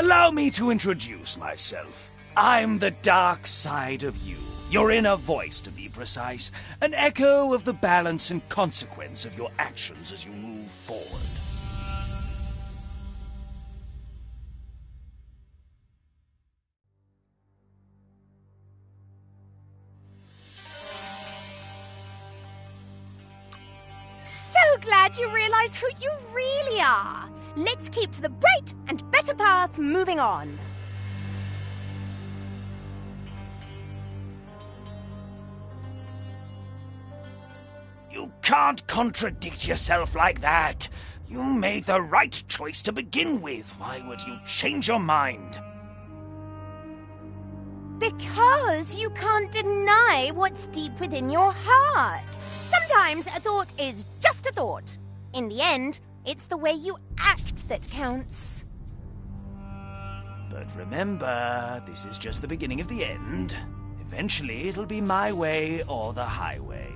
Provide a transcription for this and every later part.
Allow me to introduce myself. I'm the dark side of you. Your inner voice, to be precise. An echo of the balance and consequence of your actions as you move forward. So glad you realize who you really are. Let's keep to the bright and better path moving on. You can't contradict yourself like that. You made the right choice to begin with. Why would you change your mind? Because you can't deny what's deep within your heart. Sometimes a thought is just a thought. In the end, it's the way you act that counts. But remember, this is just the beginning of the end. Eventually, it'll be my way or the highway.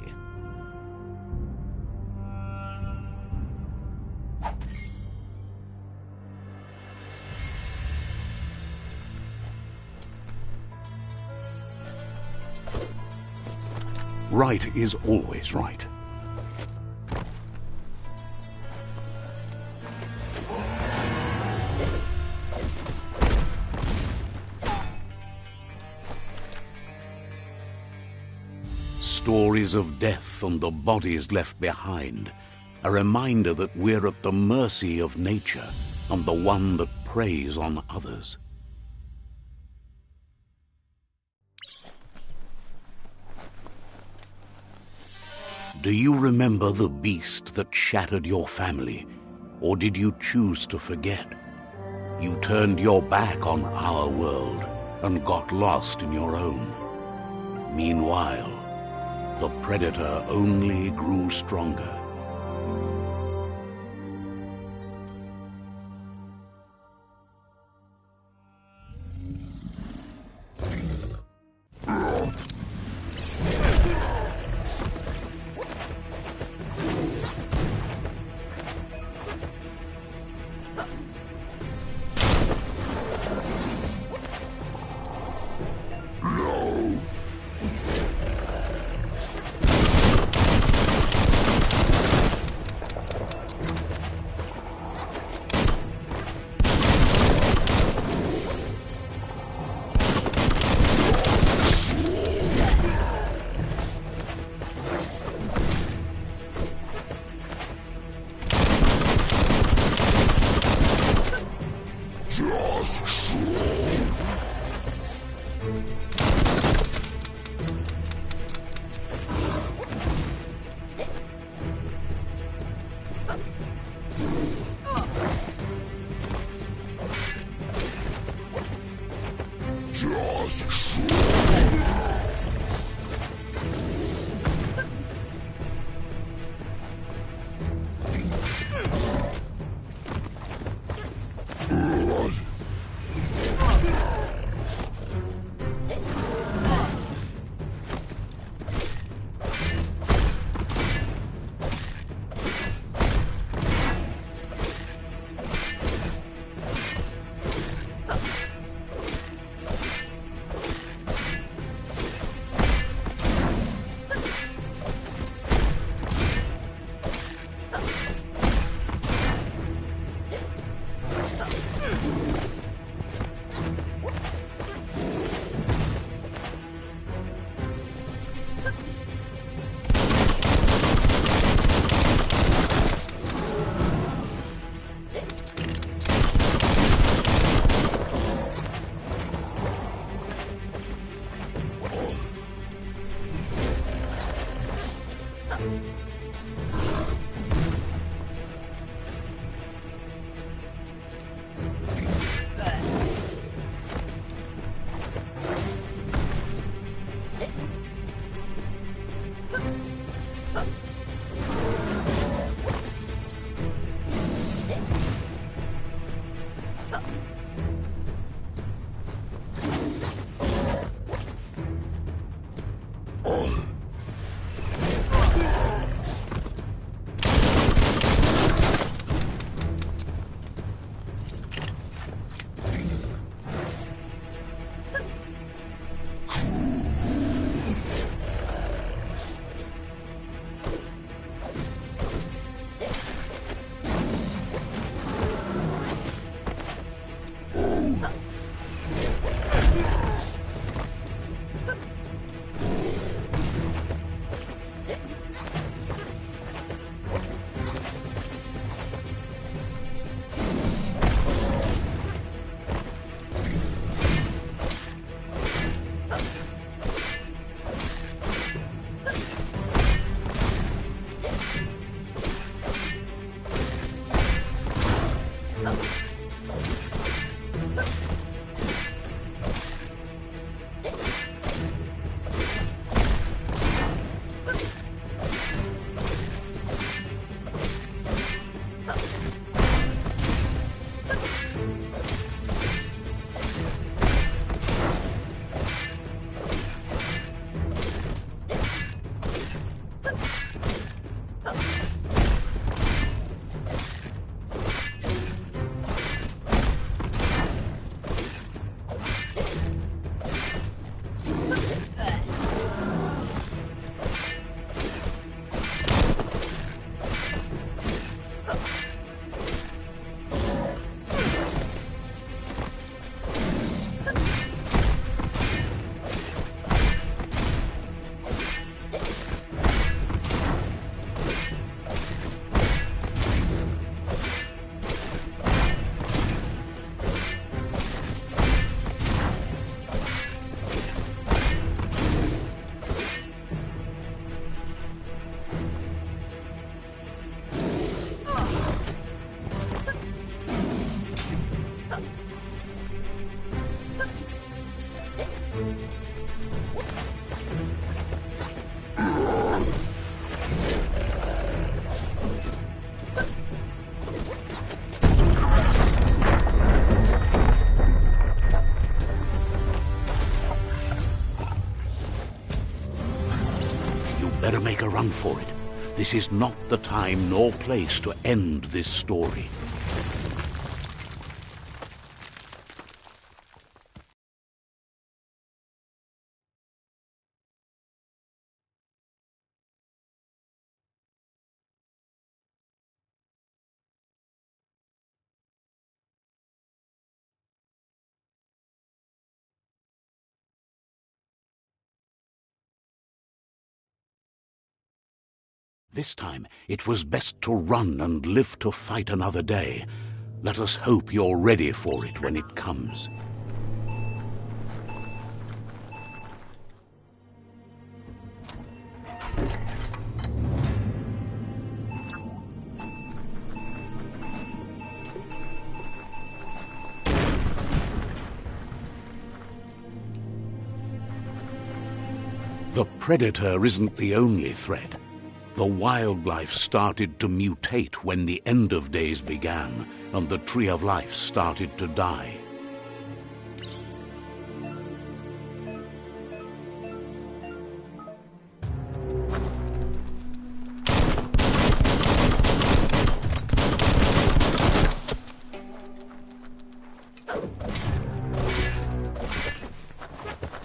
Right is always right. Stories of death and the bodies left behind, a reminder that we're at the mercy of nature and the one that preys on others. Do you remember the beast that shattered your family, or did you choose to forget? You turned your back on our world and got lost in your own. Meanwhile, the predator only grew stronger. Better make a run for it. This is not the time nor place to end this story. This time, it was best to run and live to fight another day. Let us hope you're ready for it when it comes. The Predator isn't the only threat. The wildlife started to mutate when the end of days began, and the Tree of Life started to die.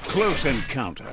Close encounter.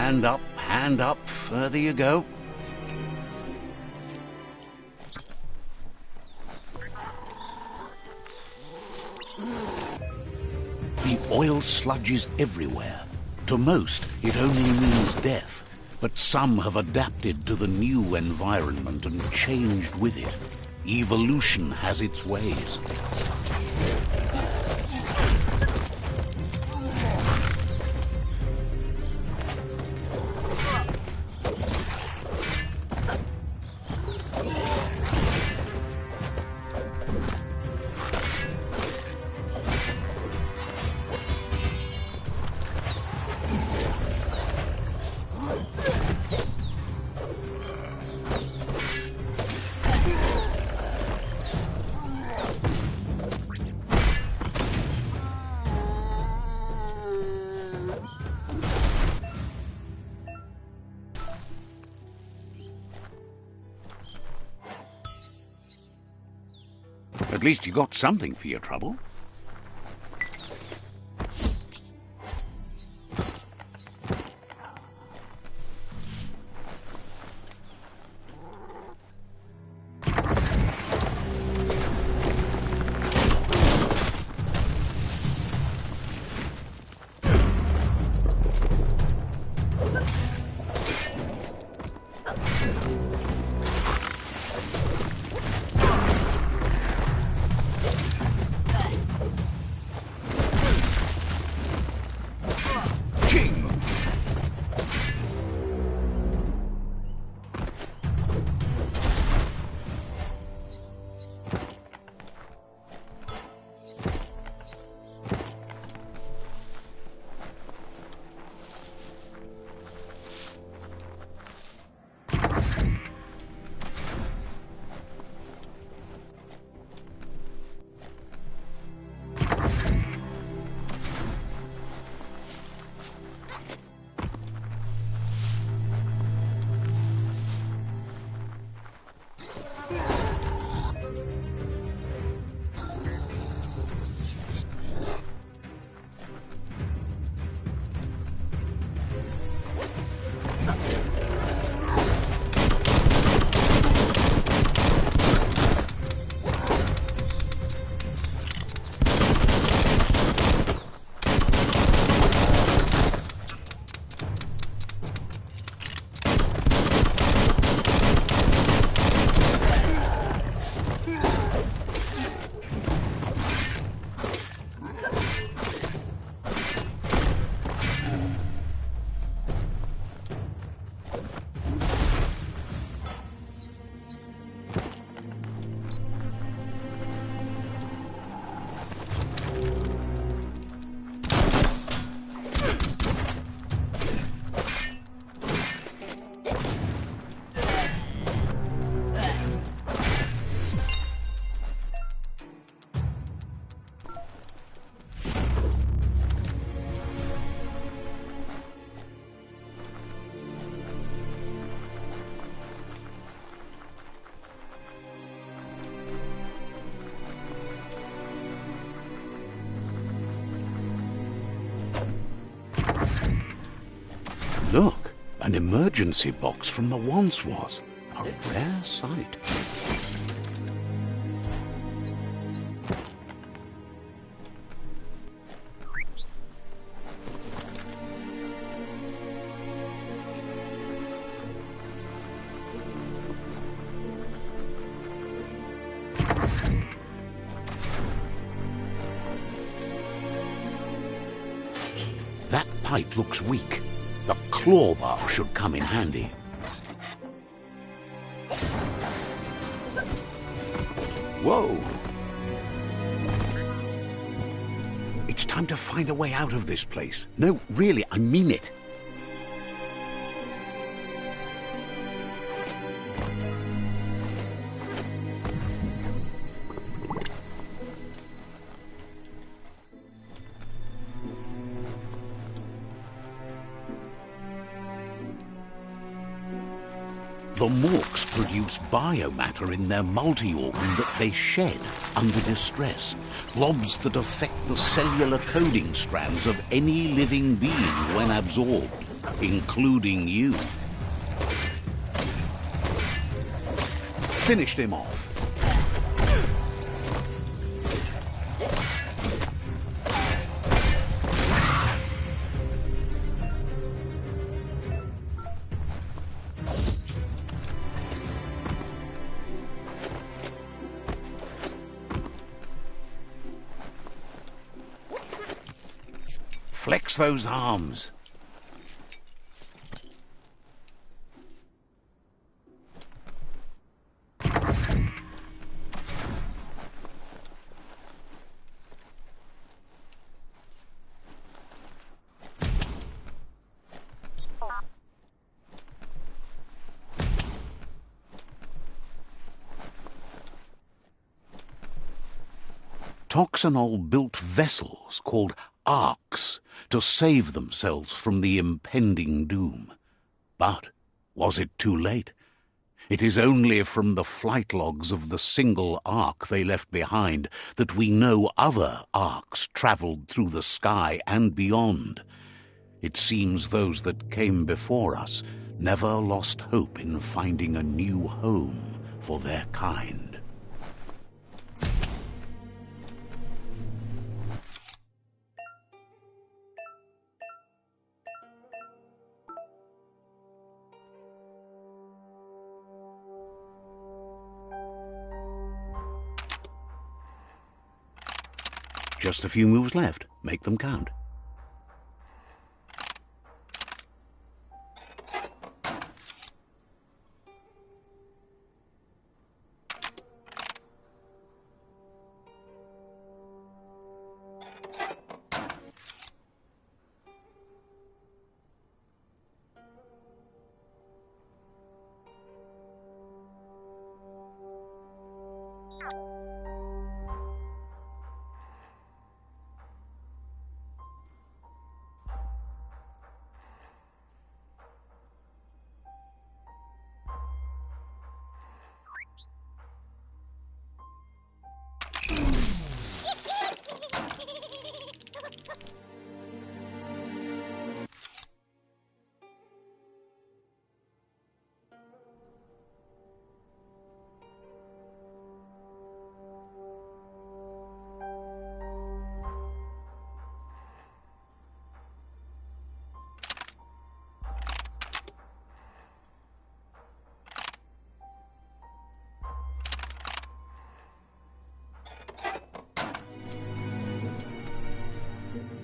Hand up, further you go. The oil sludges everywhere. To most, it only means death, but some have adapted to the new environment and changed with it. Evolution has its ways. At least you got something for your trouble. Look, an emergency box from the once was. A rare sight. That pipe looks weak. The claw bar should come in handy. Whoa! It's time to find a way out of this place. No, really, I mean it. The morks produce biomatter in their multi-organ that they shed under distress, blobs that affect the cellular coding strands of any living being when absorbed. including you. Finished him off. Flex those arms. Toxanol built vessels called arks to save themselves from the impending doom. But was it too late? It is only from the flight logs of the single ark they left behind that we know other arks travelled through the sky and beyond. It seems those that came before us never lost hope in finding a new home for their kind. Just a few moves left. Make them count.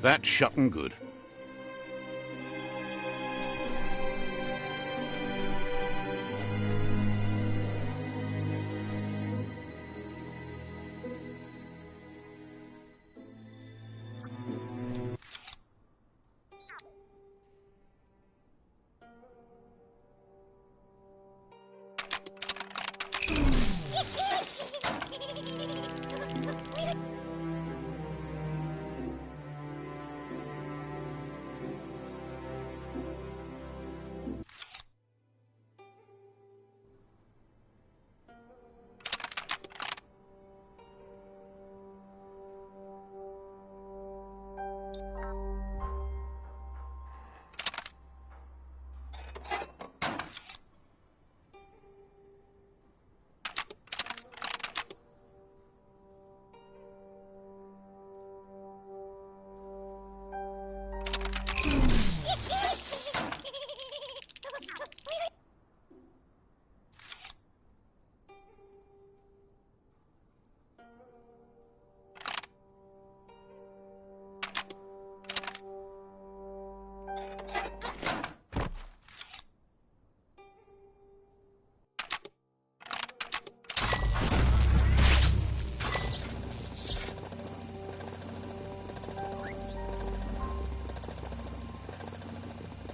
That's shut and good.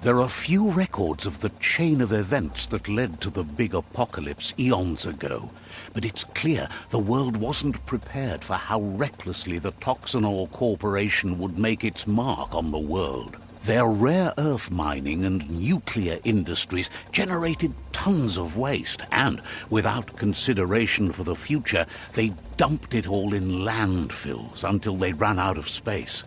There are few records of the chain of events that led to the big apocalypse eons ago, but it's clear the world wasn't prepared for how recklessly the Toxanol Corporation would make its mark on the world. Their rare earth mining and nuclear industries generated tons of waste, and, without consideration for the future, they dumped it all in landfills until they ran out of space.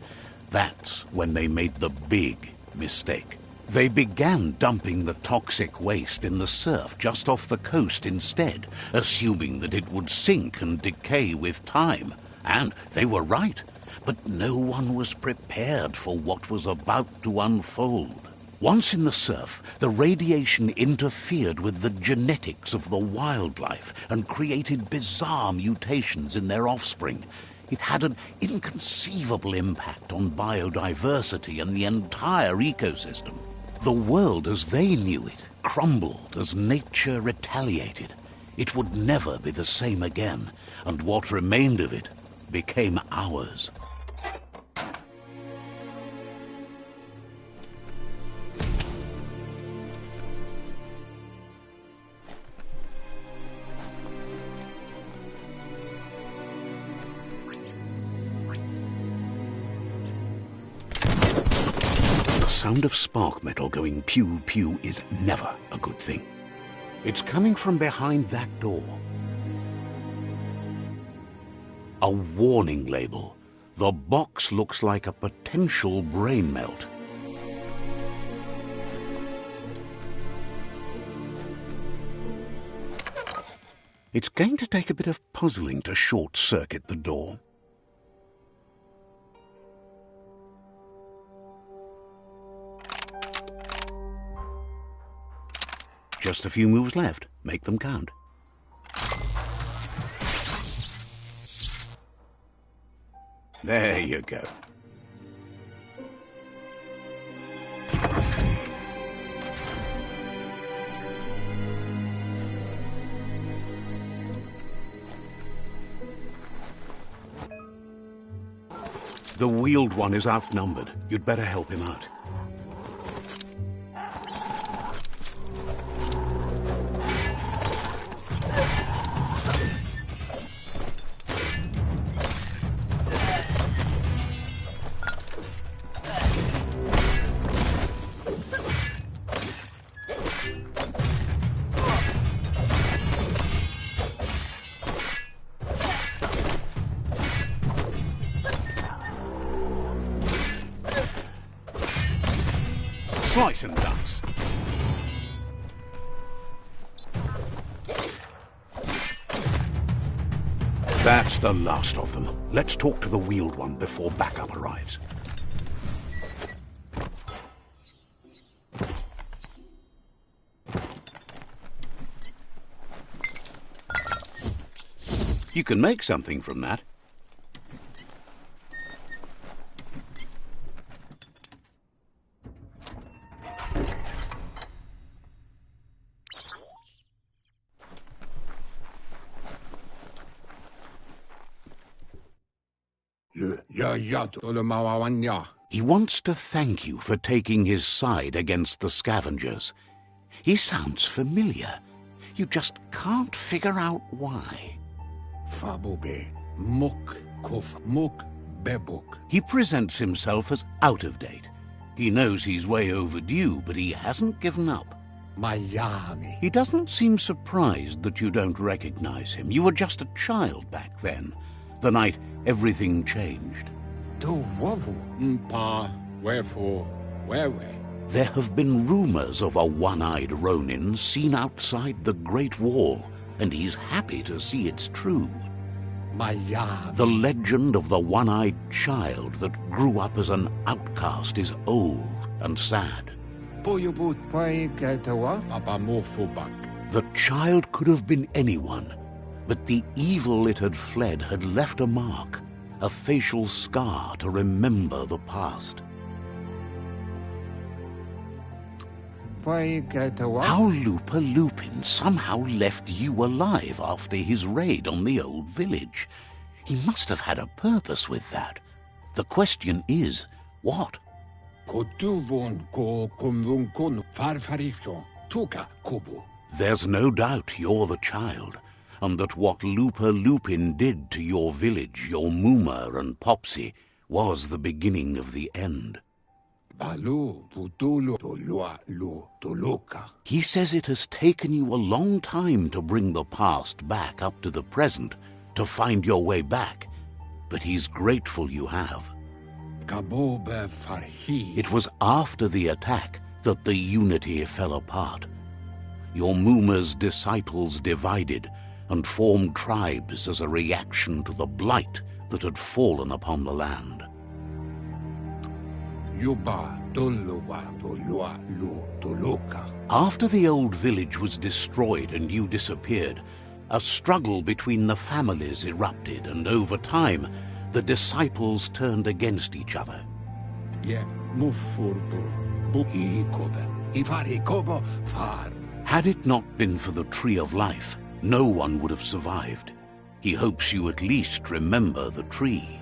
That's when they made the big mistake. They began dumping the toxic waste in the surf just off the coast instead, assuming that it would sink and decay with time. And they were right. But no one was prepared for what was about to unfold. Once in the surf, the radiation interfered with the genetics of the wildlife and created bizarre mutations in their offspring. It had an inconceivable impact on biodiversity and the entire ecosystem. The world as they knew it crumbled as nature retaliated. It would never be the same again, and what remained of it became ours. The sound of spark metal going pew-pew is never a good thing. It's coming from behind that door. A warning label. The box looks like a potential brain melt. It's going to take a bit of puzzling to short-circuit the door. Just a few moves left. Make them count. There you go. The wheeled one is outnumbered. You'd better help him out. Slice and dice. That's the last of them. Let's talk to the wheeled one before backup arrives. You can make something from that. He wants to thank you for taking his side against the scavengers. He sounds familiar. You just can't figure out why. He presents himself as out of date. He knows he's way overdue, but he hasn't given up. He doesn't seem surprised that you don't recognize him. You were just a child back then, the night everything changed. There have been rumors of a one-eyed Ronin seen outside the Great Wall, and he's happy to see it's true. The legend of the one-eyed child that grew up as an outcast is old and sad. The child could have been anyone, but the evil it had fled had left a mark, a facial scar to remember the past. How Lupa Lupin somehow left you alive after his raid on the old village. He must have had a purpose with that. The question is, what? There's no doubt you're the child, and that what Lupa Lupin did to your village, your Muma and Popsy, was the beginning of the end. He says it has taken you a long time to bring the past back up to the present, to find your way back, but he's grateful you have. It was after the attack that the unity fell apart. Your Muma's disciples divided and formed tribes as a reaction to the blight that had fallen upon the land. After the old village was destroyed and you disappeared, a struggle between the families erupted, and over time, the disciples turned against each other. Had it not been for the Tree of Life, no one would have survived. He hopes you at least remember the tree.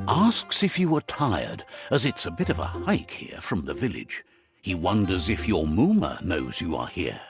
Asks if you are tired, as it's a bit of a hike here from the village. He wonders if your Muma knows you are here.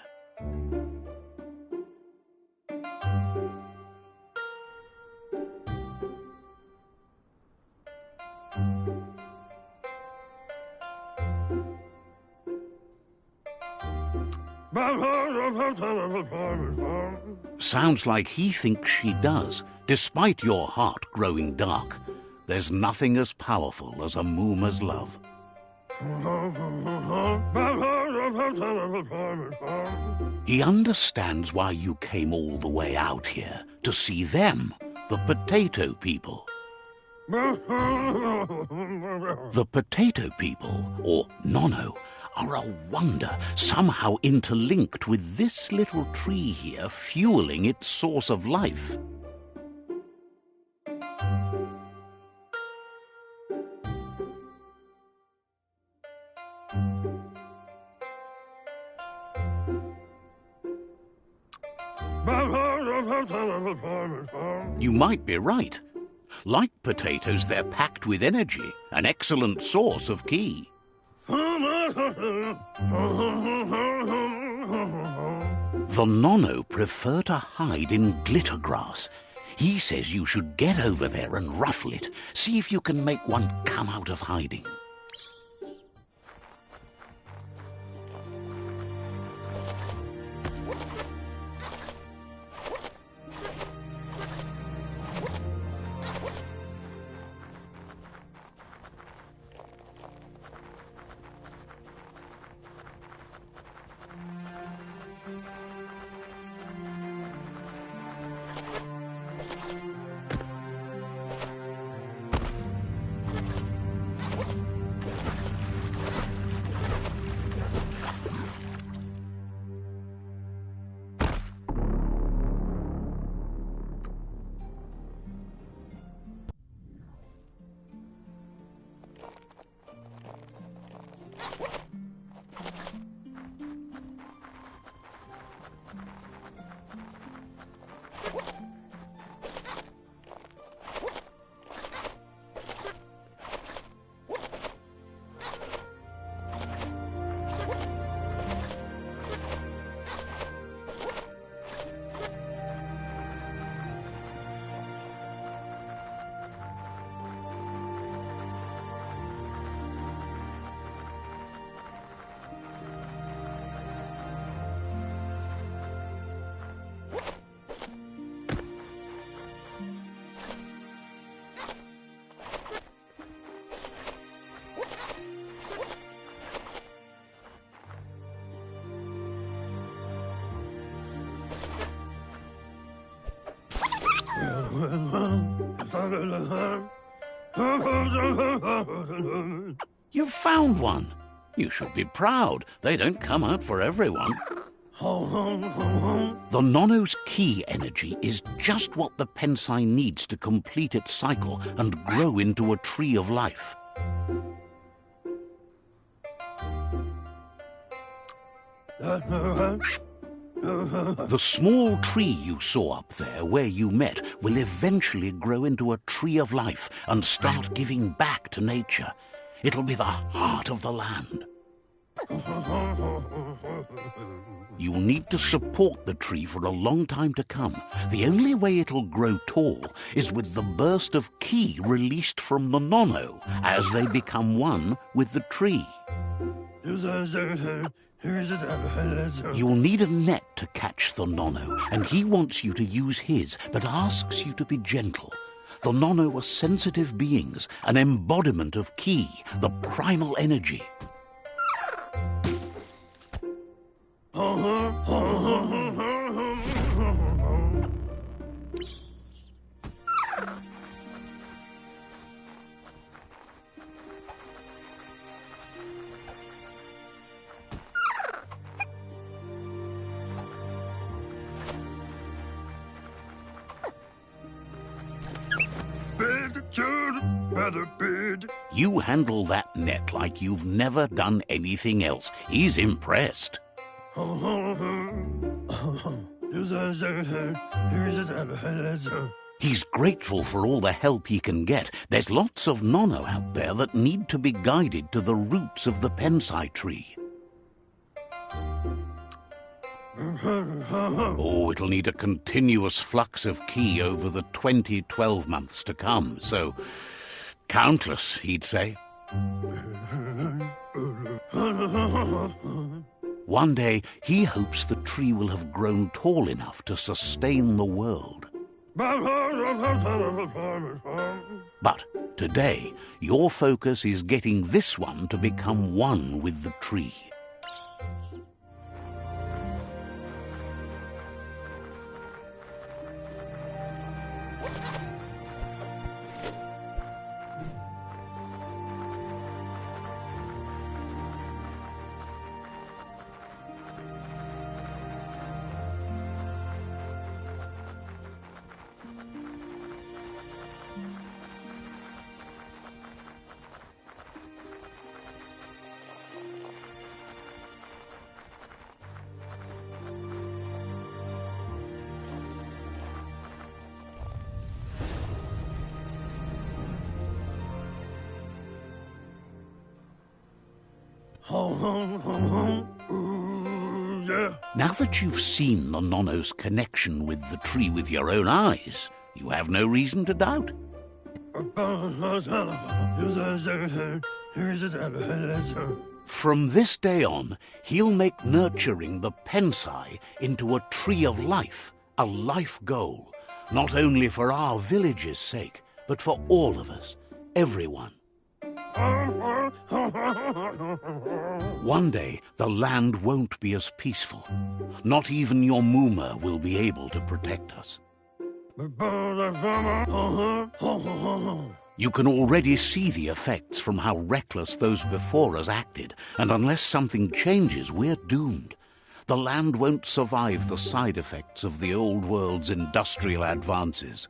Sounds like he thinks she does, despite your heart growing dark. There's nothing as powerful as a Muma's love. He understands why you came all the way out here, to see them, the potato people. The potato people, or Nono, are a wonder, somehow interlinked with this little tree here, fueling its source of life. You might be right. Like potatoes, they're packed with energy, an excellent source of ki. The Nono prefer to hide in glitter grass. He says you should get over there and ruffle it. See if you can make one come out of hiding. You've found one. You should be proud. They don't come out for everyone. The Nono's ki energy is just what the Pensai needs to complete its cycle and grow into a tree of life. The small tree you saw up there where you met will eventually grow into a tree of life and start giving back to nature. It'll be the heart of the land. You'll need to support the tree for a long time to come. The only way it'll grow tall is with the burst of ki released from the nono as they become one with the tree. You'll need a net to catch the nono, and he wants you to use his, but asks you to be gentle. The nono are sensitive beings, an embodiment of ki, the primal energy. You handle that net like you've never done anything else. He's impressed. He's grateful for all the help he can get. There's lots of nono out there that need to be guided to the roots of the pensai tree. Oh, it'll need a continuous flux of ki over the 12 months to come, so countless, he'd say. One day, he hopes the tree will have grown tall enough to sustain the world. But today, your focus is getting this one to become one with the tree. Now that you've seen the nono's connection with the tree with your own eyes, you have no reason to doubt. From this day on, he'll make nurturing the pensai into a tree of life, a life goal, not only for our village's sake, but for all of us, everyone. One day, the land won't be as peaceful. Not even your Muma will be able to protect us. You can already see the effects from how reckless those before us acted, and unless something changes, we're doomed. The land won't survive the side effects of the old world's industrial advances.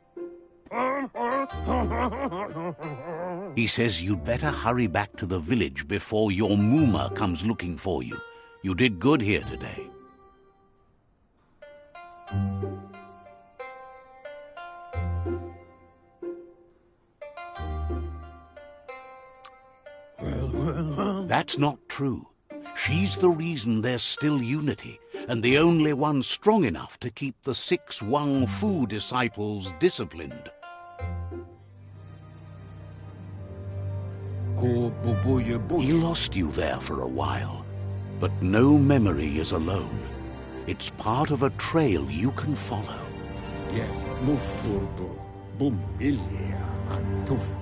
He says you'd better hurry back to the village before your Muma comes looking for you. You did good here today. That's not true. She's the reason there's still unity, and the only one strong enough to keep the 6 Wang Fu disciples disciplined. He lost you there for a while, but no memory is alone. It's part of a trail you can follow.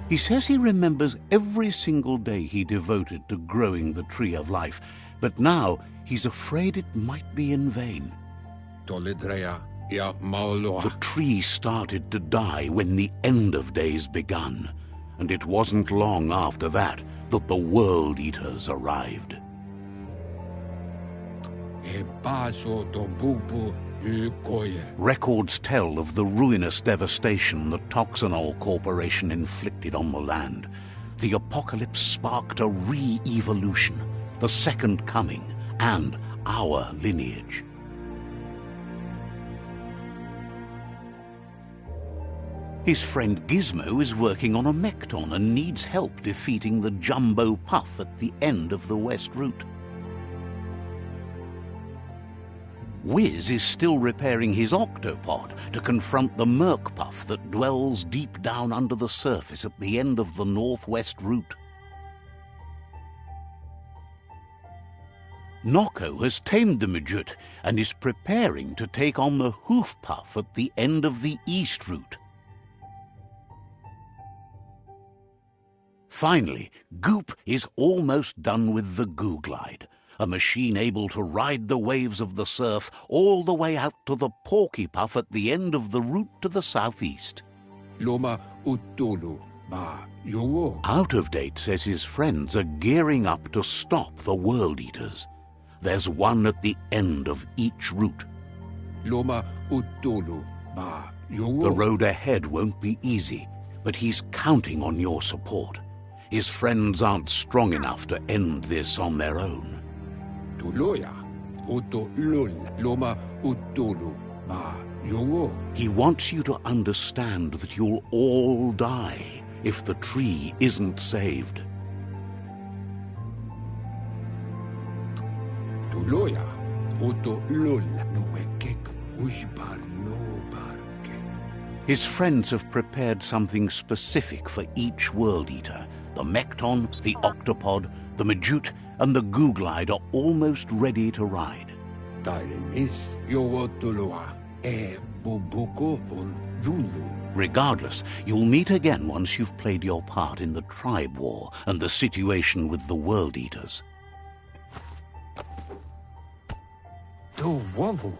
He says he remembers every single day he devoted to growing the tree of life, but now he's afraid it might be in vain. The tree started to die when the end of days begun, and it wasn't long after that that the World Eaters arrived. Records tell of the ruinous devastation the Toxanol Corporation inflicted on the land. The apocalypse sparked a re-evolution, the second coming, and our lineage. His friend Gizmo is working on a Mekton and needs help defeating the Jumbo Puff at the end of the West Route. Wiz is still repairing his octopod to confront the Merc Puff that dwells deep down under the surface at the end of the Northwest Route. Nocco has tamed the Midget and is preparing to take on the Hoof Puff at the end of the East Route. Finally, Goop is almost done with the Goo Glide, a machine able to ride the waves of the surf all the way out to the Porky Puff at the end of the route to the southeast. Loma utulu ba yowo. Out of Date says his friends are gearing up to stop the World Eaters. There's one at the end of each route. Loma utulu ba yowo. The road ahead won't be easy, but he's counting on your support. His friends aren't strong enough to end this on their own. Tuloya uto lul loma utulu ba yowo. He wants you to understand that you'll all die if the tree isn't saved. Tuloya uto lul nuekek ushbar no barke. His friends have prepared something specific for each World Eater. The Mekton, the Octopod, the Majute, and the Goo Glide are almost ready to ride. Taimis yowo tuloa e bubuko von zunzun. Regardless, you'll meet again once you've played your part in the Tribe War and the situation with the World Eaters. Do wavu.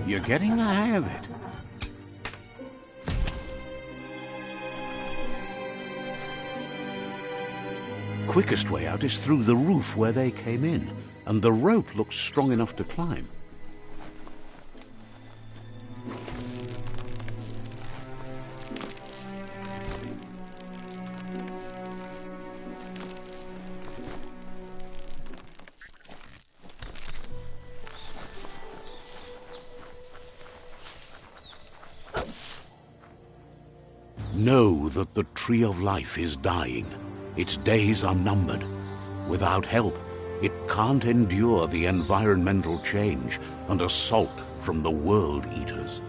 You're getting the hang of it. Quickest way out is through the roof where they came in, and the rope looks strong enough to climb. Know that the Tree of Life is dying. Its days are numbered. Without help, it can't endure the environmental change and assault from the World Eaters.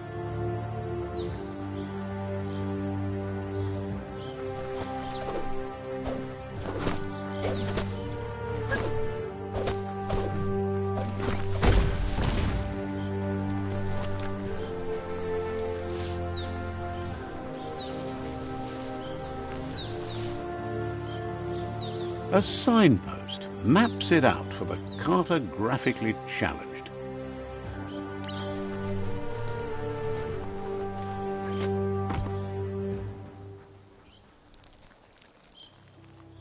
A signpost maps it out for the cartographically challenged.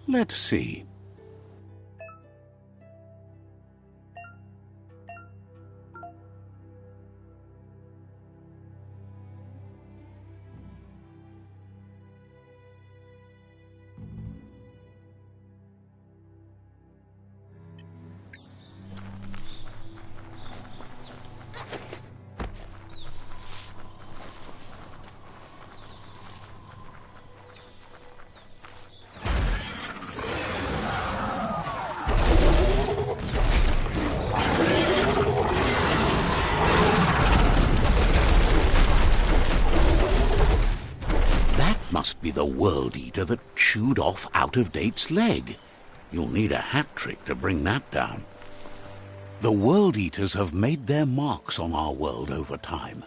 Let's see. Must be the World Eater that chewed off Out of Date's leg. You'll need a hat trick to bring that down. The World Eaters have made their marks on our world over time.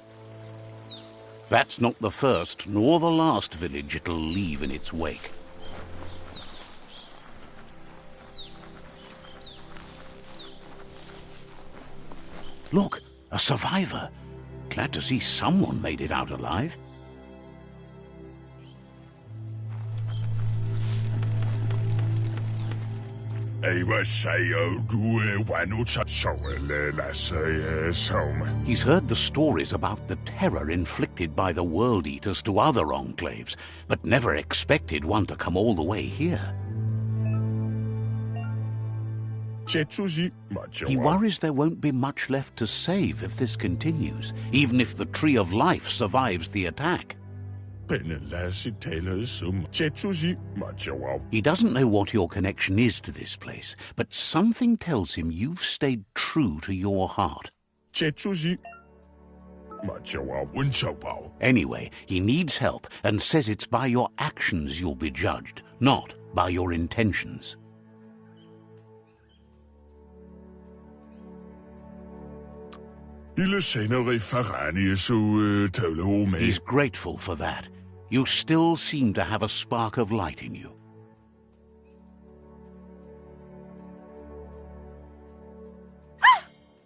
That's not the first nor the last village it'll leave in its wake. Look, a survivor. Glad to see someone made it out alive. He's heard the stories about the terror inflicted by the World Eaters to other enclaves, but never expected one to come all the way here. He worries there won't be much left to save if this continues, even if the Tree of Life survives the attack. He doesn't know what your connection is to this place, but something tells him you've stayed true to your heart. Anyway, he needs help and says it's by your actions you'll be judged, not by your intentions. He's grateful for that. You still seem to have a spark of light in you. Ah!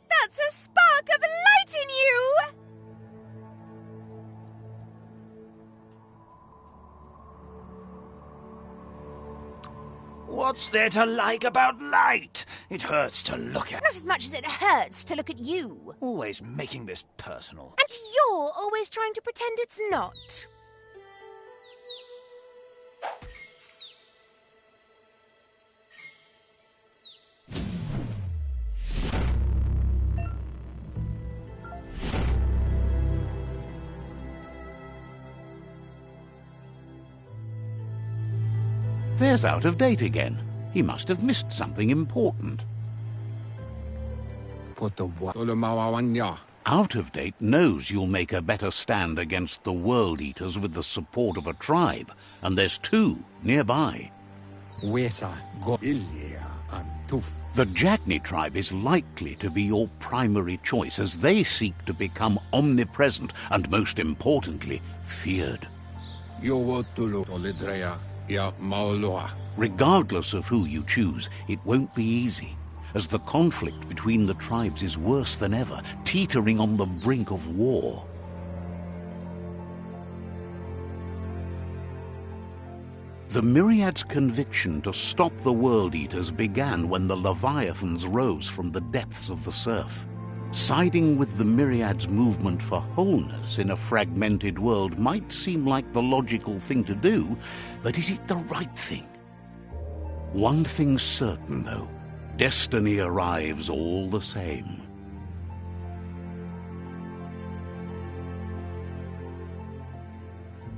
That's a spark of light in you! What's there to like about light? It hurts to look at. Not as much as it hurts to look at you. Always making this personal. And you're always trying to pretend it's not. There's Out of Date again. He must have missed something important. Out of Date knows you'll make a better stand against the World Eaters with the support of a tribe, and there's two nearby. The Jagni tribe is likely to be your primary choice as they seek to become omnipresent and, most importantly, feared. Regardless of who you choose, it won't be easy, as the conflict between the tribes is worse than ever, teetering on the brink of war. The Myriad's conviction to stop the World Eaters began when the Leviathans rose from the depths of the surf. Siding with the Myriad's movement for wholeness in a fragmented world might seem like the logical thing to do, but is it the right thing? One thing's certain, though. Destiny arrives all the same.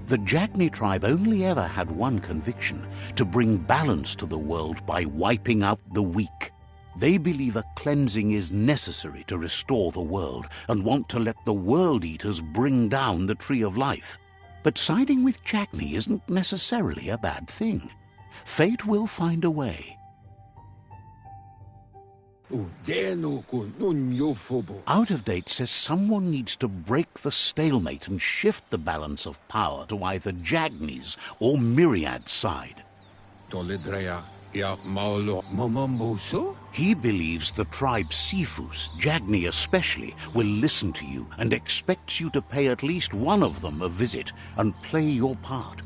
The Jagni tribe only ever had one conviction: to bring balance to the world by wiping out the weak. They believe a cleansing is necessary to restore the world and want to let the World Eaters bring down the Tree of Life. But siding with Jagni isn't necessarily a bad thing. Fate will find a way. Out of Date says someone needs to break the stalemate and shift the balance of power to either Jagni's or Myriad's side. He believes the tribe Sifus, Jagni especially, will listen to you and expects you to pay at least one of them a visit and play your part.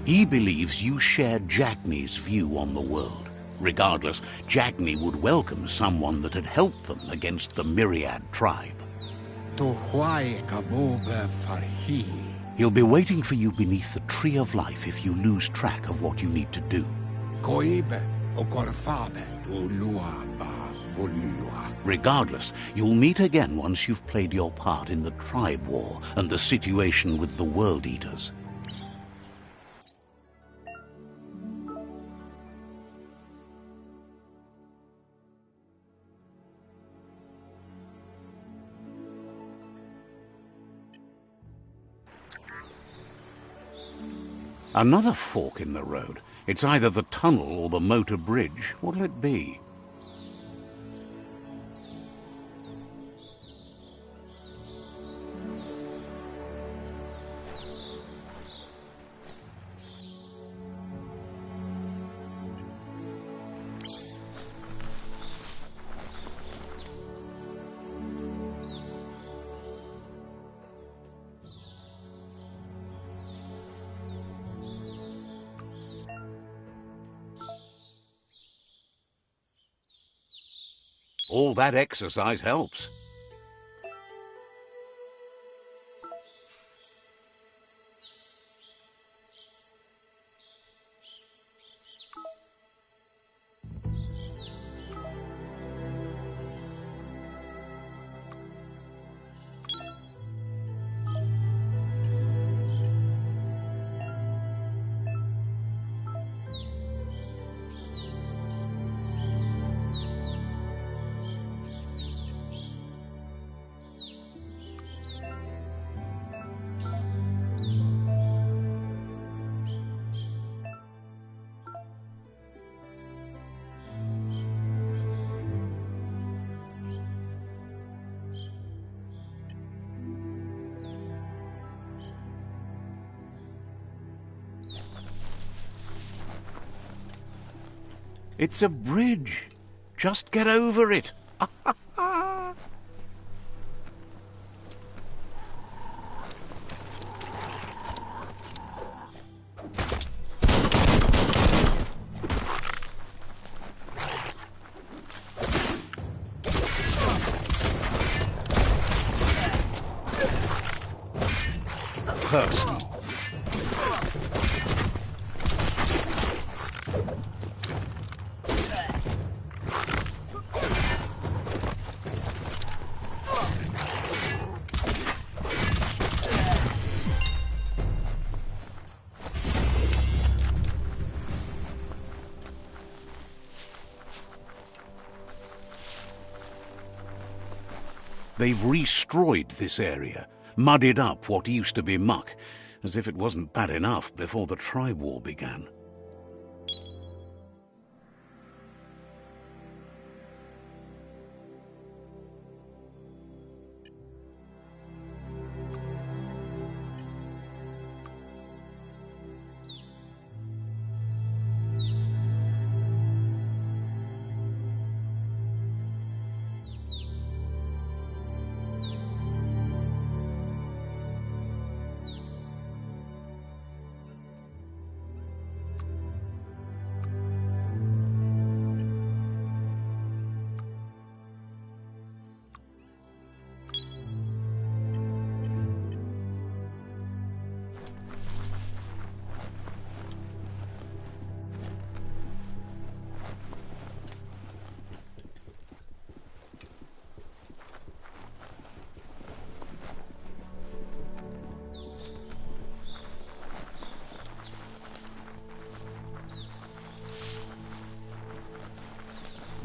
He believes you share Jagni's view on the world. Regardless, Jagni would welcome someone that had helped them against the Myriad tribe. He'll be waiting for you beneath the Tree of Life if you lose track of what you need to do. Regardless, you'll meet again once you've played your part in the tribe war and the situation with the World Eaters. Another fork in the road. It's either the tunnel or the motor bridge. What'll it be? All that exercise helps. It's a bridge. Just get over it. Cursed. They've restroyed this area, muddied up what used to be muck, as if it wasn't bad enough before the tribe war began.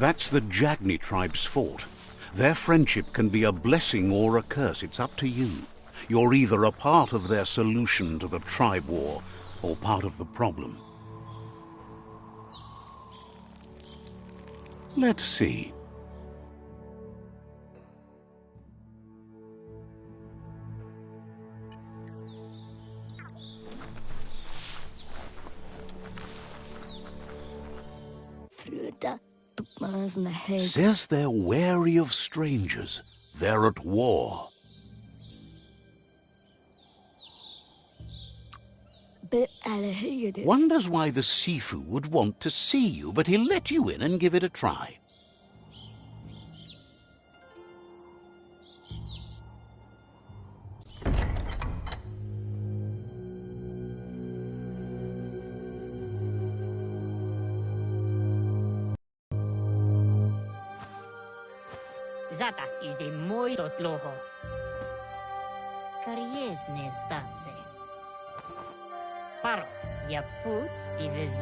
That's the Jagni tribe's fort. Their friendship can be a blessing or a curse. It's up to you. You're either a part of their solution to the tribe war or part of the problem. Let's see. Says they're wary of strangers. They're at war. Wonders why the Sifu would want to see you, but he'll let you in and give it a try. Zata is de muito tloho. Kariesne zdace. Paro, ya put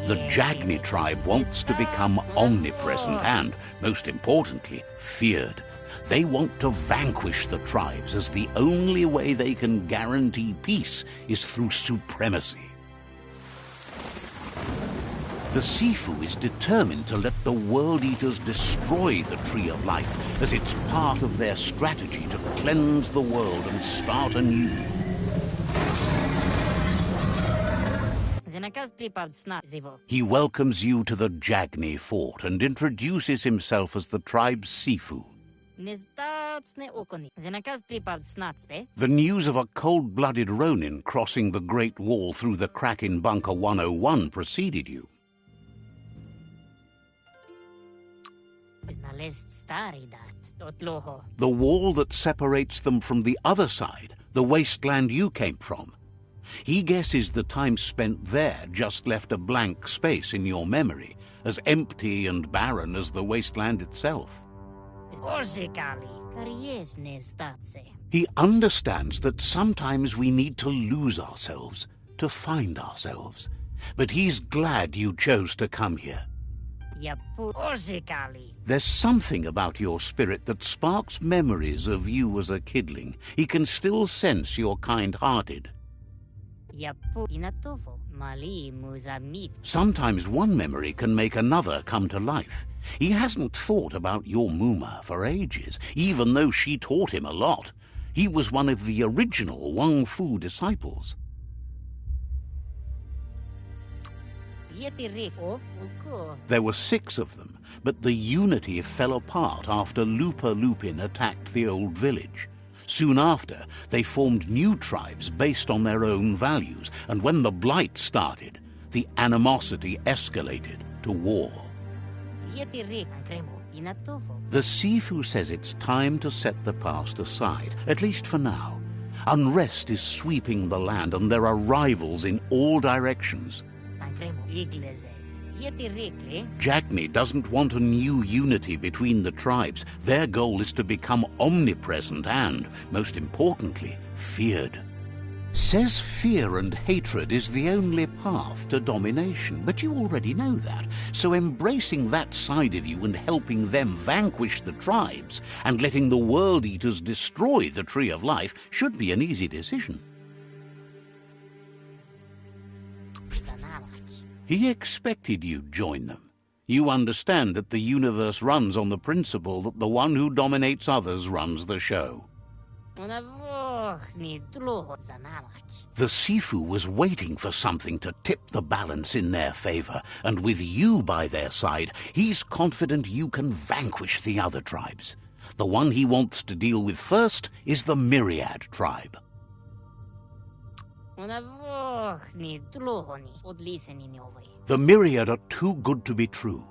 The Jagni tribe wants to become omnipresent and, most importantly, feared. They want to vanquish the tribes, as the only way they can guarantee peace is through supremacy. The Sifu is determined to let the World Eaters destroy the Tree of Life, as it's part of their strategy to cleanse the world and start anew. He welcomes you to the Jagni fort and introduces himself as the tribe's Sifu. The news of a cold-blooded Ronin crossing the Great Wall through the crack in Bunker 101 preceded you. The wall that separates them from the other side, the wasteland you came from. He guesses the time spent there just left a blank space in your memory, as empty and barren as the wasteland itself. He understands that sometimes we need to lose ourselves to find ourselves, but he's glad you chose to come here. There's something about your spirit that sparks memories of you as a kidling. He can still sense you're kind-hearted. Sometimes one memory can make another come to life. He hasn't thought about your Muma for ages, even though she taught him a lot. He was one of the original Wang Fu disciples. There were 6 of them, but the unity fell apart after Lupa Lupin attacked the old village. Soon after, they formed new tribes based on their own values, and when the Blight started, the animosity escalated to war. The Sifu says it's time to set the past aside, at least for now. Unrest is sweeping the land, and there are rivals in all directions. Jackney doesn't want a new unity between the tribes. Their goal is to become omnipresent and, most importantly, feared. Says fear and hatred is the only path to domination, but you already know that. So embracing that side of you and helping them vanquish the tribes and letting the World Eaters destroy the Tree of Life should be an easy decision. He expected you'd join them. You understand that the universe runs on the principle that the one who dominates others runs the show. The Sifu was waiting for something to tip the balance in their favor, and with you by their side, he's confident you can vanquish the other tribes. The one he wants to deal with first is the Myriad tribe. The Myriad are too good to be true.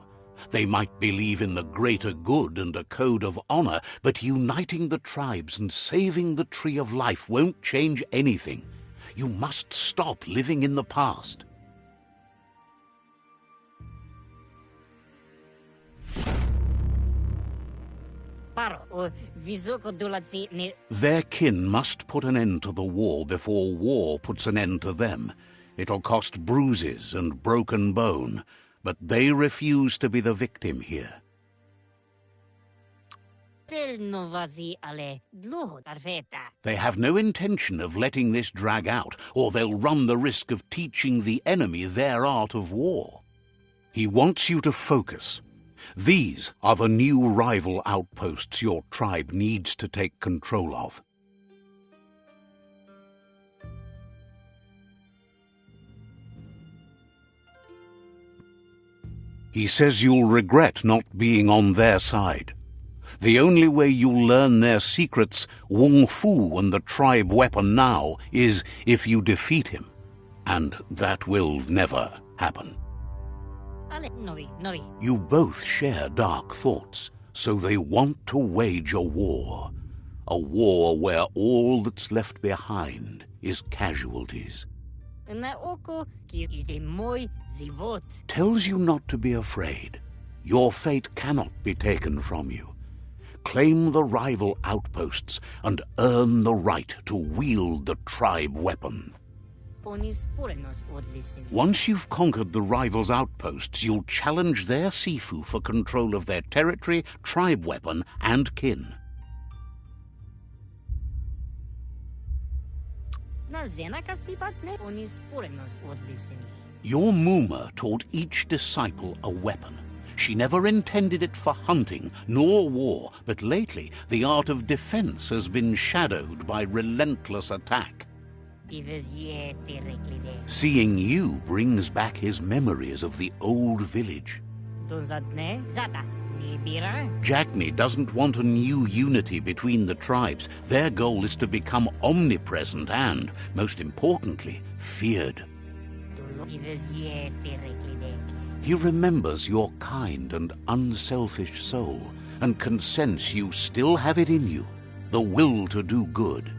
They might believe in the greater good and a code of honor, but uniting the tribes and saving the Tree of Life won't change anything. You must stop living in the past. Their kin must put an end to the war before war puts an end to them. It'll cost bruises and broken bone, but they refuse to be the victim here. They have no intention of letting this drag out, or they'll run the risk of teaching the enemy their art of war. He wants you to focus. These are the new rival outposts your tribe needs to take control of. He says you'll regret not being on their side. The only way you'll learn their secrets, Wung Fu and the tribe weapon now, is if you defeat him. And that will never happen. You both share dark thoughts, so they want to wage a war. A war where all that's left behind is casualties. Tells you not to be afraid. Your fate cannot be taken from you. Claim the rival outposts and earn the right to wield the tribe weapon. Once you've conquered the rivals' outposts, you'll challenge their Sifu for control of their territory, tribe weapon, and kin. Your Muma taught each disciple a weapon. She never intended it for hunting nor war, but lately the art of defense has been shadowed by relentless attack. Seeing you brings back his memories of the old village. Jackney doesn't want a new unity between the tribes. Their goal is to become omnipresent and, most importantly, feared. He remembers your kind and unselfish soul and can sense you still have it in you, the will to do good.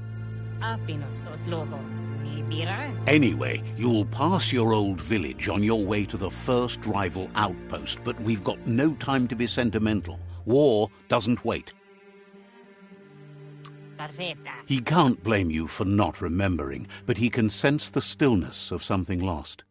Apinos totloho. Nibira. Anyway, you'll pass your old village on your way to the first rival outpost, but we've got no time to be sentimental. War doesn't wait. Perfetta. He can't blame you for not remembering, but he can sense the stillness of something lost.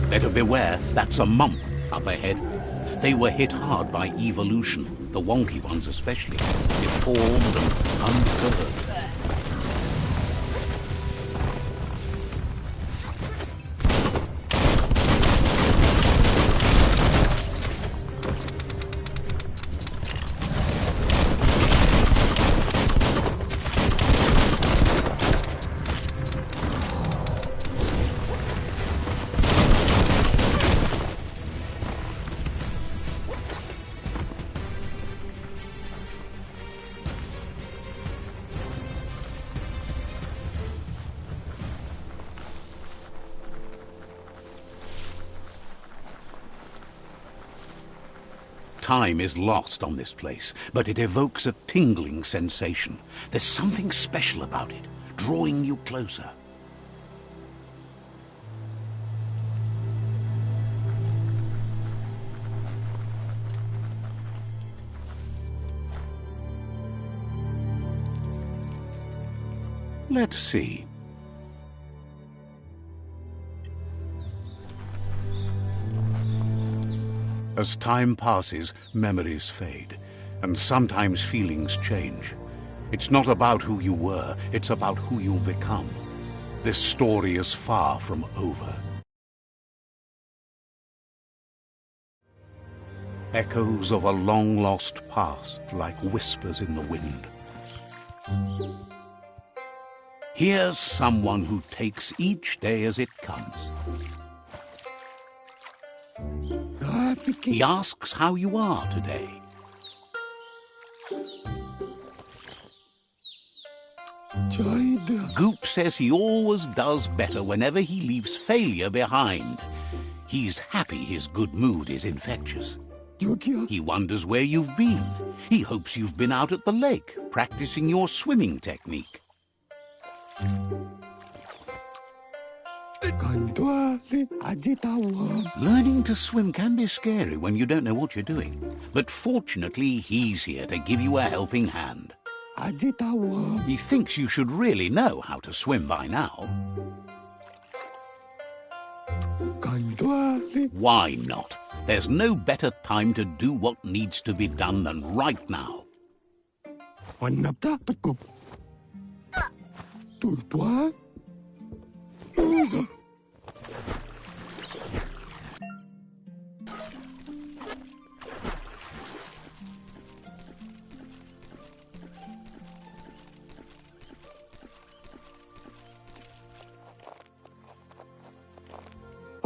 Better beware, that's a mump up ahead. They were hit hard by evolution, the wonky ones especially, deformed and unfurred. Time is lost on this place, but it evokes a tingling sensation. There's something special about it, drawing you closer. Let's see. As time passes, memories fade, and sometimes feelings change. It's not about who you were, it's about who you'll become. This story is far from over. Echoes of a long-lost past, like whispers in the wind. Here's someone who takes each day as it comes. He asks how you are today. Goop says he always does better whenever he leaves failure behind. He's happy his good mood is infectious. He wonders where you've been. He hopes you've been out at the lake, practicing your swimming technique. Learning to swim can be scary when you don't know what you're doing. But fortunately, he's here to give you a helping hand. He thinks you should really know how to swim by now. Why not? There's no better time to do what needs to be done than right now.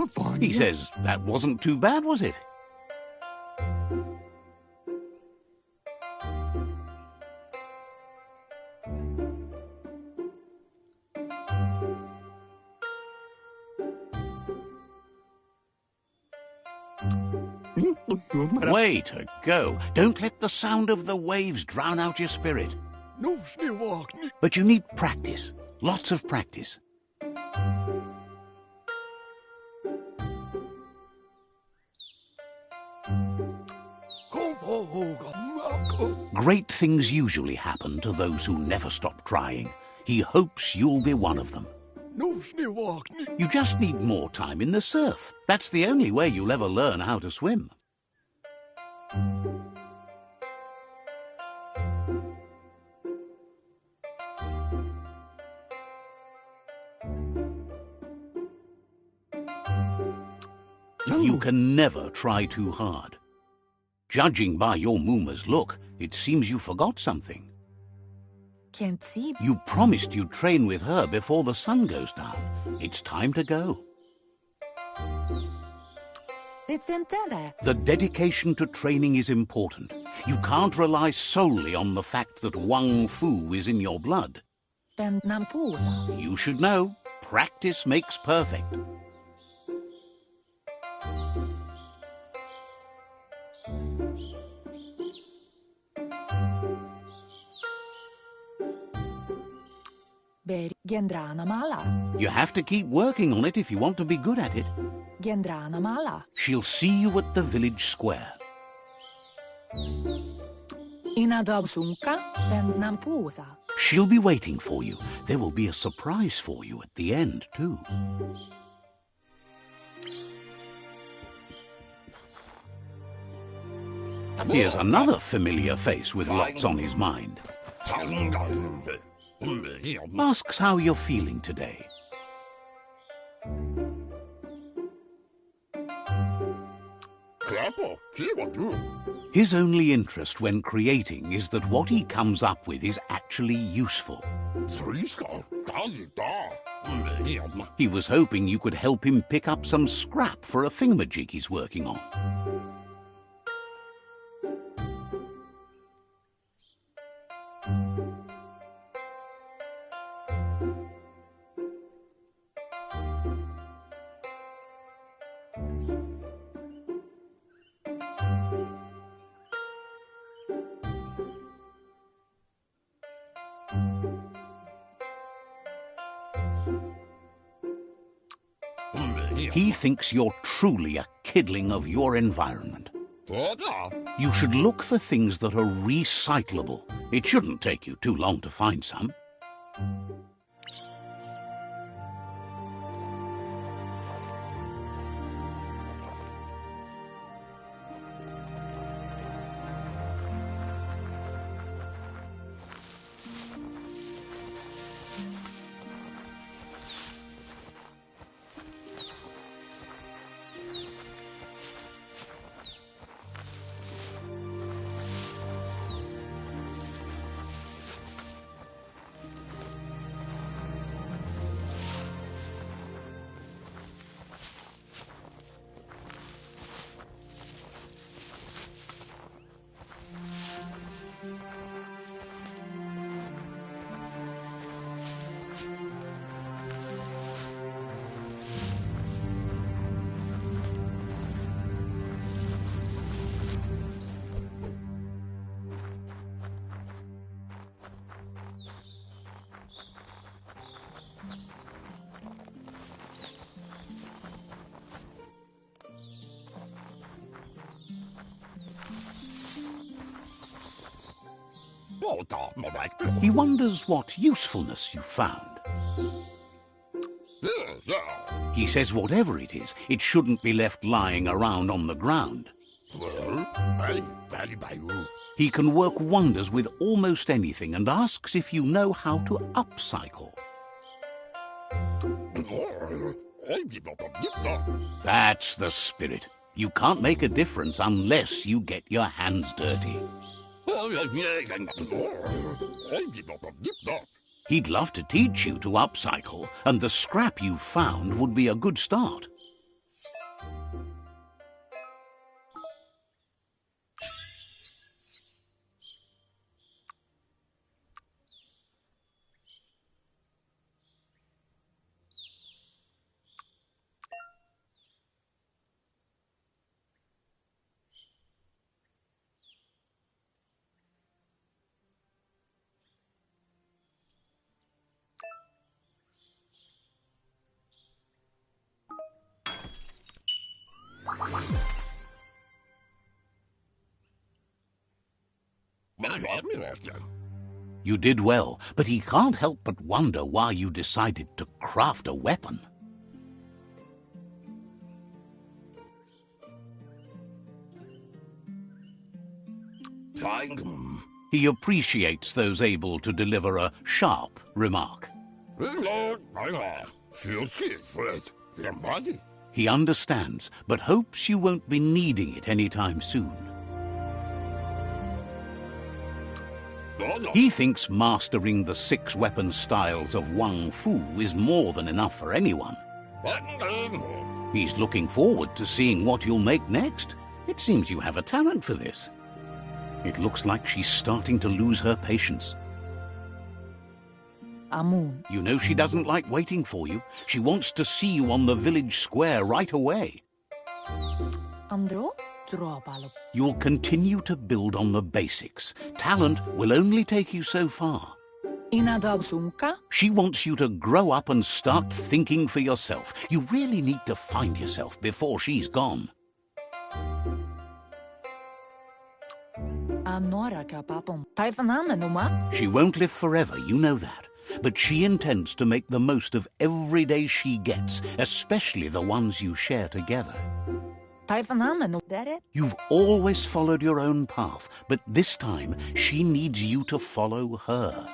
fun. He says that wasn't too bad, was it? Way to go. Don't let the sound of the waves drown out your spirit. But you need practice. Lots of practice. Great things usually happen to those who never stop trying. He hopes you'll be one of them. You just need more time in the surf. That's the only way you'll ever learn how to swim. You can never try too hard. Judging by your Mooma's look, it seems you forgot something. Can't see. You promised you'd train with her before the sun goes down. It's time to go. The dedication to training is important. You can't rely solely on the fact that Wang Fu is in your blood. You should know, practice makes perfect. You have to keep working on it if you want to be good at it. She'll see you at the village square. She'll be waiting for you. There will be a surprise for you at the end, too. Here's another familiar face with lots on his mind. Asks how you're feeling today. His only interest when creating is that what he comes up with is actually useful. He was hoping you could help him pick up some scrap for a thingamajig he's working on. He thinks you're truly a kidling of your environment. You should look for things that are recyclable. It shouldn't take you too long to find some. He wonders what usefulness you found. He says whatever it is, it shouldn't be left lying around on the ground. He can work wonders with almost anything and asks if you know how to upcycle. That's the spirit. You can't make a difference unless you get your hands dirty. He'd love to teach you to upcycle, and the scrap you found would be a good start. You did well, but he can't help but wonder why you decided to craft a weapon. He appreciates those able to deliver a sharp remark. He understands, but hopes you won't be needing it anytime soon. He thinks mastering the 6 weapon styles of Wang Fu is more than enough for anyone. He's looking forward to seeing what you'll make next. It seems you have a talent for this. It looks like she's starting to lose her patience. Amun. You know she doesn't like waiting for you. She wants to see you on the village square right away. Andro? Dropalo. You'll continue to build on the basics. Talent will only take you so far. Inadabsunka? She wants you to grow up and start thinking for yourself. You really need to find yourself before she's gone. Anora kapapom. Taifanamenuma? She won't live forever, you know that. But she intends to make the most of every day she gets, especially the ones you share together. Taifanamenu. Dere? You've always followed your own path, but this time she needs you to follow her.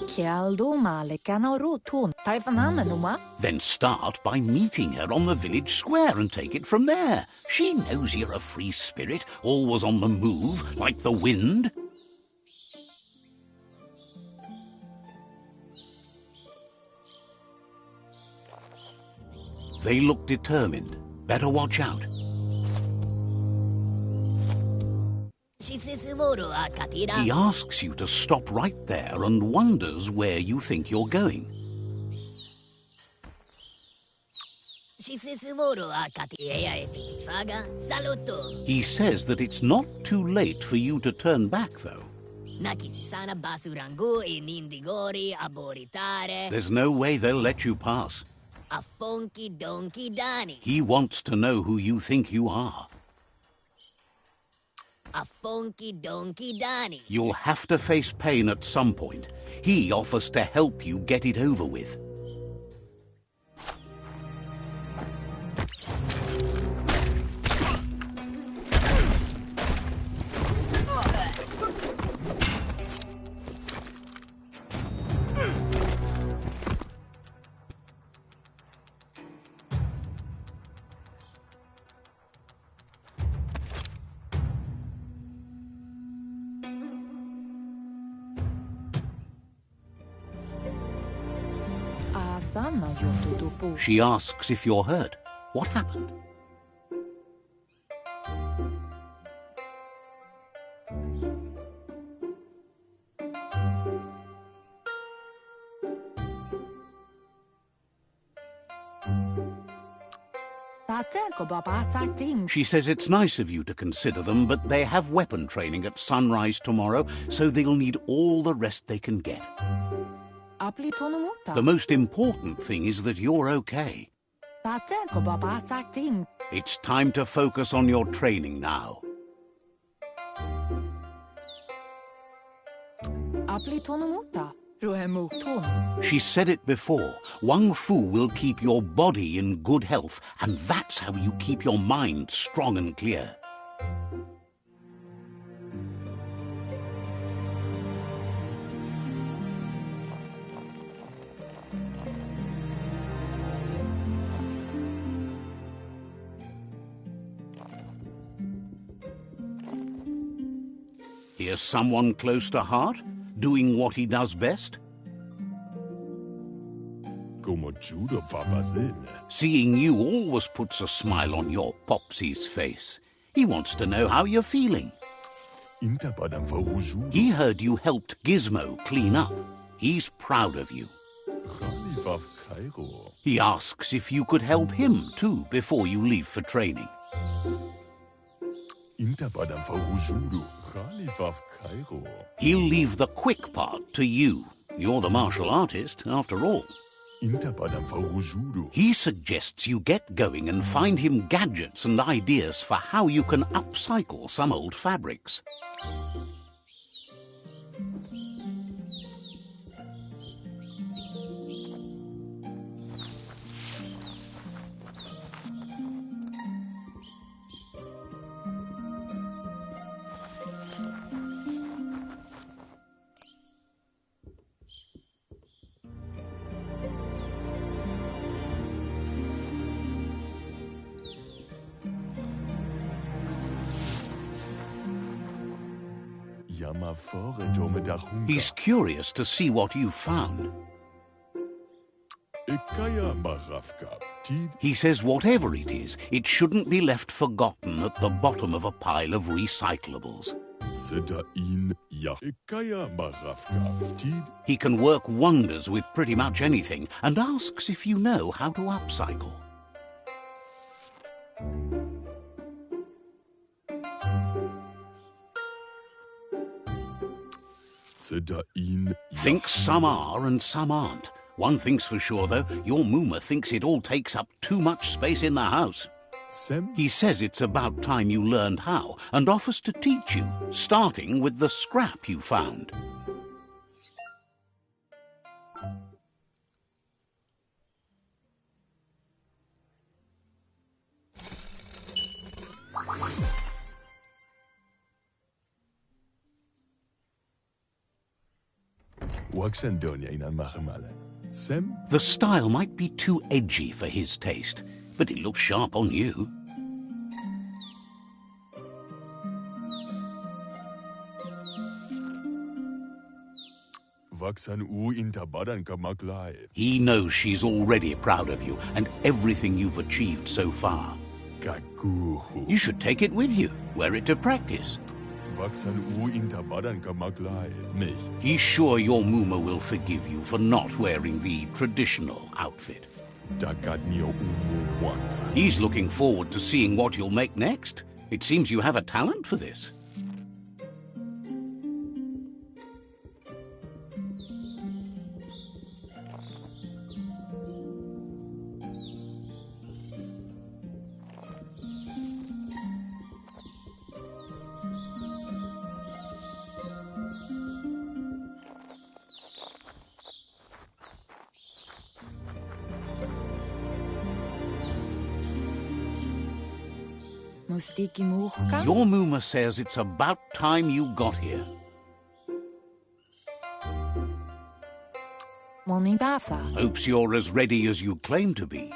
Kialdo male kanoro tun. Taifanamenuma? Then start by meeting her on the village square and take it from there. She knows you're a free spirit, always on the move, like the wind. They look determined. Better watch out. He asks you to stop right there and wonders where you think you're going. He says that it's not too late for you to turn back, though. There's no way they'll let you pass. He wants to know who you think you are. You'll have to face pain at some point. He offers to help you get it over with. She asks if you're hurt. What happened? She says it's nice of you to consider them, but they have weapon training at sunrise tomorrow, so they'll need all the rest they can get. The most important thing is that you're okay. It's time to focus on your training now. She said it before. Wang Fu will keep your body in good health, and that's how you keep your mind strong and clear. Here's someone close to heart, doing what he does best. Seeing you always puts a smile on your Popsy's face. He wants to know how you're feeling. He heard you helped Gizmo clean up. He's proud of you. He asks if you could help him too before you leave for training. He'll leave the quick part to you. You're the martial artist, after all. He suggests you get going and find him gadgets and ideas for how you can upcycle some old fabrics. He's curious to see what you found. He says whatever it is, it shouldn't be left forgotten at the bottom of a pile of recyclables. He can work wonders with pretty much anything and asks if you know how to upcycle. Thinks some are and some aren't. One thing's for sure, though, your Mooma thinks it all takes up too much space in the house. He says it's about time you learned how and offers to teach you, starting with the scrap you found. The style might be too edgy for his taste, but it looks sharp on you. He knows she's already proud of you and everything you've achieved so far. You should take it with you, wear it to practice. He's sure your Mooma will forgive you for not wearing the traditional outfit. He's looking forward to seeing what you'll make next. It seems you have a talent for this. Your Mooma says it's about time you got here. Hopes you're as ready as you claim to be.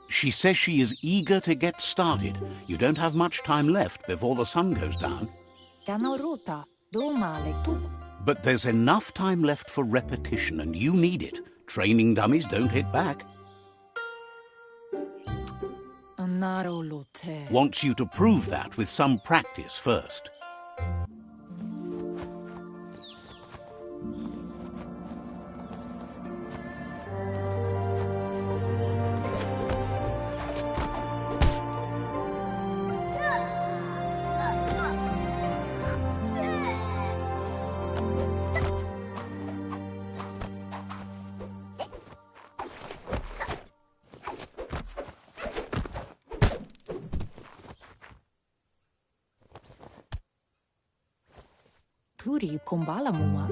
She says she is eager to get started. You don't have much time left before the sun goes down. But there's enough time left for repetition, and you need it. Training dummies don't hit back. Wants you to prove that with some practice first.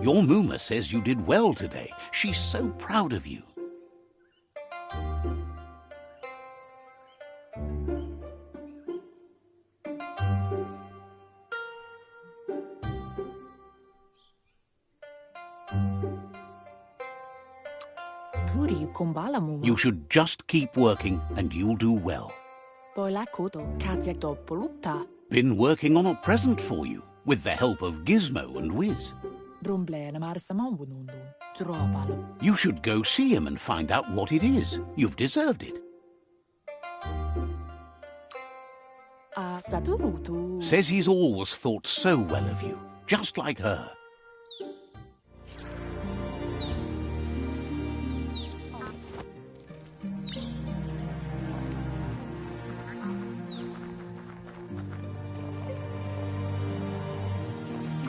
Your Mooma says you did well today. She's so proud of you. You should just keep working and you'll do well. Been working on a present for you, with the help of Gizmo and Wiz. You should go see him and find out what it is. You've deserved it. Says he's always thought so well of you, just like her.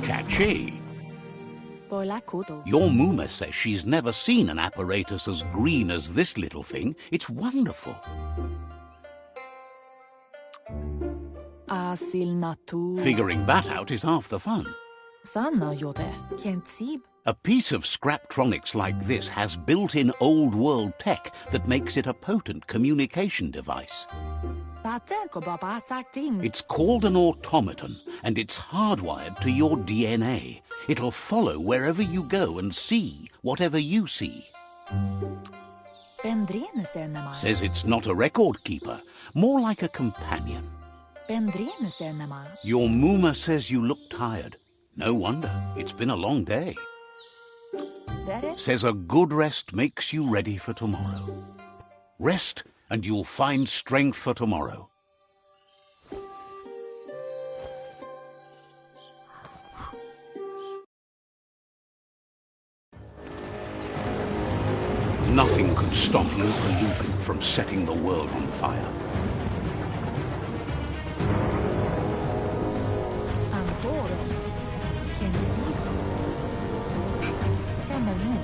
Catchy. Boilakuto. Your Muma says she's never seen an apparatus as green as this little thing. It's wonderful. Asil natu. Figuring that out is half the fun. Sana yote. Kensib. A piece of Scraptronics like this has built-in old-world tech that makes it a potent communication device. Tate ko babasakting. It's called an automaton, and it's hardwired to your DNA. It'll follow wherever you go and see whatever you see. Bendrine senema. Says it's not a record keeper, more like a companion. Bendrine senema. Your Muma says you look tired. No wonder. It's been a long day. Dere. Says a good rest makes you ready for tomorrow. Rest, and you'll find strength for tomorrow. Nothing could stop Lupin from setting the world on fire. Antoro. Kensib. Temenu.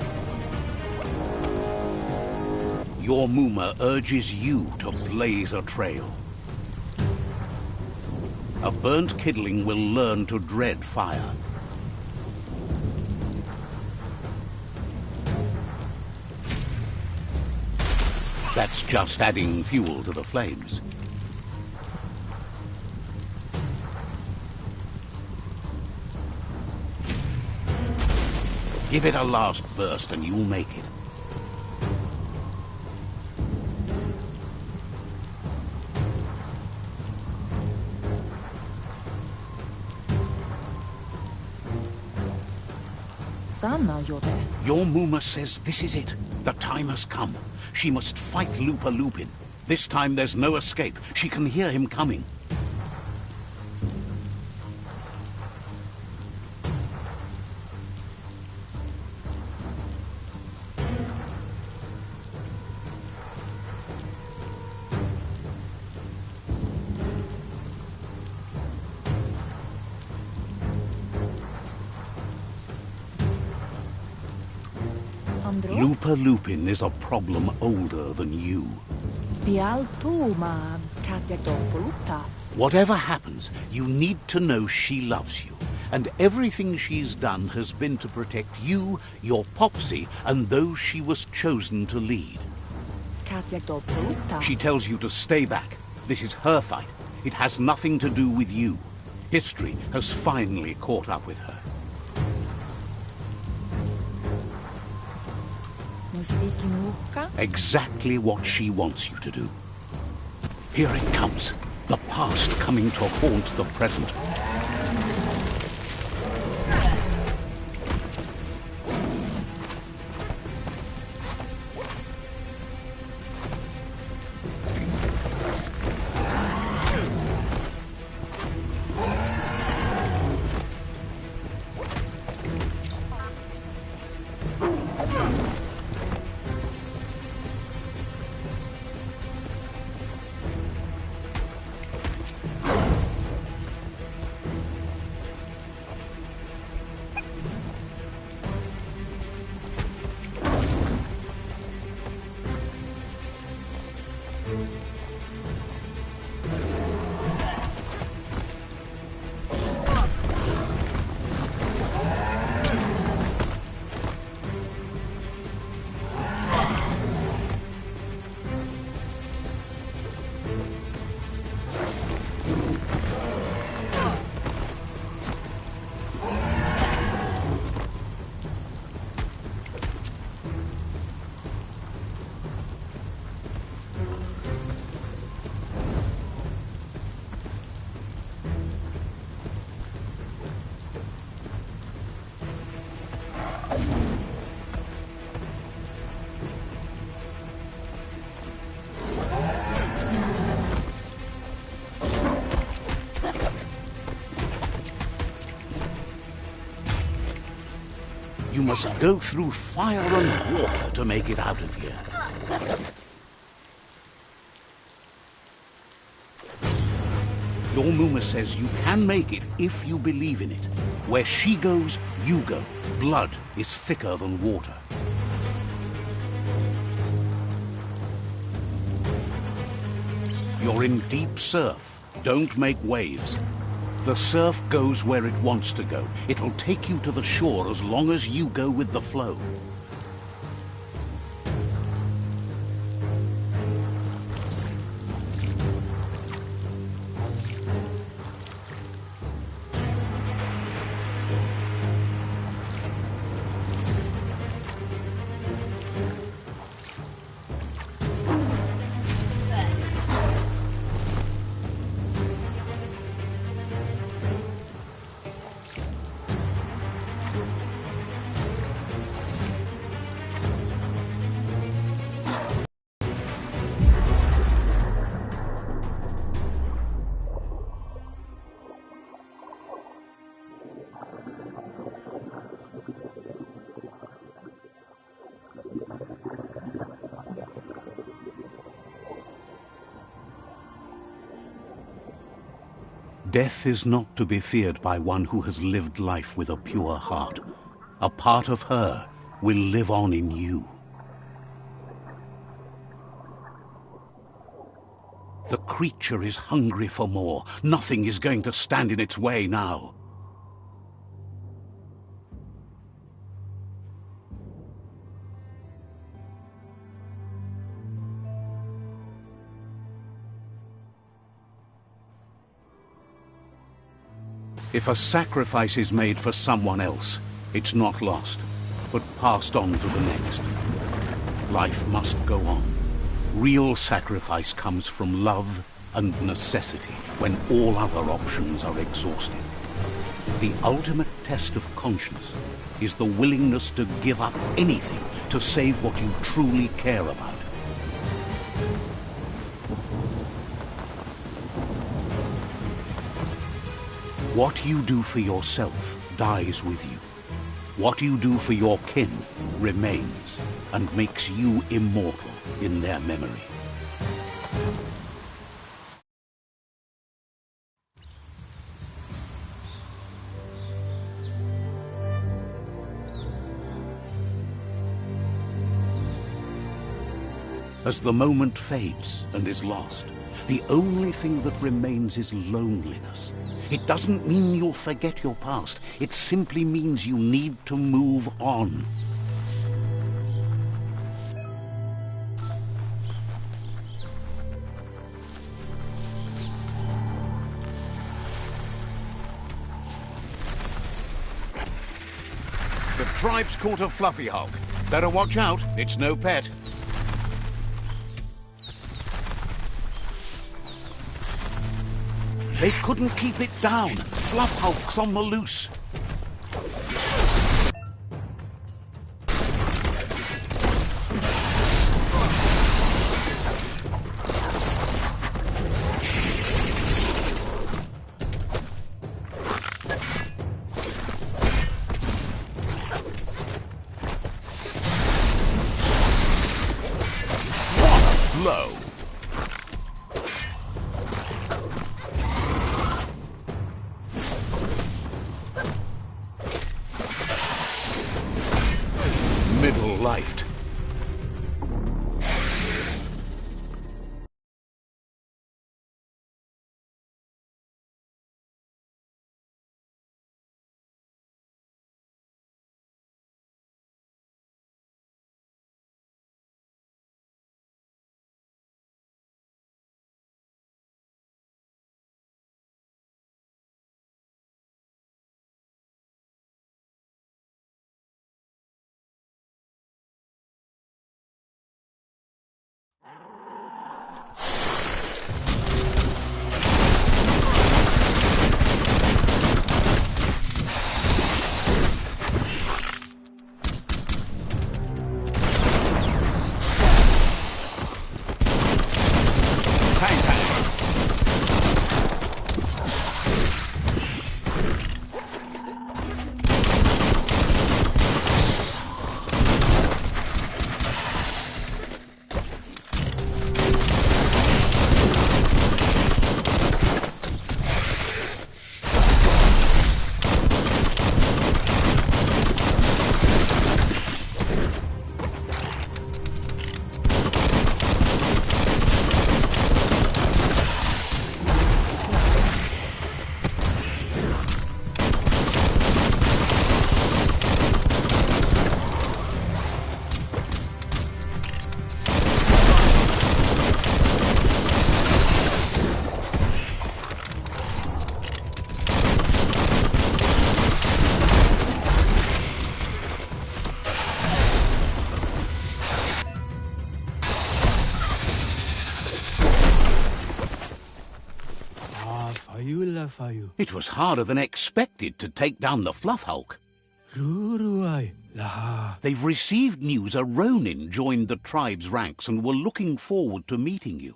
Your Muma urges you to blaze a trail. A burnt kidling will learn to dread fire. That's just adding fuel to the flames. Give it a last burst and you'll make it. Sana yote. Your Muma says this is it. The time has come. She must fight Lupin. This time there's no escape. She can hear him coming. Andro. Lupin is a problem older than you. Bial tu ma katyagdopoluta. Whatever happens, you need to know she loves you. And everything she's done has been to protect you, your Popsy, and those she was chosen to lead. Katyagdopoluta. She tells you to stay back. This is her fight. It has nothing to do with you. History has finally caught up with her. Mustikinuka. Exactly what she wants you to do. Here it comes. The past coming to haunt the present. You must go through fire and water to make it out of here. Your Muma says you can make it if you believe in it. Where she goes, you go. Blood is thicker than water. You're in deep surf. Don't make waves. The surf goes where it wants to go. It'll take you to the shore as long as you go with the flow. Death is not to be feared by one who has lived life with a pure heart. A part of her will live on in you. The creature is hungry for more. Nothing is going to stand in its way now. If a sacrifice is made for someone else, it's not lost, but passed on to the next. Life must go on. Real sacrifice comes from love and necessity, when all other options are exhausted. The ultimate test of conscience is the willingness to give up anything to save what you truly care about. What you do for yourself dies with you. What you do for your kin remains and makes you immortal in their memory. As the moment fades and is lost, the only thing that remains is loneliness. It doesn't mean you'll forget your past. It simply means you need to move on. The tribe's caught a fluffy hulk. Better watch out, it's no pet. They couldn't keep it down. Fluff hulk's on the loose. What a blow! Middle-lifed. Fayu. It was harder than expected to take down the Fluff Hulk. Ruruai. La. They've received news a Ronin joined the tribe's ranks and were looking forward to meeting you.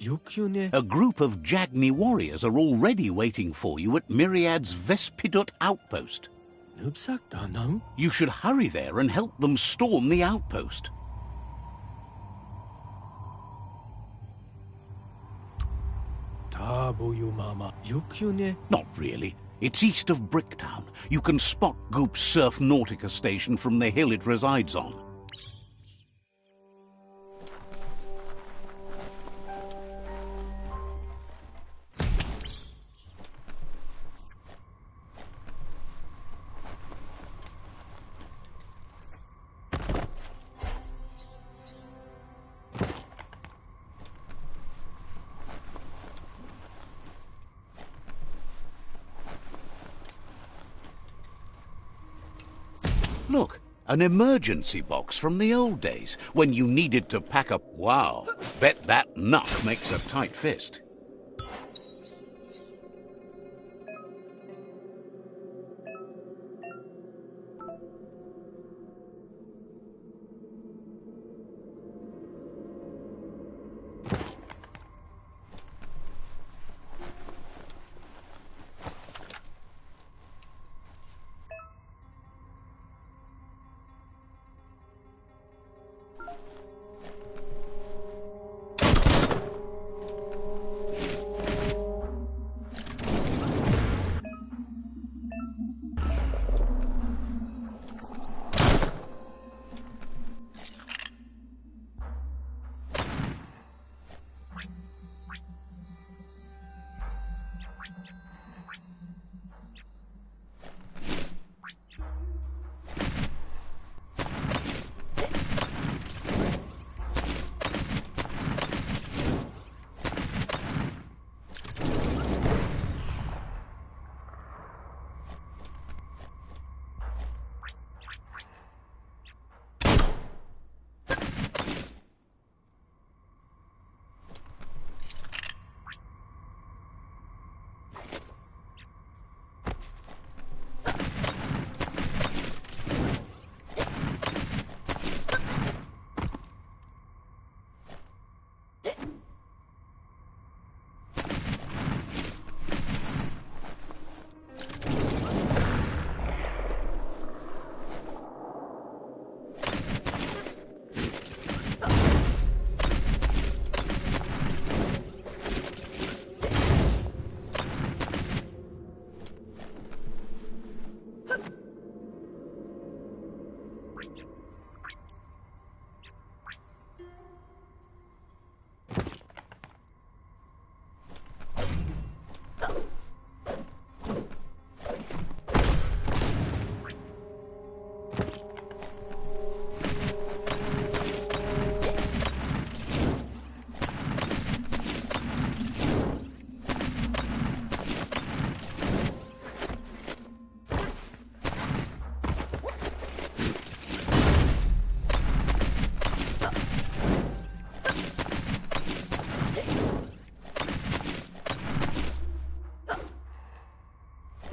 Yukyune. A group of Jagni warriors are already waiting for you at Myriad's Vespidut outpost. Nupsak danang. You should hurry there and help them storm the outpost. Taboyu mama. Yukyune. Not really. It's east of Bricktown. You can spot Goop's Surf Nautica station from the hill it resides on. Look, an emergency box from the old days, when you needed to pack up. Wow, bet that nut makes a tight fist.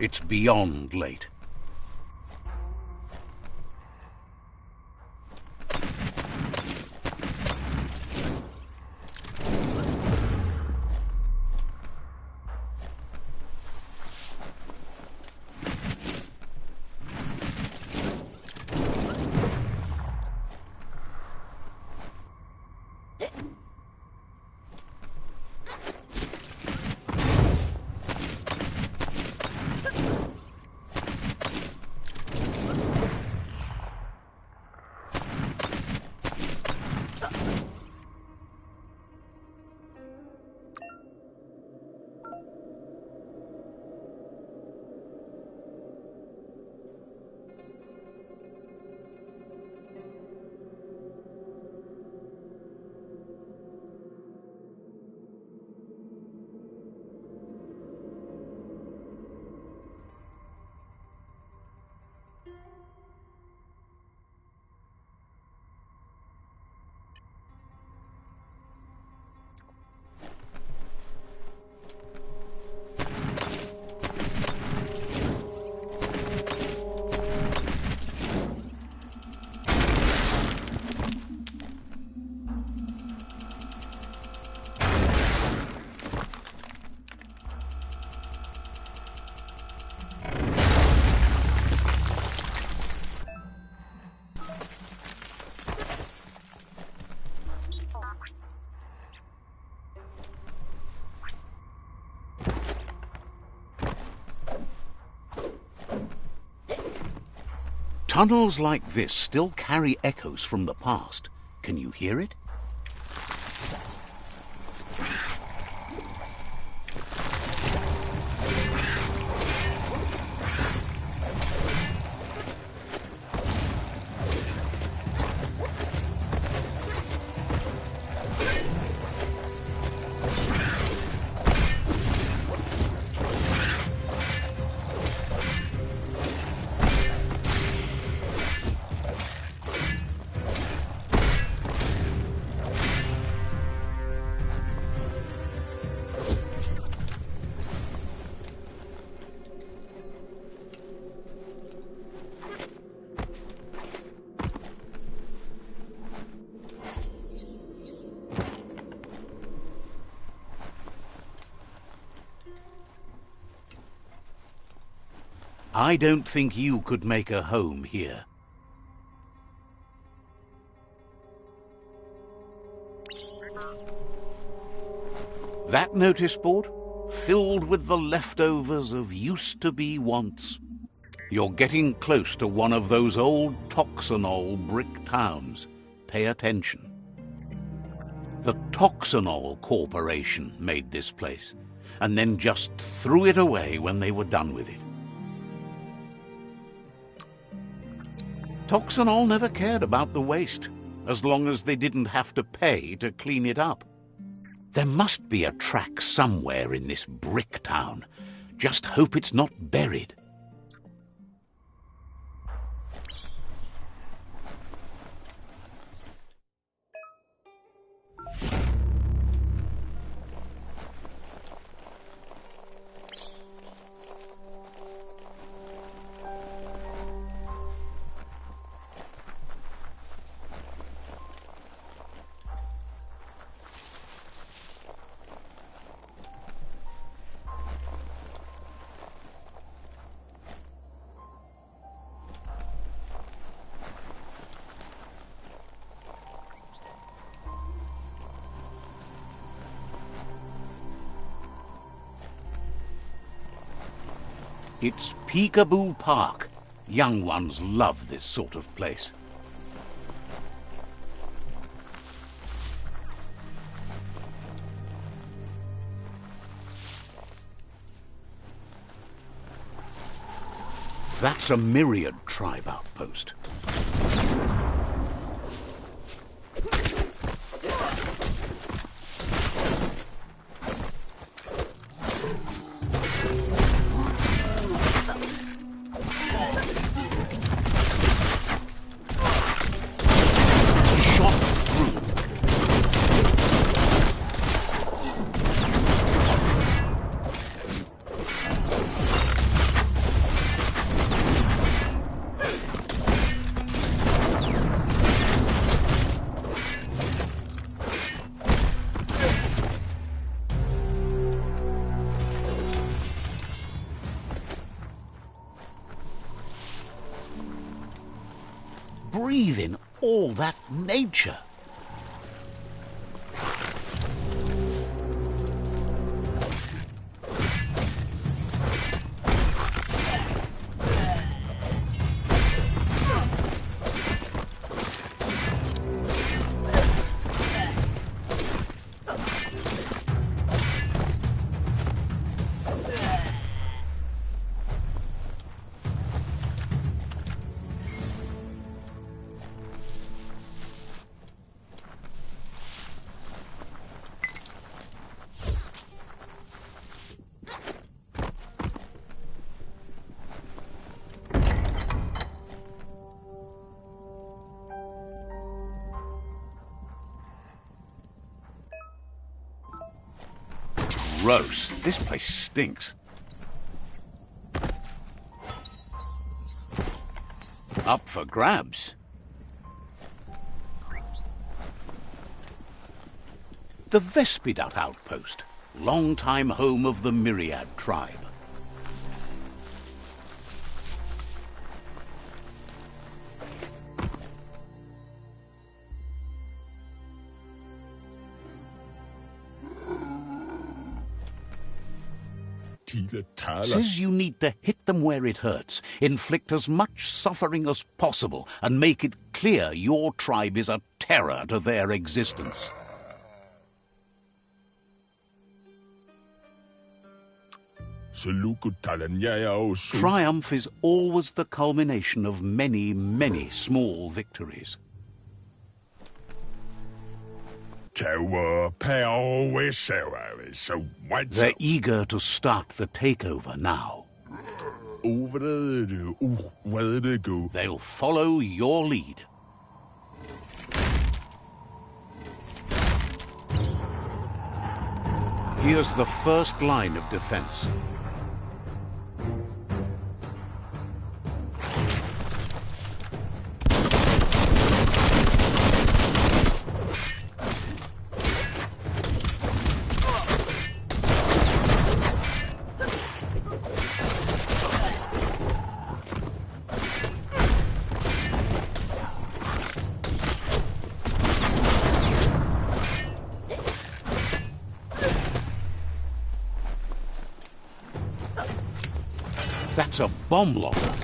It's beyond late. Tunnels like this still carry echoes from the past. Can you hear it? I don't think you could make a home here. That notice board? Filled with the leftovers of used-to-be wants. You're getting close to one of those old Toxanol brick towns. Pay attention. The Toxanol Corporation made this place, and then just threw it away when they were done with it. Toxanol never cared about the waste, as long as they didn't have to pay to clean it up. There must be a track somewhere in this brick town. Just hope it's not buried. It's Peekaboo Park. Young ones love this sort of place. That's a Myriad tribe outpost. Breathe in all that nature. Gross. This place stinks. Up for grabs. The Vespidat outpost, long-time home of the Myriad tribe. Says you need to hit them where it hurts, inflict as much suffering as possible, and make it clear your tribe is a terror to their existence. Triumph is always the culmination of many, many small victories. They're eager to start the takeover now. They'll follow your lead. Here's the first line of defense. That's a bomb locker.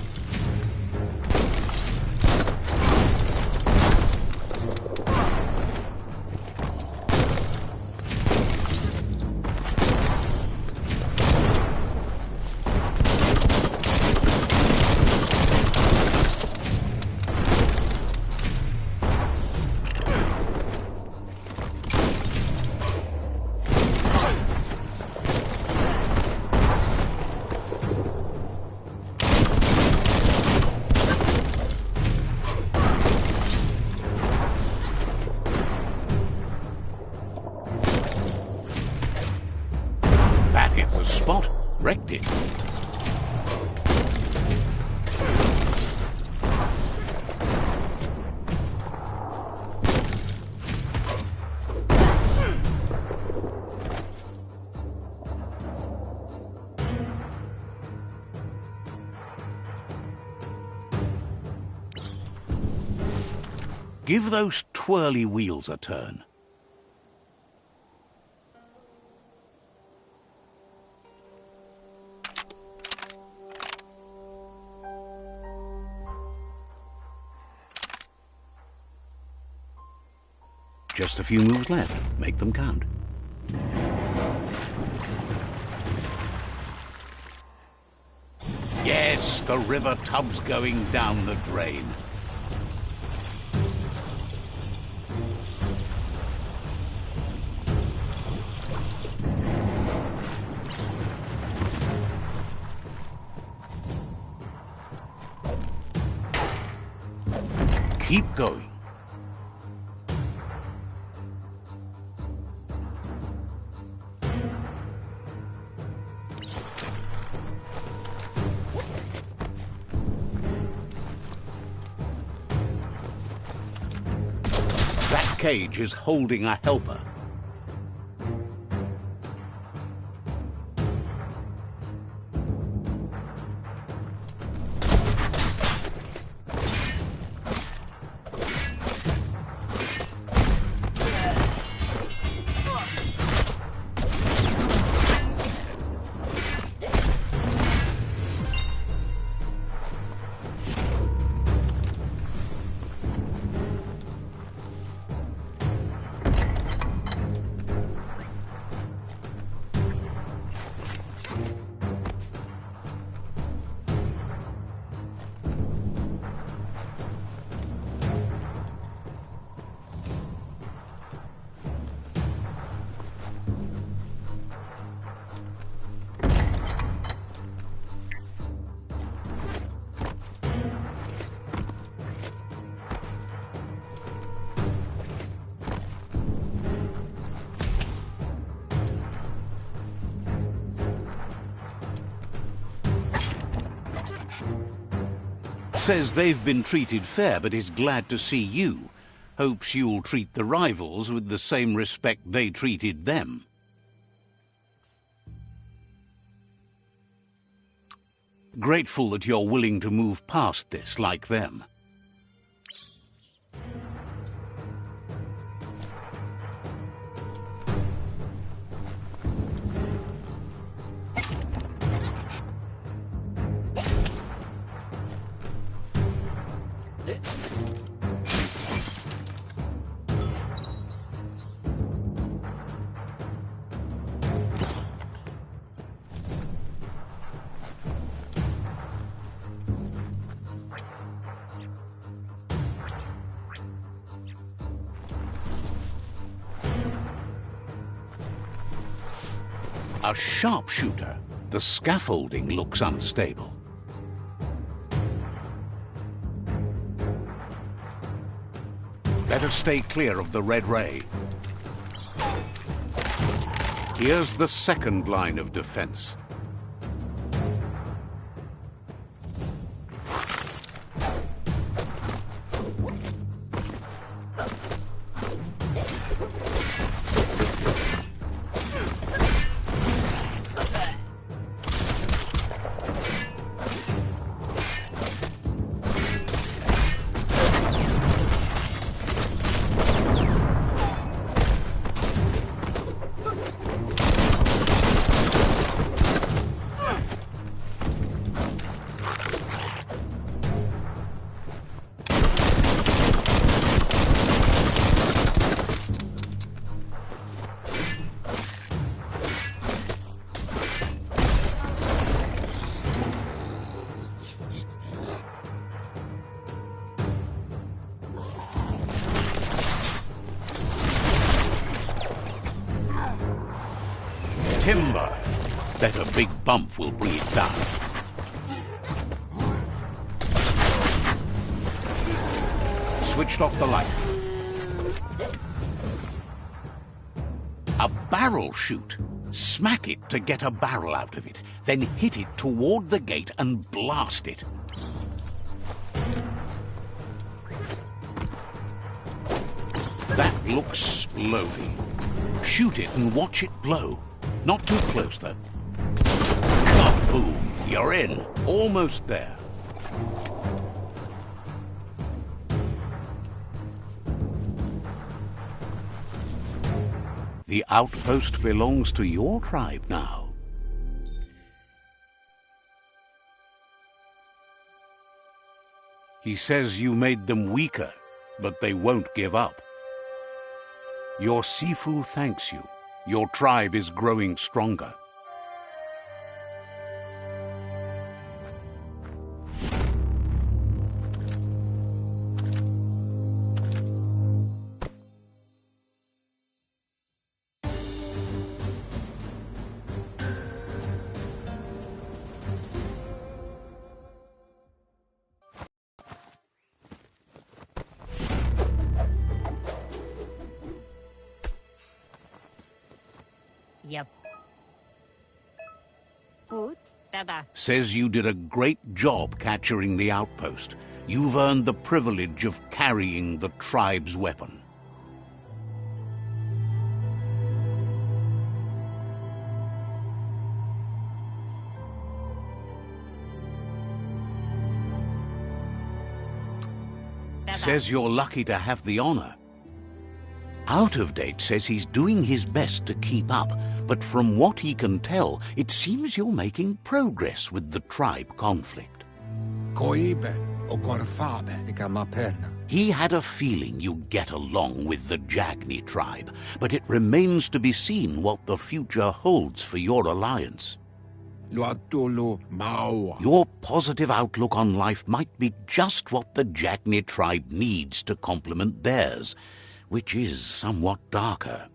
Hit the spot, wrecked it. Give those twirly wheels a turn. Just a few moves left. Make them count. Yes, the river tub's going down the drain. Keep going. That cage is holding a helper. Says they've been treated fair, but is glad to see you. Hopes you'll treat the rivals with the same respect they treated them. Grateful that you're willing to move past this like them. A sharpshooter. The scaffolding looks unstable. Better stay clear of the red ray. Here's the second line of defense. Timber. Bet a big bump will bring it down. Switched off the light. A barrel shoot. Smack it to get a barrel out of it. Then hit it toward the gate and blast it. That looks splody. Shoot it and watch it blow. Not too close, though. Kaboom! You're in. Almost there. The outpost belongs to your tribe now. He says you made them weaker, but they won't give up. Your Sifu thanks you. Your tribe is growing stronger. Yep. Food, Dada. Says you did a great job capturing the outpost. You've earned the privilege of carrying the tribe's weapon. Dada. Says you're lucky to have the honor. Out of Date says he's doing his best to keep up, but from what he can tell, it seems you're making progress with the tribe conflict. He had a feeling you'd get along with the Jagni tribe, but it remains to be seen what the future holds for your alliance. Your positive outlook on life might be just what the Jagni tribe needs to complement theirs, which is somewhat darker.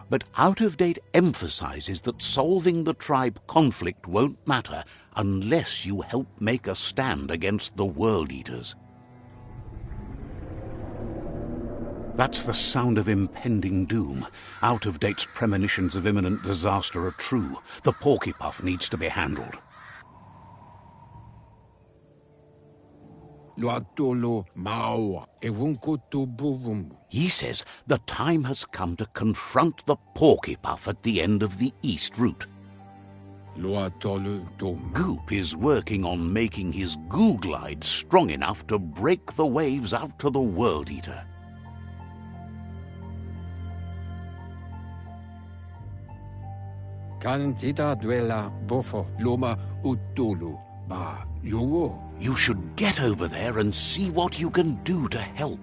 But Out of Date emphasizes that solving the tribe conflict won't matter unless you help make a stand against the World Eaters. That's the sound of impending doom. Out of Date's premonitions of imminent disaster are true. The Porkypuff needs to be handled. He says the time has come to confront the Porkypuff at the end of the East Route. Goop is working on making his goo glide strong enough to break the waves out to the World Eater. Yogo. You should get over there and see what you can do to help.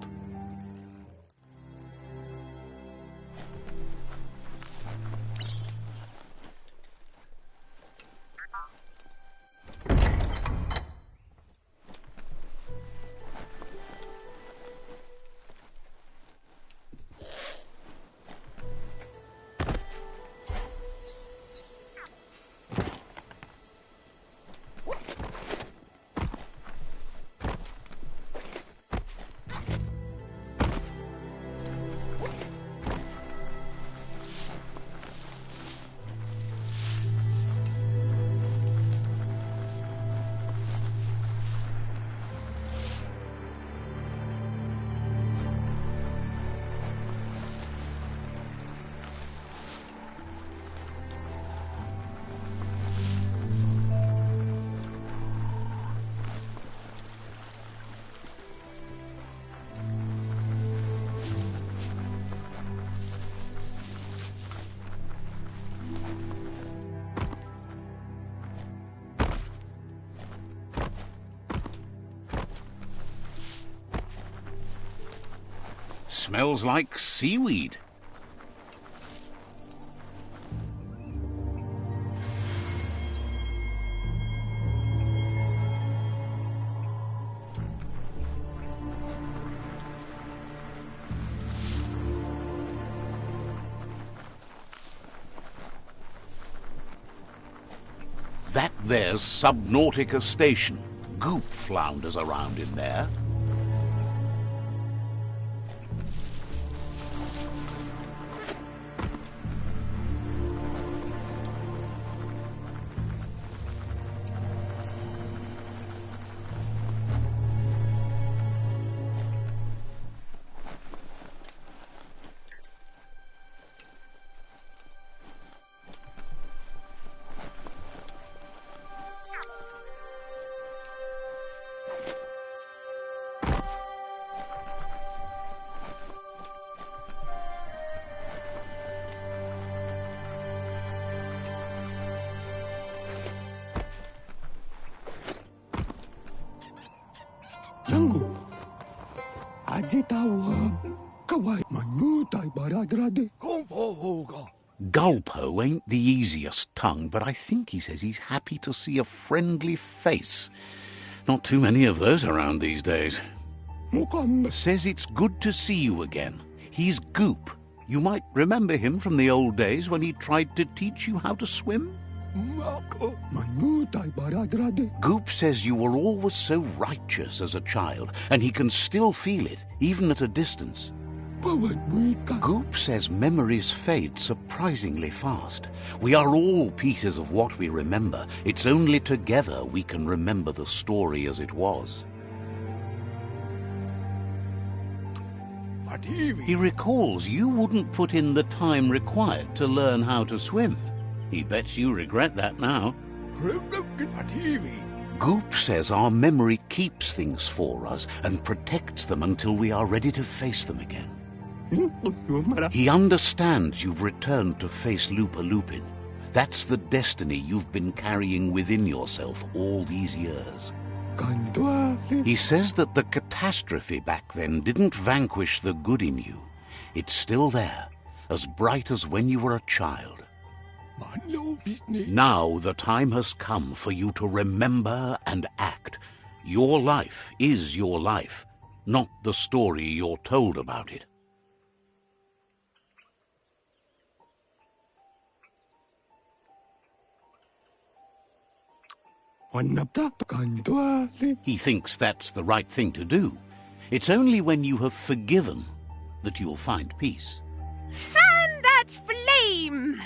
Smells like seaweed. That there's Subnautica Station. Goop flounders around in there. Gulpo ain't the easiest tongue, but I think he says he's happy to see a friendly face. Not too many of those around these days. Says it's good to see you again. He's Goop. You might remember him from the old days when he tried to teach you how to swim. Goop says you were always so righteous as a child, and he can still feel it, even at a distance. Goop says memories fade surprisingly fast. We are all pieces of what we remember. It's only together we can remember the story as it was. He recalls you wouldn't put in the time required to learn how to swim. He bets you regret that now. Goop says our memory keeps things for us and protects them until we are ready to face them again. He understands you've returned to face Lupa Lupin. That's the destiny you've been carrying within yourself all these years. He says that the catastrophe back then didn't vanquish the good in you. It's still there, as bright as when you were a child. Now the time has come for you to remember and act. Your life is your life, not the story you're told about it. He thinks that's the right thing to do. It's only when you have forgiven that you'll find peace. Fan that flame!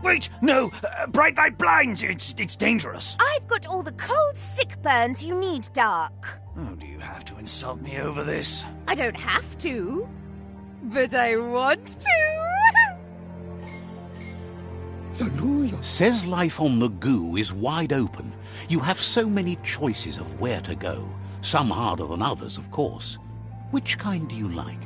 Wait, no! Bright light blinds! It's dangerous. I've got all the cold sick burns you need, Dark. Oh, do you have to insult me over this? I don't have to, but I want to. Says life on the goo is wide open. You have so many choices of where to go. Some harder than others, of course. Which kind do you like?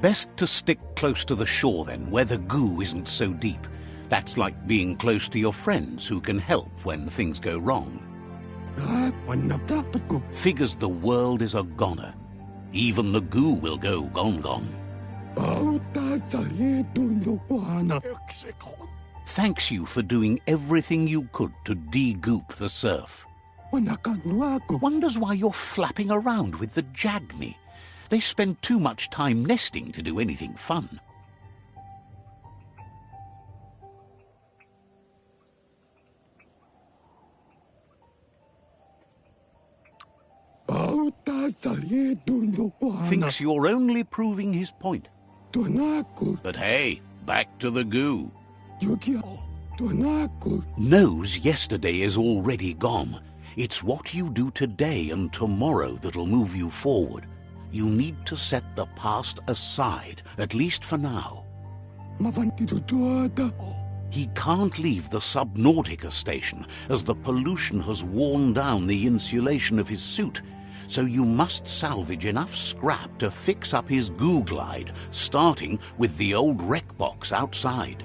Best to stick close to the shore then, where the goo isn't so deep. That's like being close to your friends who can help when things go wrong. Figures the world is a goner. Even the goo will go gone. Thanks you for doing everything you could to de-goop the surf. Wonders why you're flapping around with the Jagni. They spend too much time nesting to do anything fun. Thinks you're only proving his point. But hey, back to the goo. Knows yesterday is already gone. It's what you do today and tomorrow that'll move you forward. You need to set the past aside, at least for now. He can't leave the Subnautica station, as the pollution has worn down the insulation of his suit, so you must salvage enough scrap to fix up his goo glide, starting with the old wreck box outside.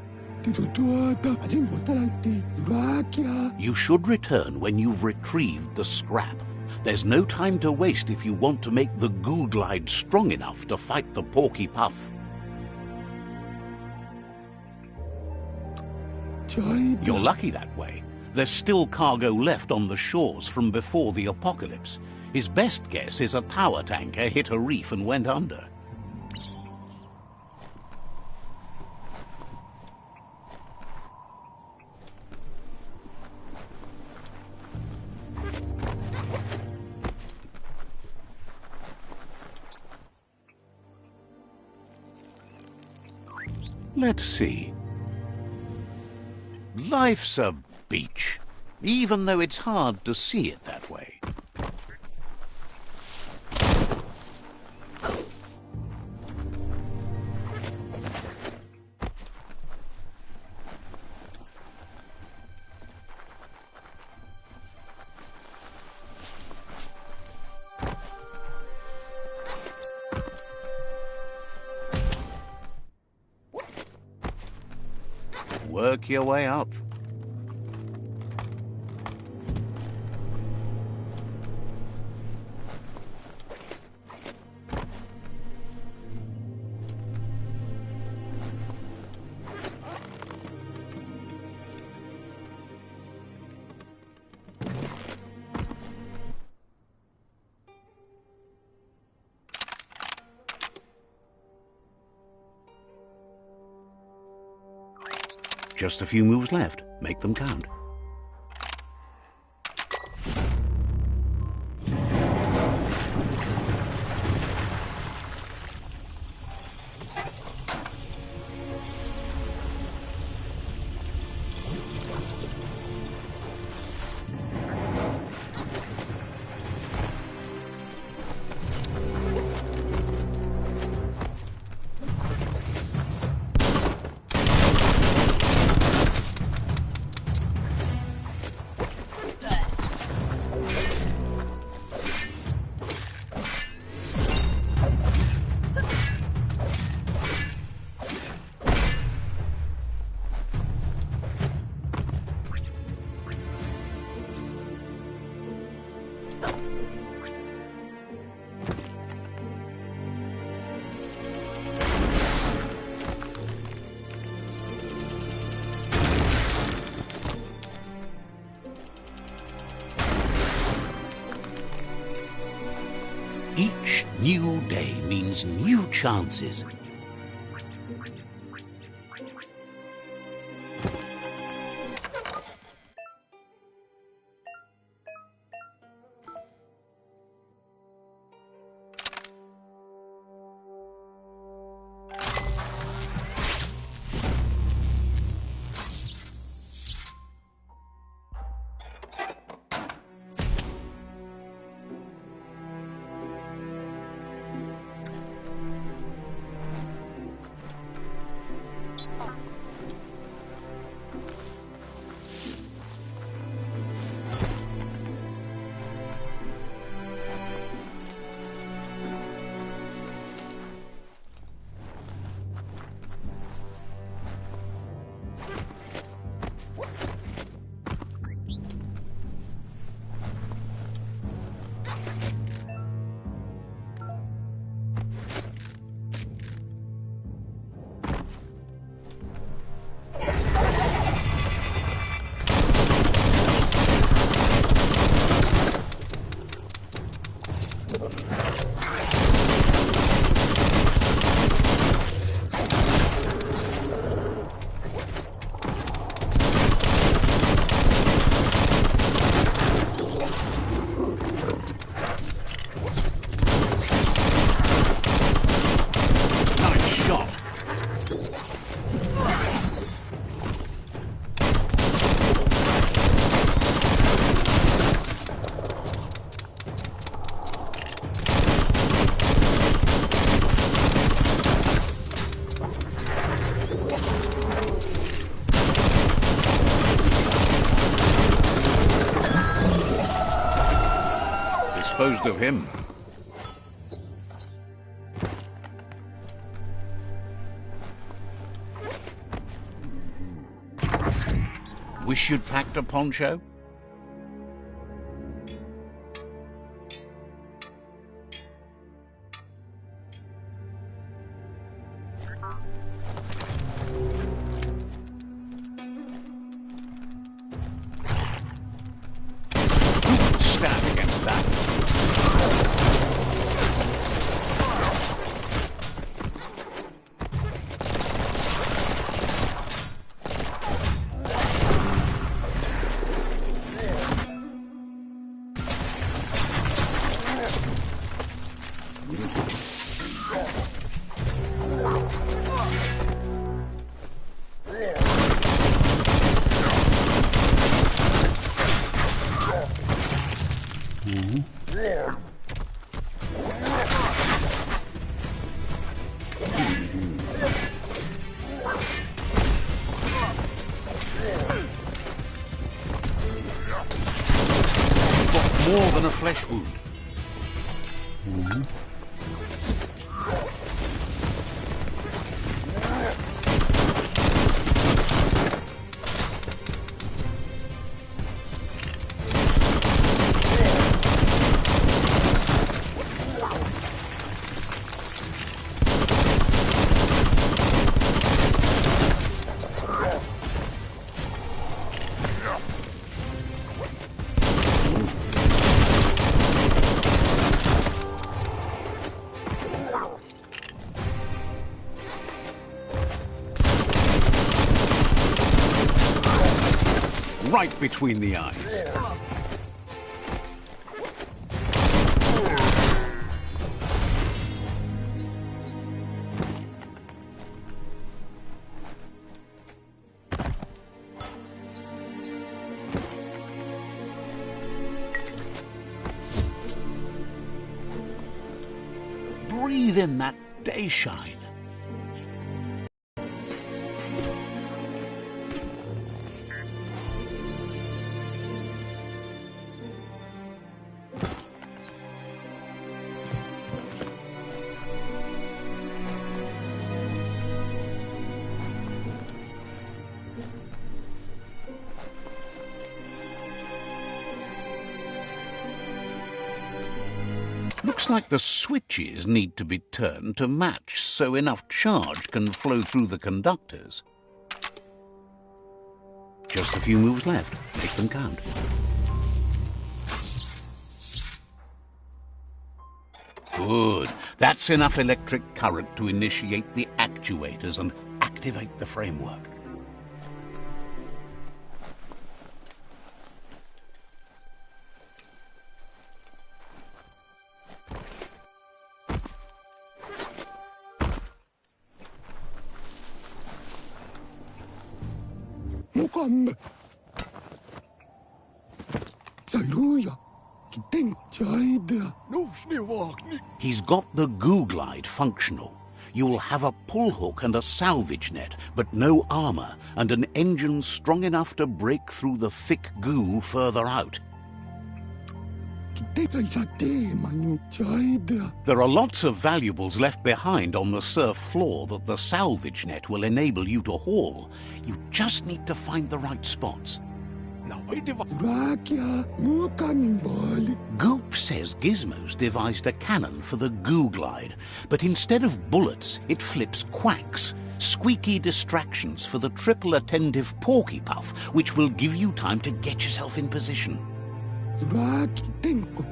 You should return when you've retrieved the scrap. There's no time to waste if you want to make the goo glide strong enough to fight the Porky Puff. You're lucky that way. There's still cargo left on the shores from before the apocalypse. His best guess is a power tanker hit a reef and went under. Let's see. Life's a beach, even though it's hard to see it that way. Work your way up. Just a few moves left. Make them count. Each new day means new chances. accused of him. Wish you'd packed a poncho? Stand against that. More than a flesh wound. Right between the eyes. Breathe in that day shine. Looks like the switches need to be turned to match so enough charge can flow through the conductors. Just a few moves left. Make them count. Good. That's enough electric current to initiate the actuators and activate the framework. He's got the goo glide functional. You'll have a pull hook and a salvage net, but no armor, and an engine strong enough to break through the thick goo further out. There are lots of valuables left behind on the surf floor that the salvage net will enable you to haul. You just need to find the right spots. Goop says Gizmo's devised a cannon for the goo glide, but instead of bullets, it flips quacks, squeaky distractions for the triple attentive porky puff, which will give you time to get yourself in position.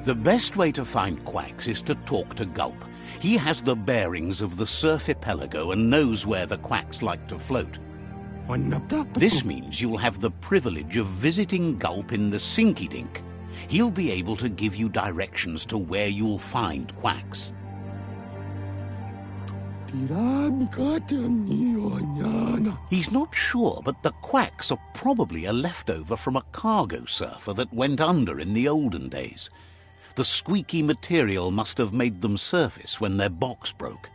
The best way to find quacks is to talk to Gulp. He has the bearings of the surf-archipelago and knows where the quacks like to float. This means you'll have the privilege of visiting Gulp in the Sinky Dink. He'll be able to give you directions to where you'll find quacks. He's not sure, but the quacks are probably a leftover from a cargo surfer that went under in the olden days. The squeaky material must have made them surface when their box broke.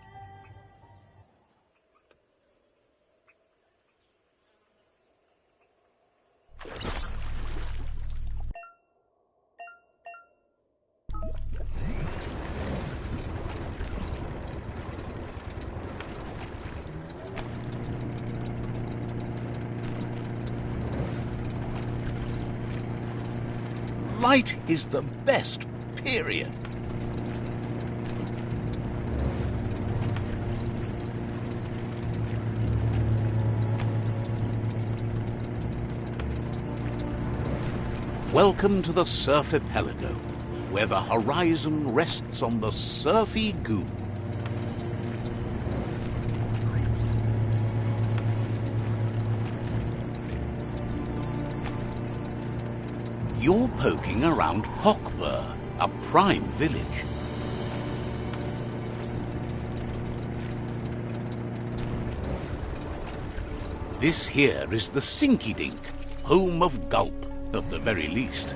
flight is the best, period. Welcome to the Surf Archipelago, where the horizon rests on the surfy goo. You're poking around Hockbur, a prime village. This here is the Sinky Dink, home of Gulp, at the very least.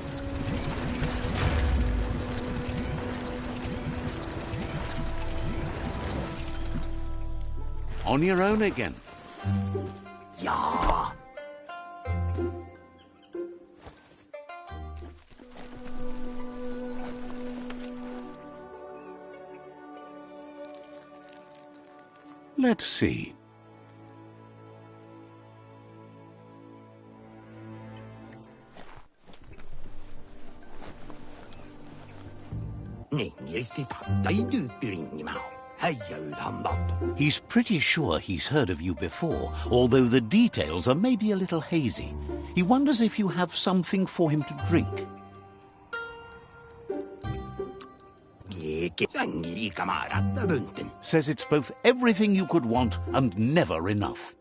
On your own again. Yeah. Let's see. He's pretty sure he's heard of you before, although the details are maybe a little hazy. He wonders if you have something for him to drink. Says it's both everything you could want and never enough.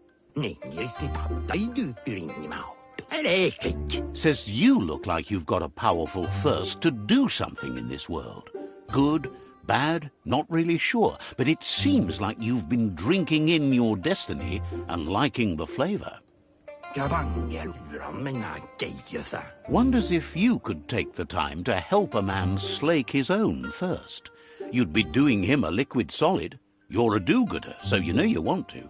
Says you look like you've got a powerful thirst to do something in this world. Good, bad, not really sure, but it seems like you've been drinking in your destiny and liking the flavor. Wonders if you could take the time to help a man slake his own thirst. You'd be doing him a liquid solid. You're a do-gooder, so you know you want to.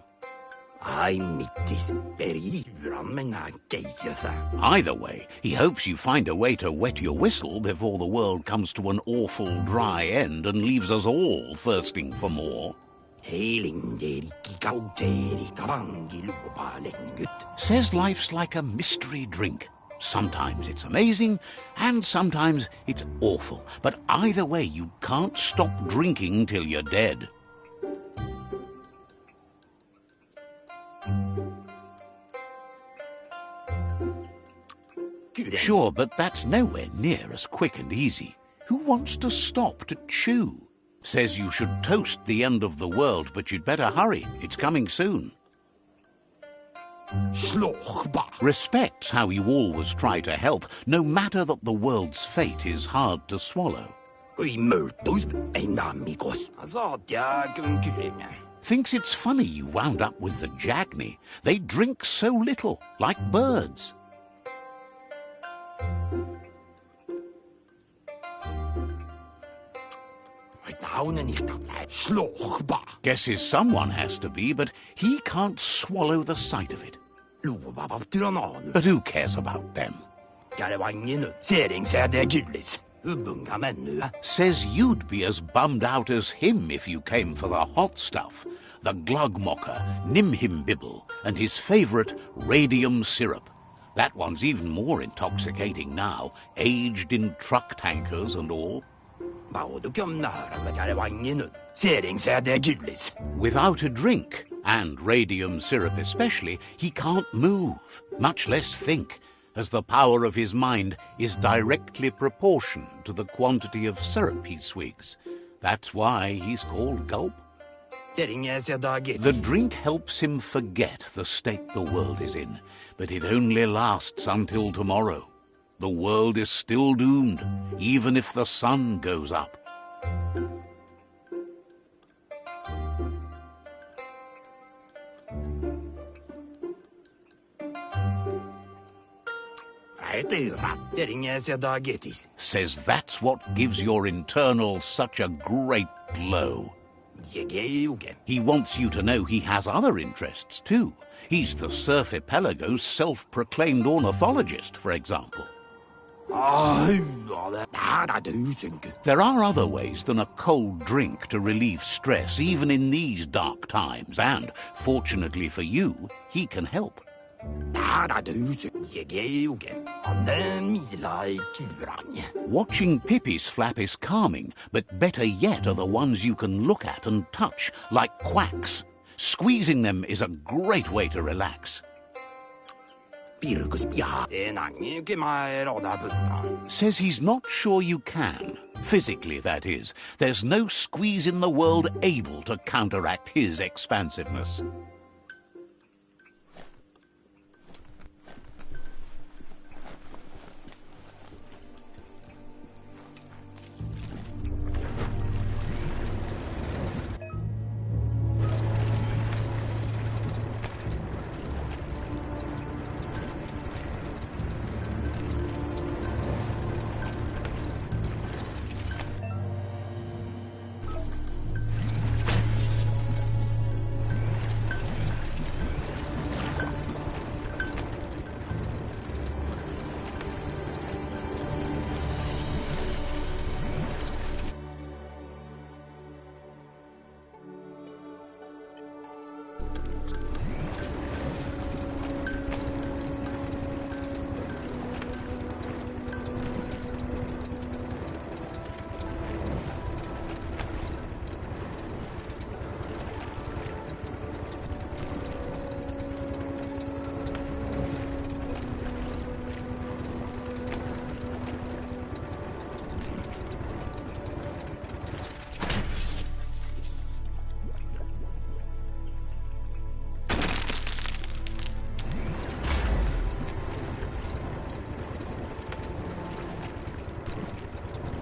Either way, he hopes you find a way to wet your whistle before the world comes to an awful dry end and leaves us all thirsting for more. Says life's like a mystery drink. Sometimes it's amazing, and sometimes it's awful. But either way, you can't stop drinking till you're dead. Sure, but that's nowhere near as quick and easy. Who wants to stop to chew? Says you should toast the end of the world, but you'd better hurry. It's coming soon. Respects how you always try to help, no matter that the world's fate is hard to swallow. Thinks it's funny you wound up with the Jagni. They drink so little, like birds. Guesses someone has to be, but he can't swallow the sight of it. But who cares about them? Says you'd be as bummed out as him if you came for the hot stuff. The Glugmocker, Nimhimbibble, and his favourite radium syrup. That one's even more intoxicating now, aged in truck tankers and all. Without a drink, and radium syrup especially, he can't move, much less think, as the power of his mind is directly proportioned to the quantity of syrup he swigs. That's why he's called Gulp. The drink helps him forget the state the world is in, but it only lasts until tomorrow. The world is still doomed, even if the sun goes up. Says that's what gives your internals such a great glow. He wants you to know he has other interests too. He's the Surf Archipelago's self-proclaimed ornithologist, for example. There are other ways than a cold drink to relieve stress, even in these dark times, and, fortunately for you, he can help. Watching Pippi's flap is calming, but better yet are the ones you can look at and touch, like quacks. Squeezing them is a great way to relax. Says he's not sure you can. Physically, that is. There's no squeeze in the world able to counteract his expansiveness.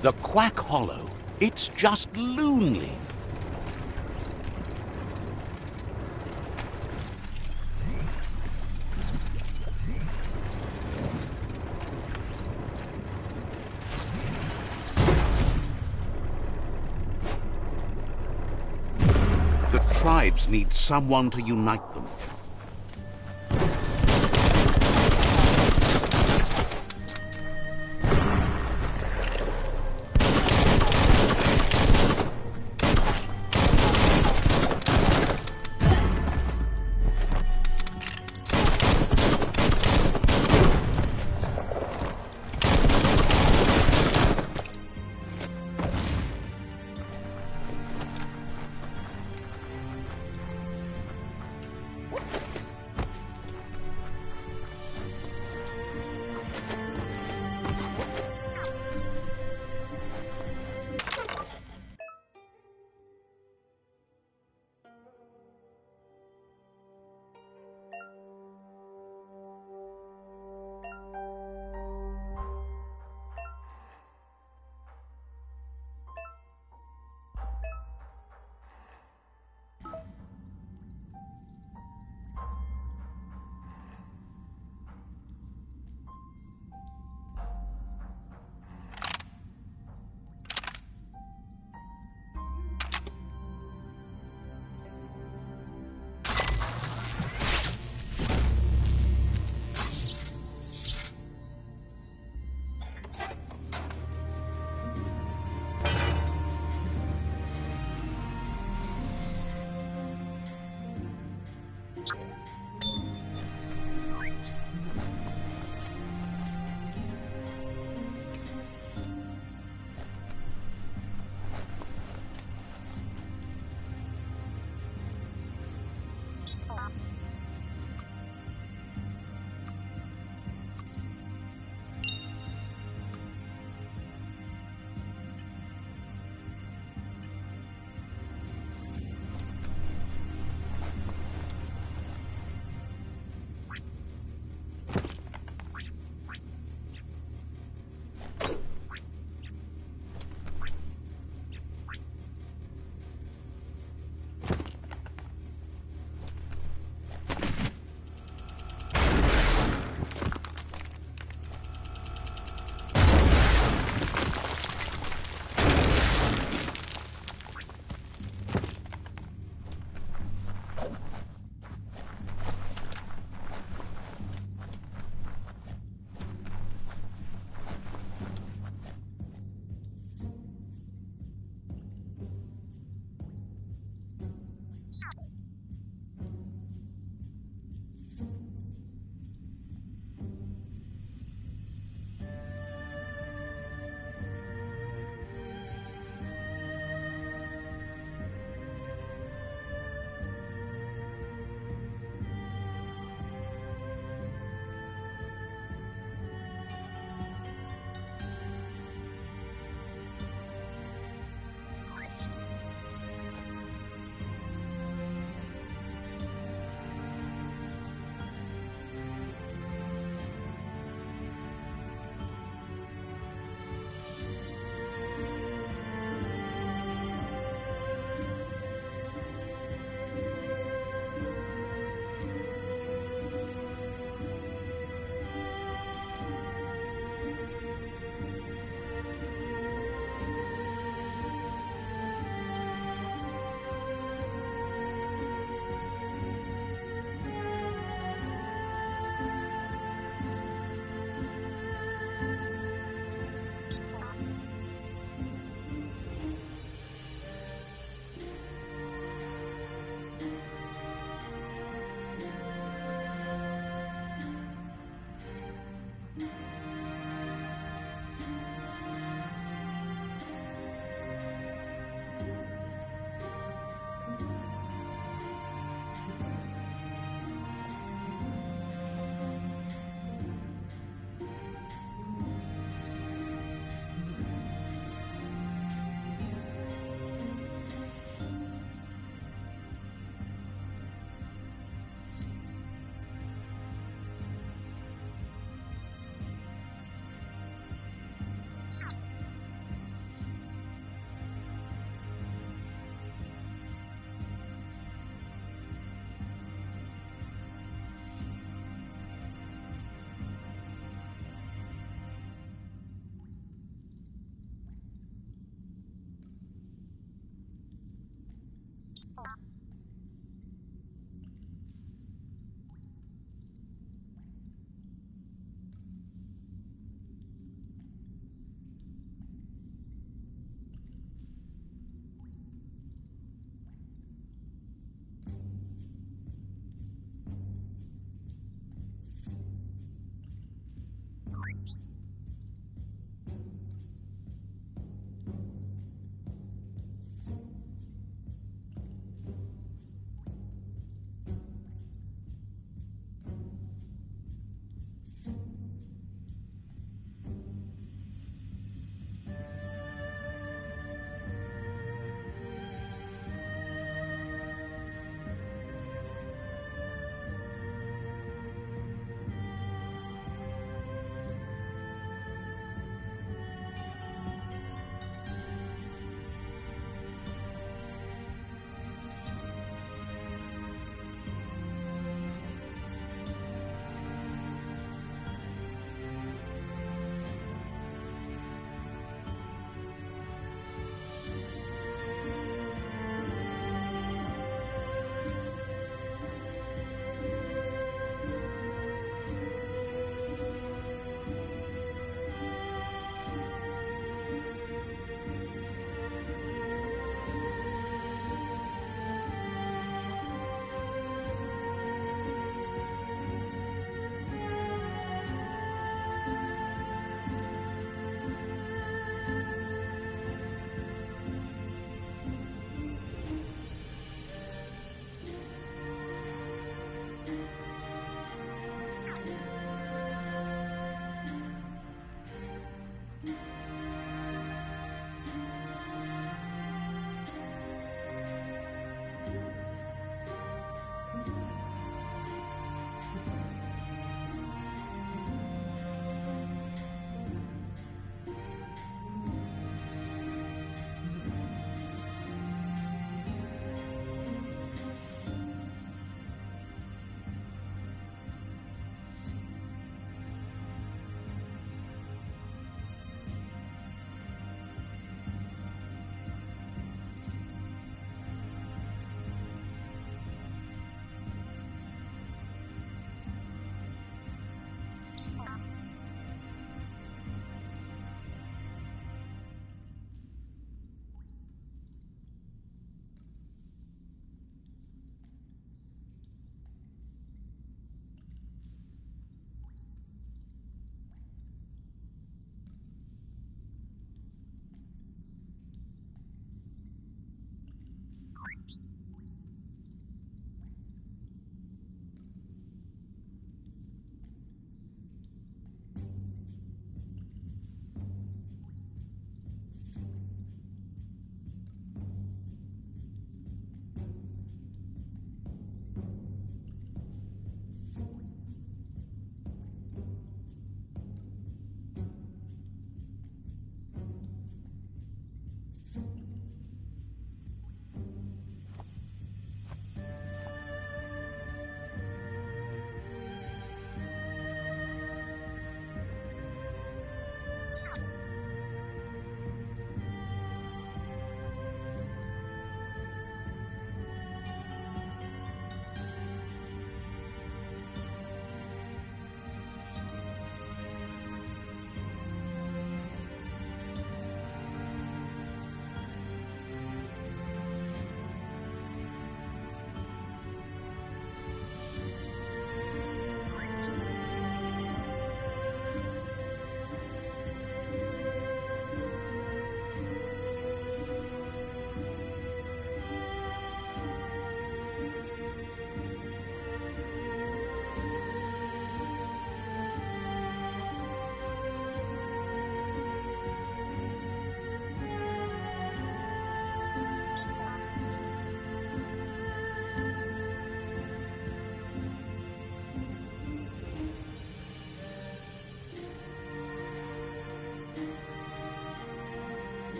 The Quack Hollow. It's just lonely. The tribes need someone to unite them.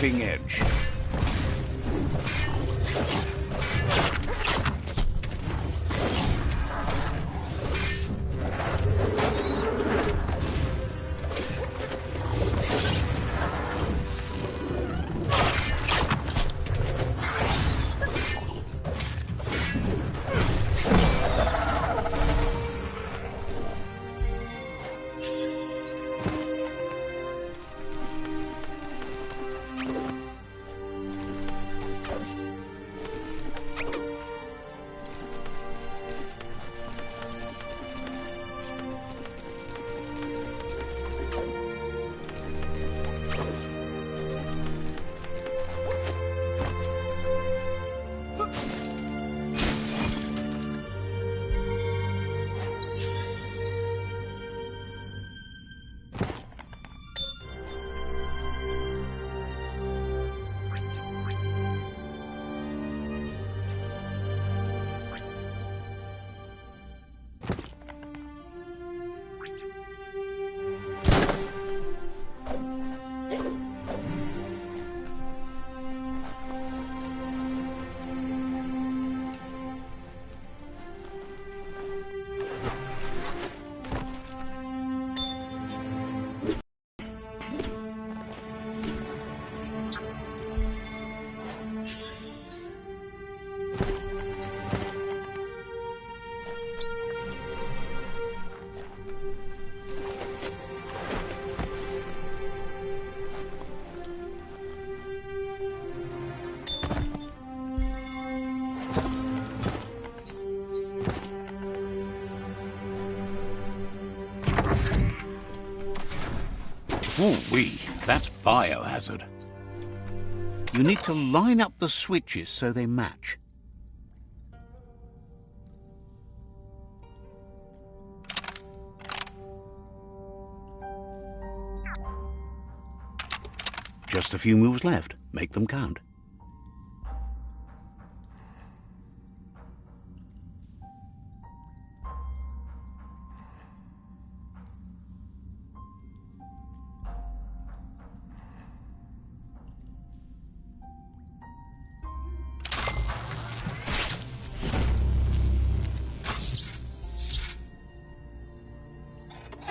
cutting edge. Ooh-wee, that's biohazard. You need to line up the switches so they match. Just a few moves left. Make them count.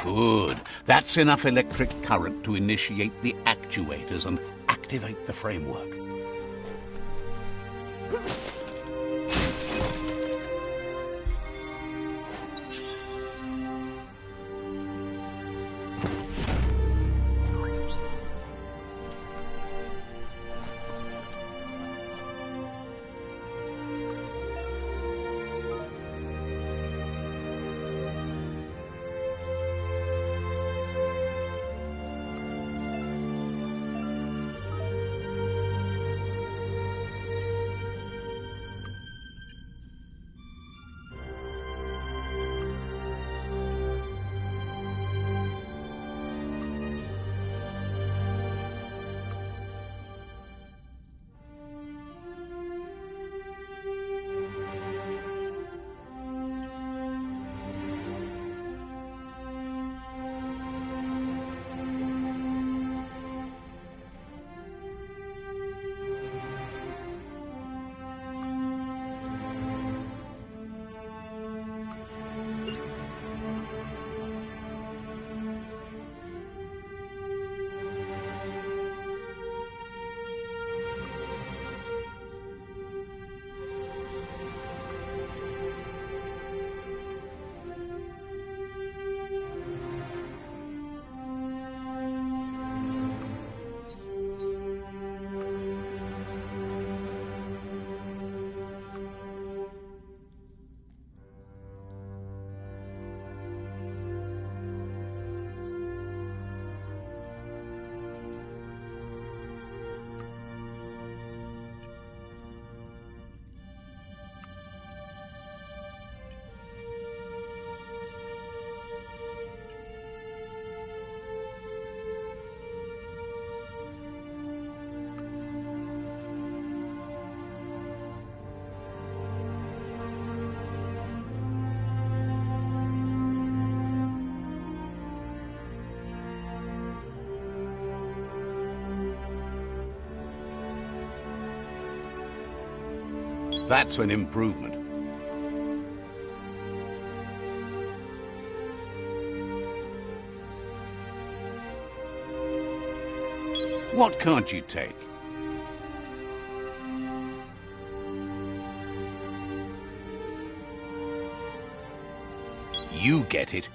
Good. That's enough electric current to initiate the actuators and activate the framework. That's an improvement. What can't you take? You get it.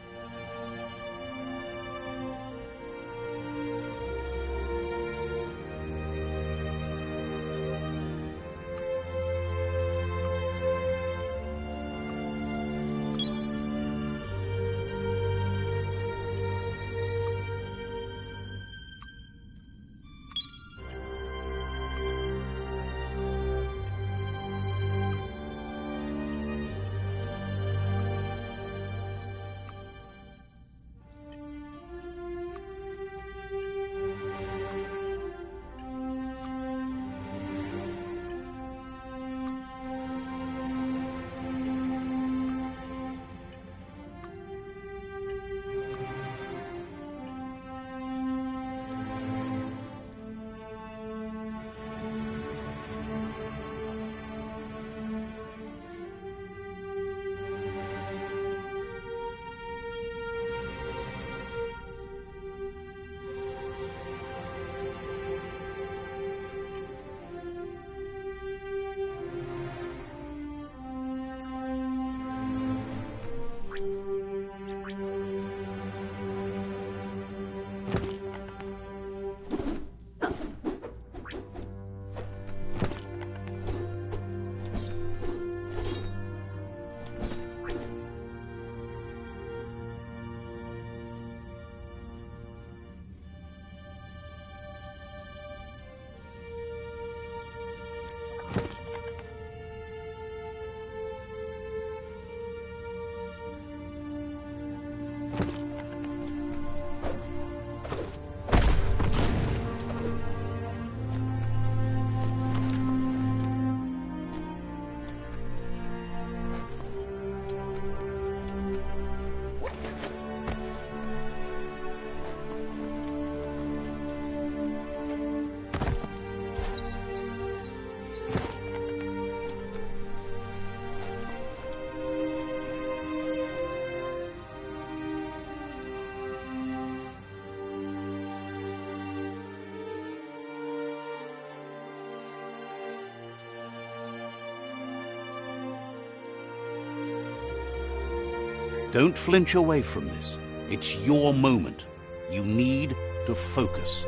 Don't flinch away from this. It's your moment. You need to focus.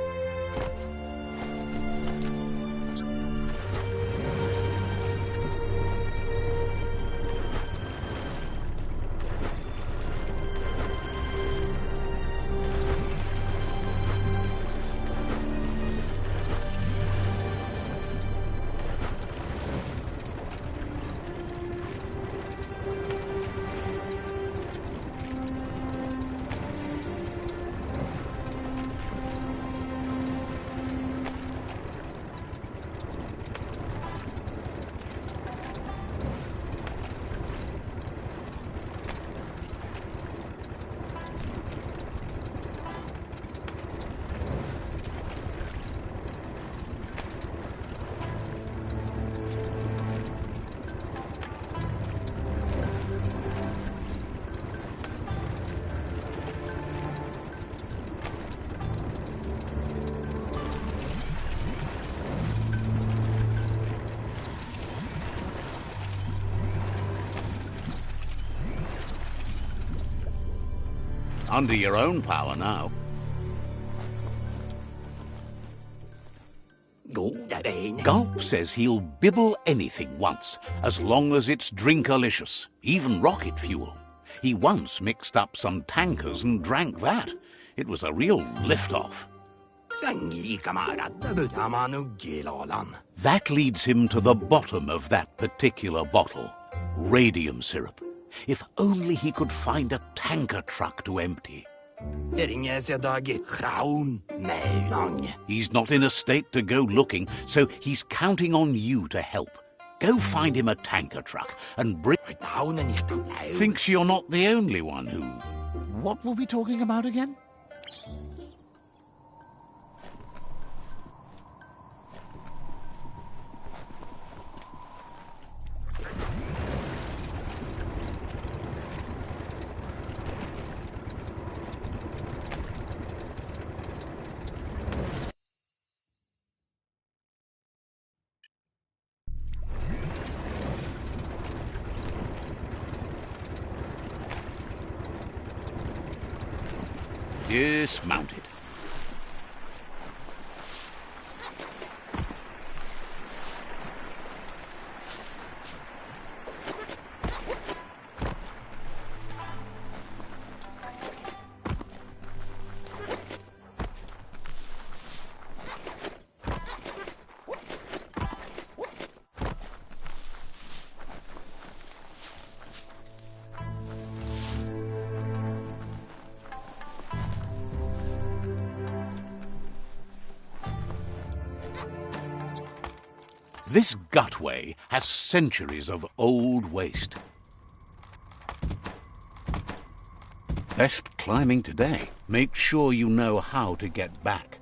Under your own power now. Gulp says he'll bibble anything once, as long as it's drinkalicious, even rocket fuel. He once mixed up some tankers and drank that. It was a real lift-off. That leads him to the bottom of that particular bottle. Radium syrup. If only he could find a tanker truck to empty. He's not in a state to go looking, so he's counting on you to help. Go find him a tanker truck and bring... Thinks you're not the only one who... What were we talking about again? Dismounted. This gutway has centuries of old waste. Best climbing today. Make sure you know how to get back.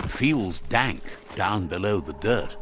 Feels dank down below the dirt.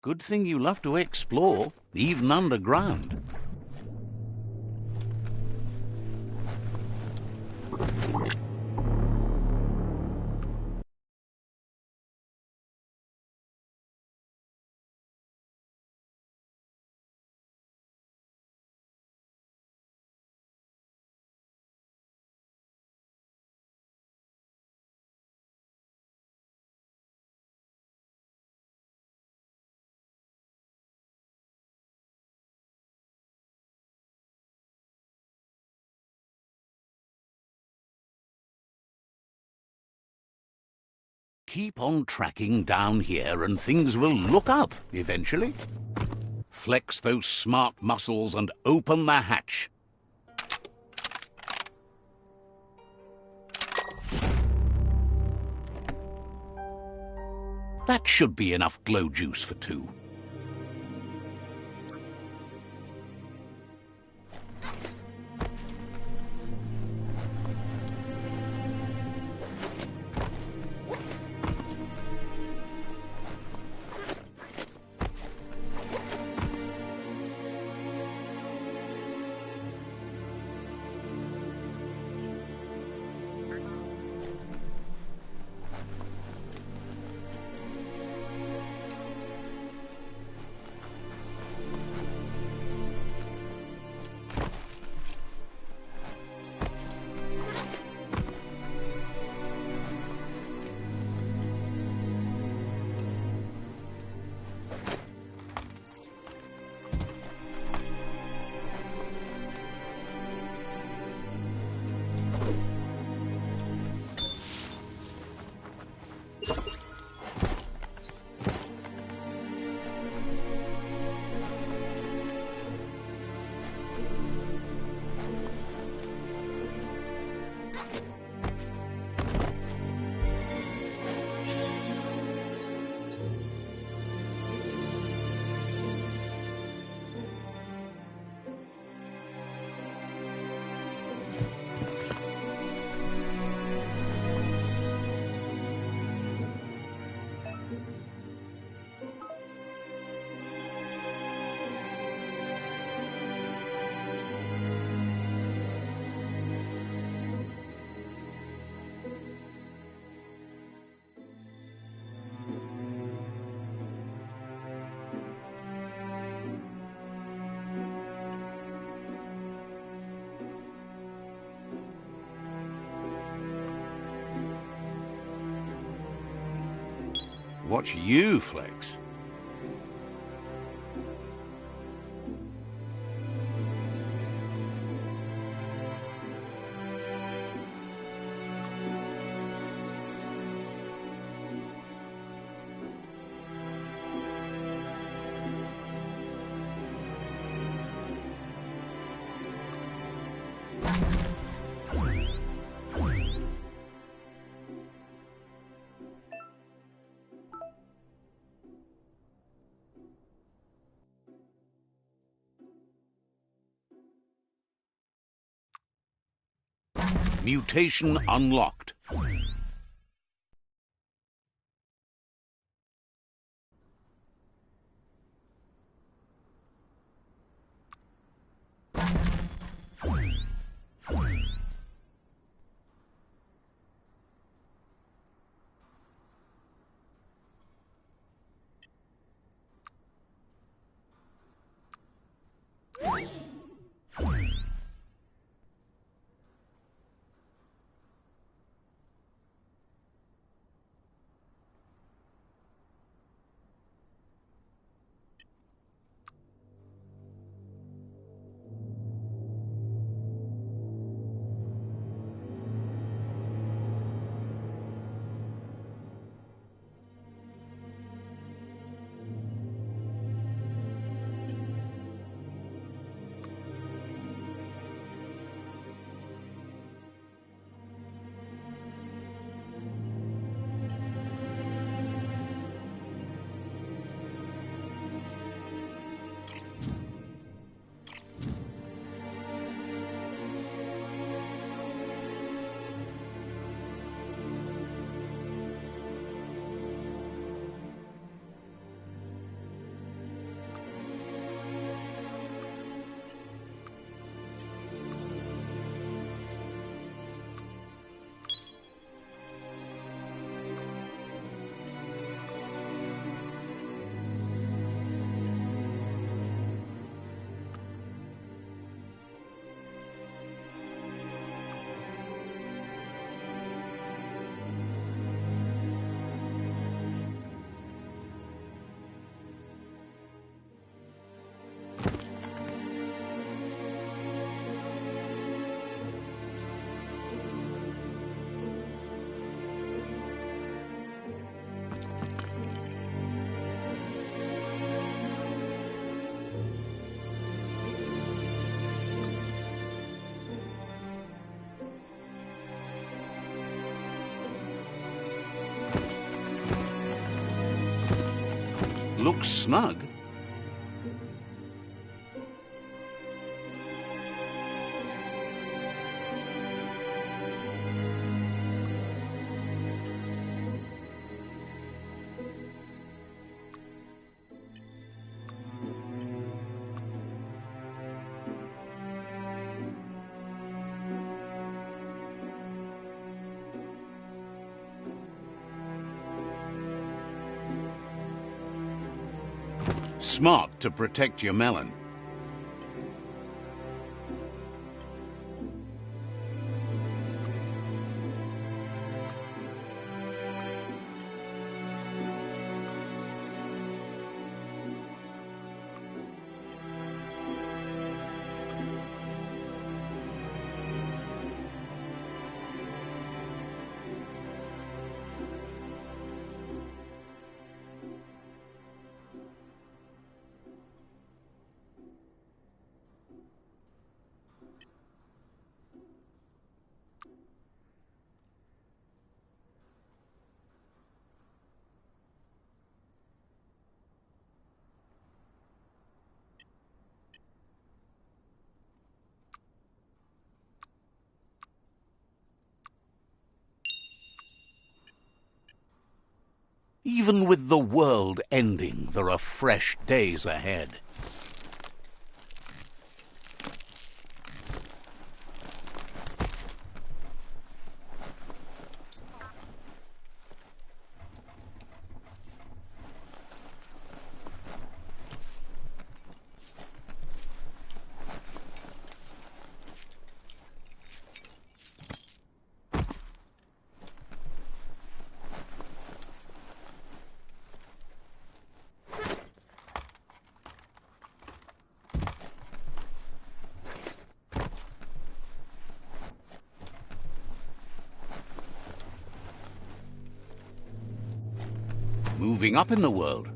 Good thing you love to explore, even underground. Keep on tracking down here and things will look up eventually. Flex those smart muscles and open the hatch. That should be enough glow juice for two. Watch you, Flex. Mutation unlocked. looks snug. Smart to protect your melon. Even with the world ending, there are fresh days ahead. Moving up in the world.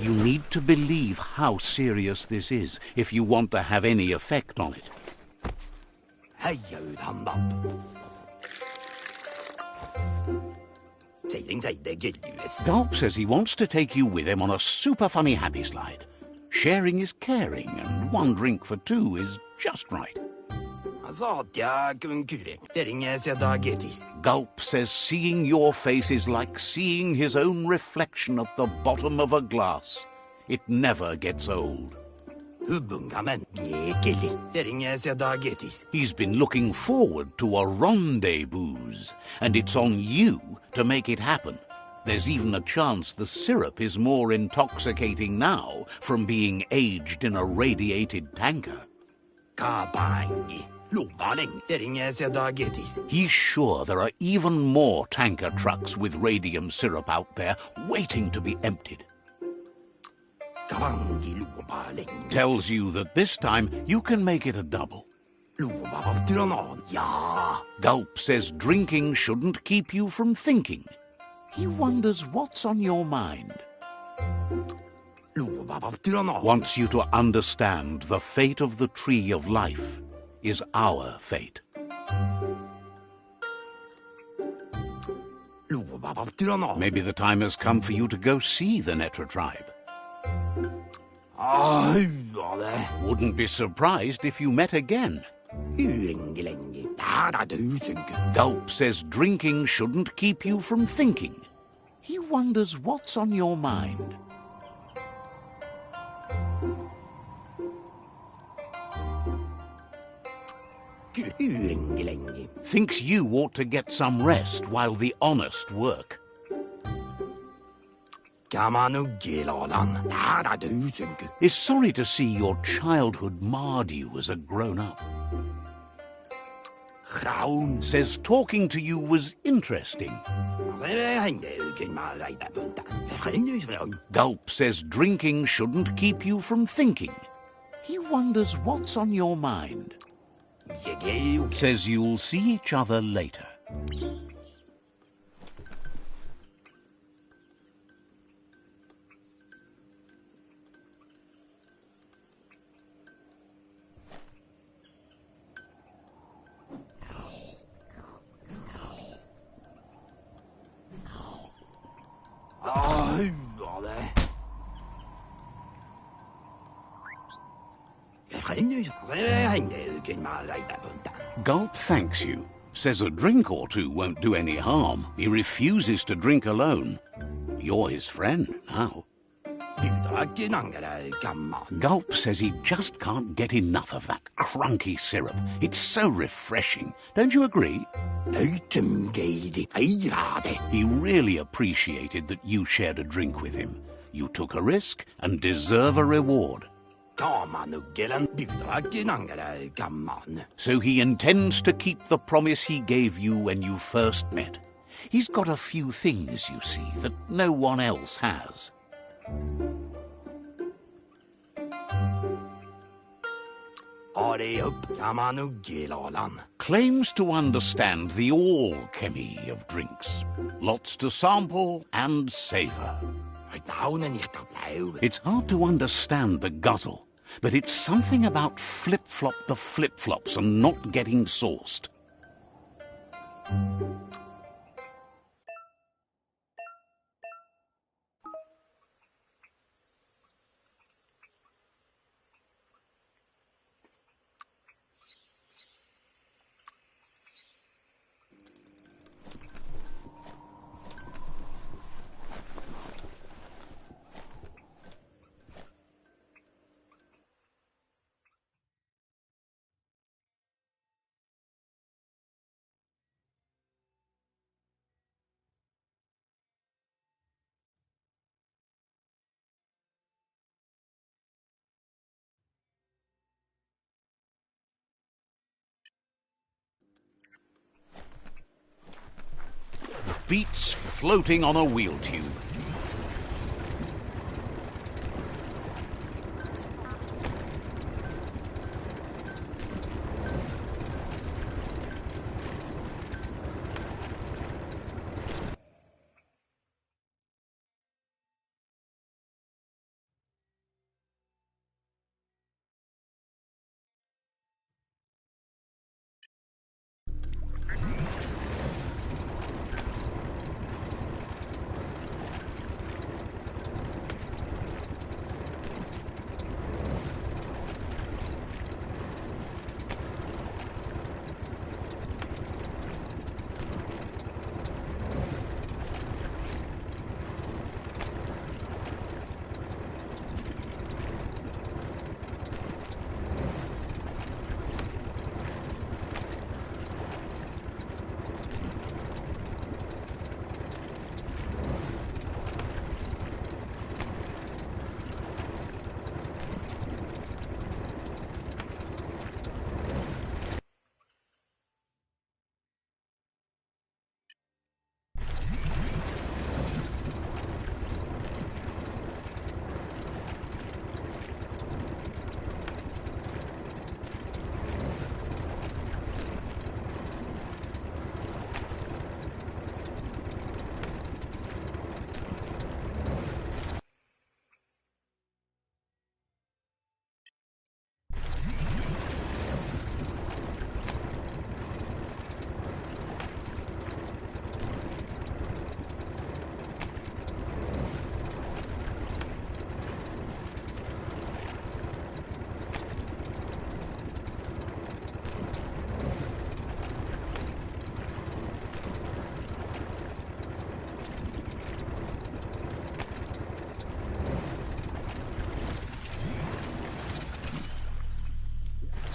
You need to believe how serious this is if you want to have any effect on it. Gulp says he wants to take you with him on a super funny happy slide. Sharing is caring, and one drink for two is just right. Gulp says seeing your face is like seeing his own reflection at the bottom of a glass. It never gets old. He's been looking forward to a rendezvous, and it's on you to make it happen. There's even a chance the syrup is more intoxicating now from being aged in a radiated tanker. He's sure there are even more tanker trucks with radium syrup out there waiting to be emptied. Tells you that this time you can make it a double. Gulp says drinking shouldn't keep you from thinking. He wonders what's on your mind. Wants you to understand the fate of the tree of life is our fate. Maybe the time has come for you to go see the Netra tribe. Wouldn't be surprised if you met again. Gulp says drinking shouldn't keep you from thinking. He wonders what's on your mind. Thinks you ought to get some rest while the honest work. Is sorry to see your childhood marred you as a grown-up. Says talking to you was interesting. Gulp says drinking shouldn't keep you from thinking. He wonders what's on your mind. Says you'll see each other later. Gulp thanks you. Says a drink or two won't do any harm. He refuses to drink alone. You're his friend now. Gulp says he just can't get enough of that crunky syrup. It's so refreshing. Don't you agree? He really appreciated that you shared a drink with him. You took a risk and deserve a reward. So he intends to keep the promise he gave you when you first met. He's got a few things, you see, that no one else has. Claims to understand the alchemy of drinks. Lots to sample and savor. It's hard to understand the guzzle, but it's something about flip-flop the flip-flops and not getting sauced. Beats floating on a wheel tube.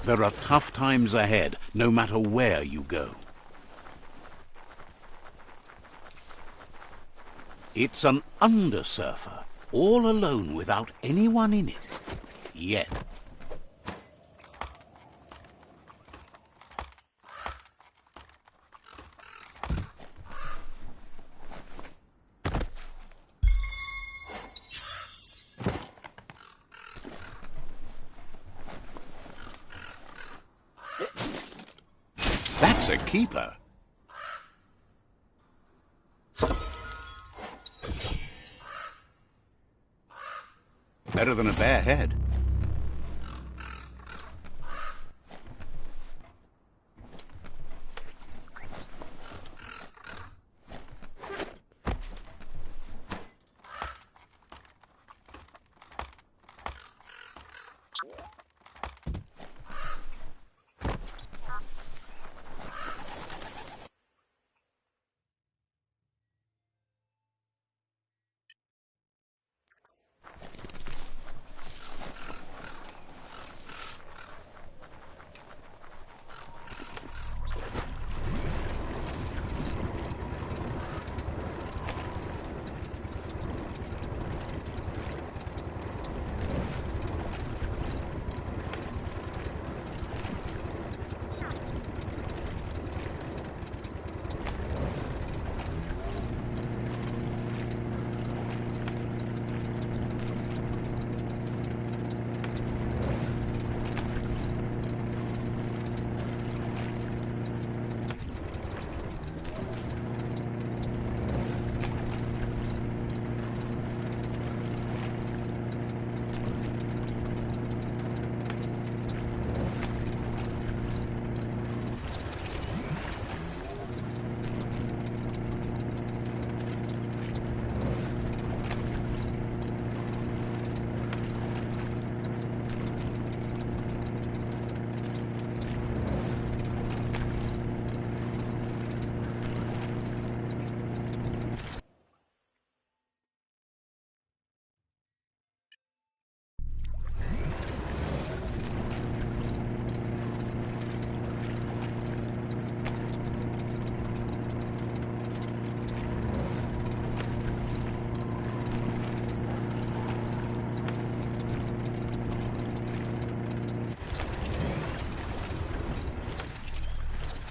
There are tough times ahead, no matter where you go. It's an undersurfer, all alone without anyone in it. Yet. That's a keeper. Better than a bare head.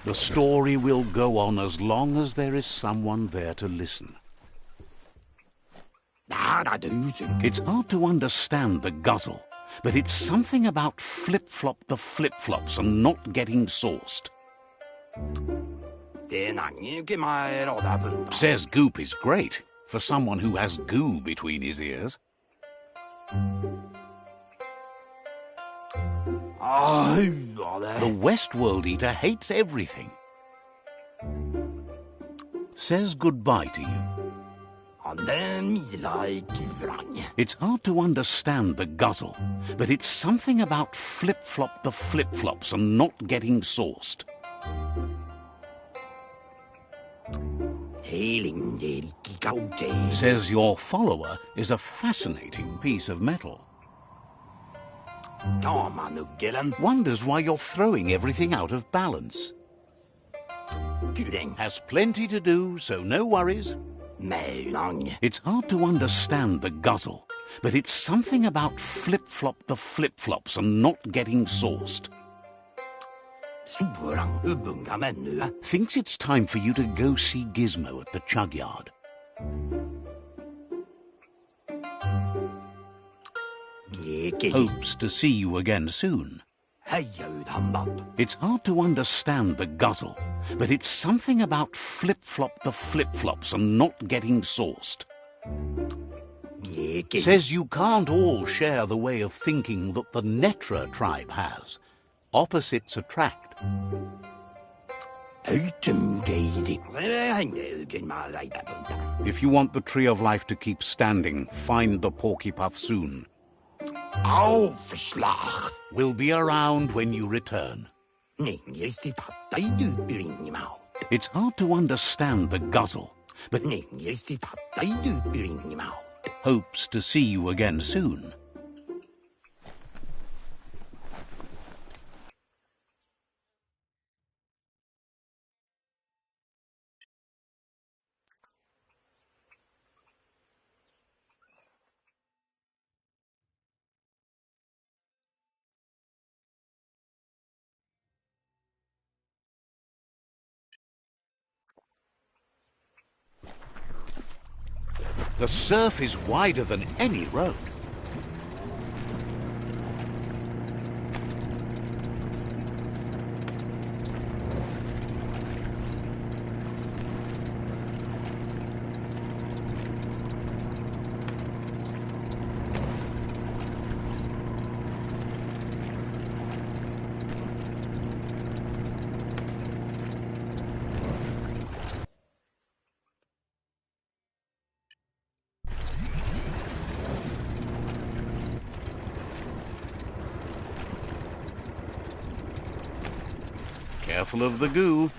The story will go on as long as there is someone there to listen. It's hard to understand the guzzle, but it's something about flip-flop the flip-flops and not getting sauced. Says Goop is great for someone who has goo between his ears. The Westworld Eater hates everything. Says goodbye to you. It's hard to understand the guzzle, but it's something about flip-flop the flip-flops and not getting sauced. Says your follower is a fascinating piece of metal. Wonders why you're throwing everything out of balance. Has plenty to do, so no worries. It's hard to understand the guzzle, but it's something about flip-flop the flip-flops and not getting sauced. Thinks it's time for you to go see Gizmo at the chug yard. Hopes to see you again soon. It's hard to understand the guzzle, but it's something about flip-flop the flip-flops and not getting sauced. Says you can't all share the way of thinking that the Netra tribe has. Opposites attract. If you want the Tree of Life to keep standing, find the Porkypuff soon. We'll be around when you return. It's hard to understand the guzzle, but hopes to see you again soon. The surf is wider than any road. Careful of the goo.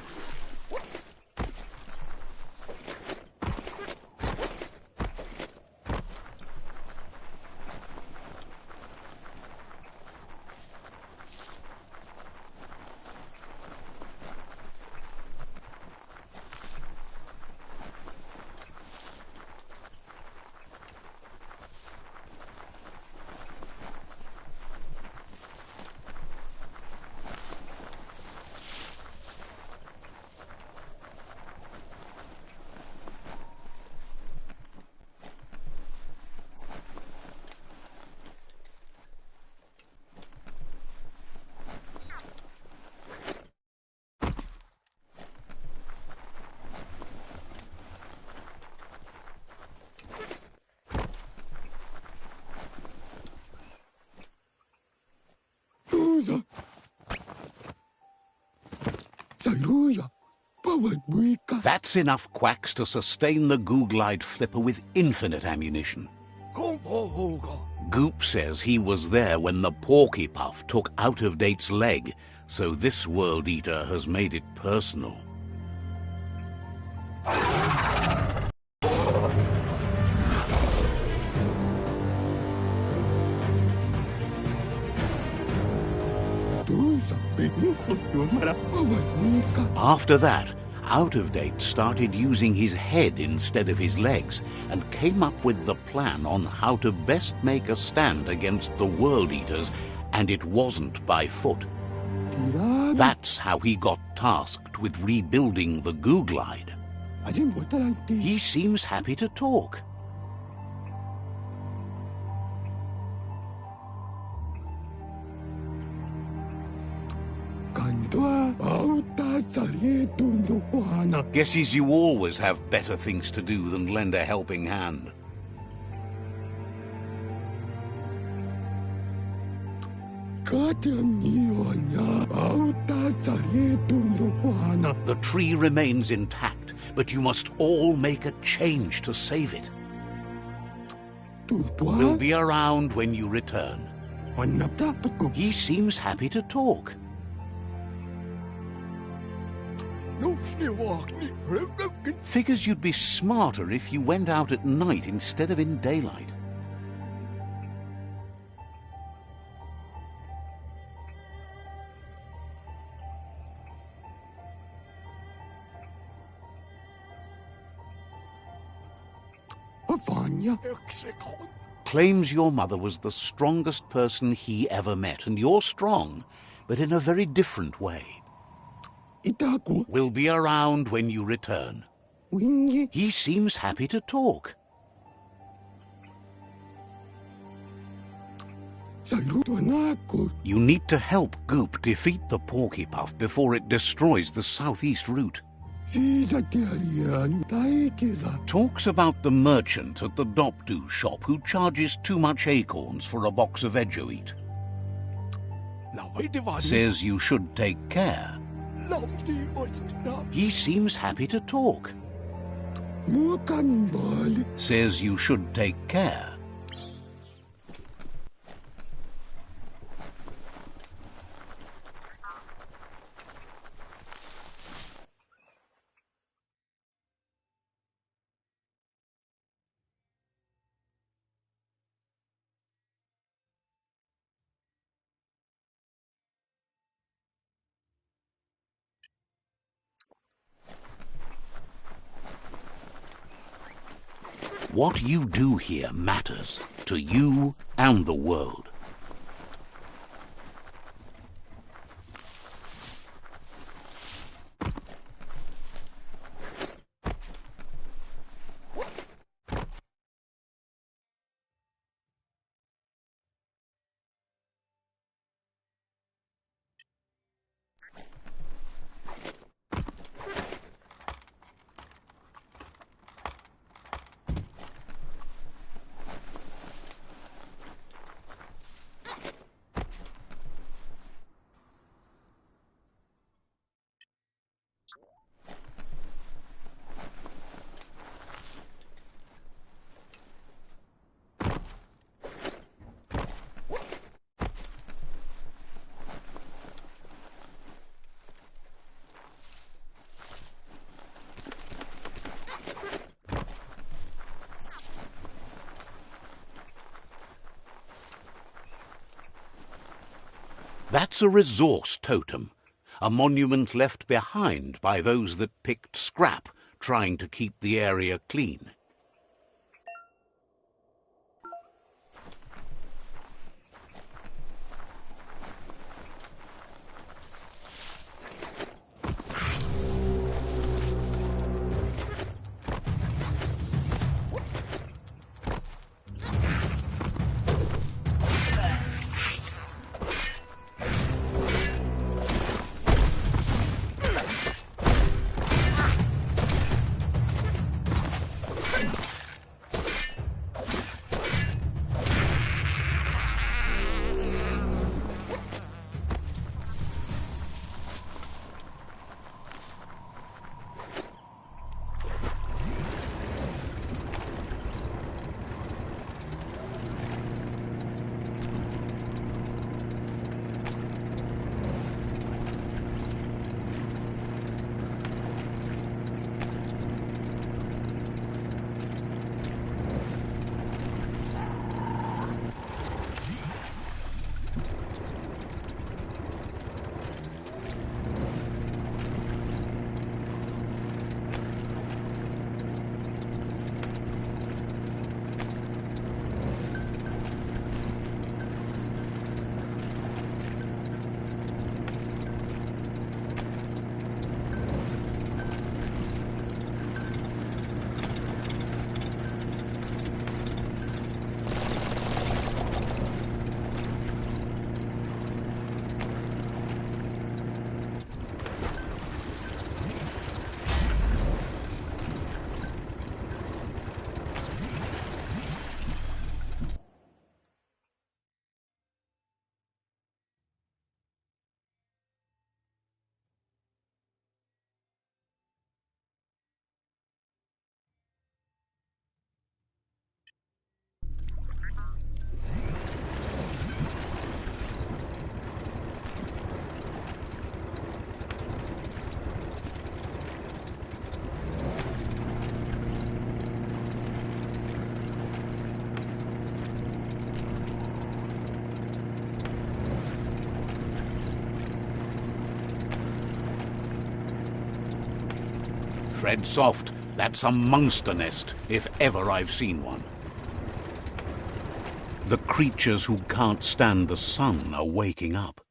That's enough quacks to sustain the Googlide flipper with infinite ammunition. Goop says he was there when the Porky Puff took Out-of-Date's leg, so this World Eater has made it personal. After that, Out-of-Date started using his head instead of his legs and came up with the plan on how to best make a stand against the World Eaters, and it wasn't by foot. That's how he got tasked with rebuilding the Googlide. He seems happy to talk. Guesses you always have better things to do than lend a helping hand. The tree remains intact, but you must all make a change to save it. We'll be around when you return. He seems happy to talk. Figures you'd be smarter if you went out at night instead of in daylight. Claims your mother was the strongest person he ever met, and you're strong, but in a very different way. We'll be around when you return. He seems happy to talk. You need to help Goop defeat the Porky Puff before it destroys the southeast route. Talks about the merchant at the Dopdu shop who charges too much acorns for a box of Edgeoeat. Says you should take care. He seems happy to talk. Says you should take care. What you do here matters to you and the world. That's a resource totem, a monument left behind by those that picked scrap, trying to keep the area clean. Tread soft. That's a monster nest, if ever I've seen one. The creatures who can't stand the sun are waking up.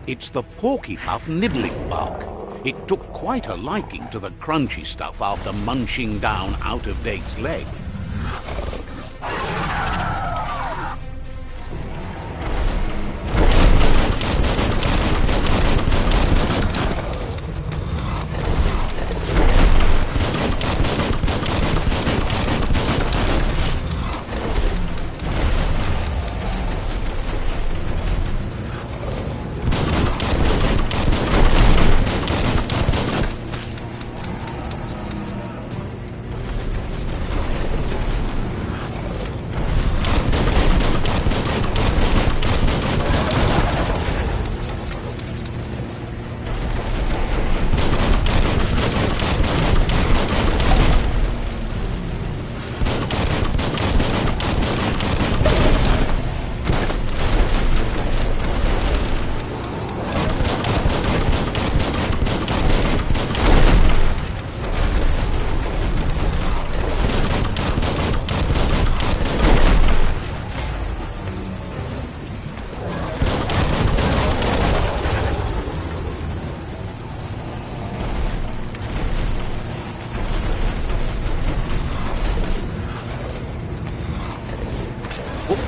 It's the porky-puff nibbling bug. It took quite a liking to the crunchy stuff after munching down out-of-date's leg.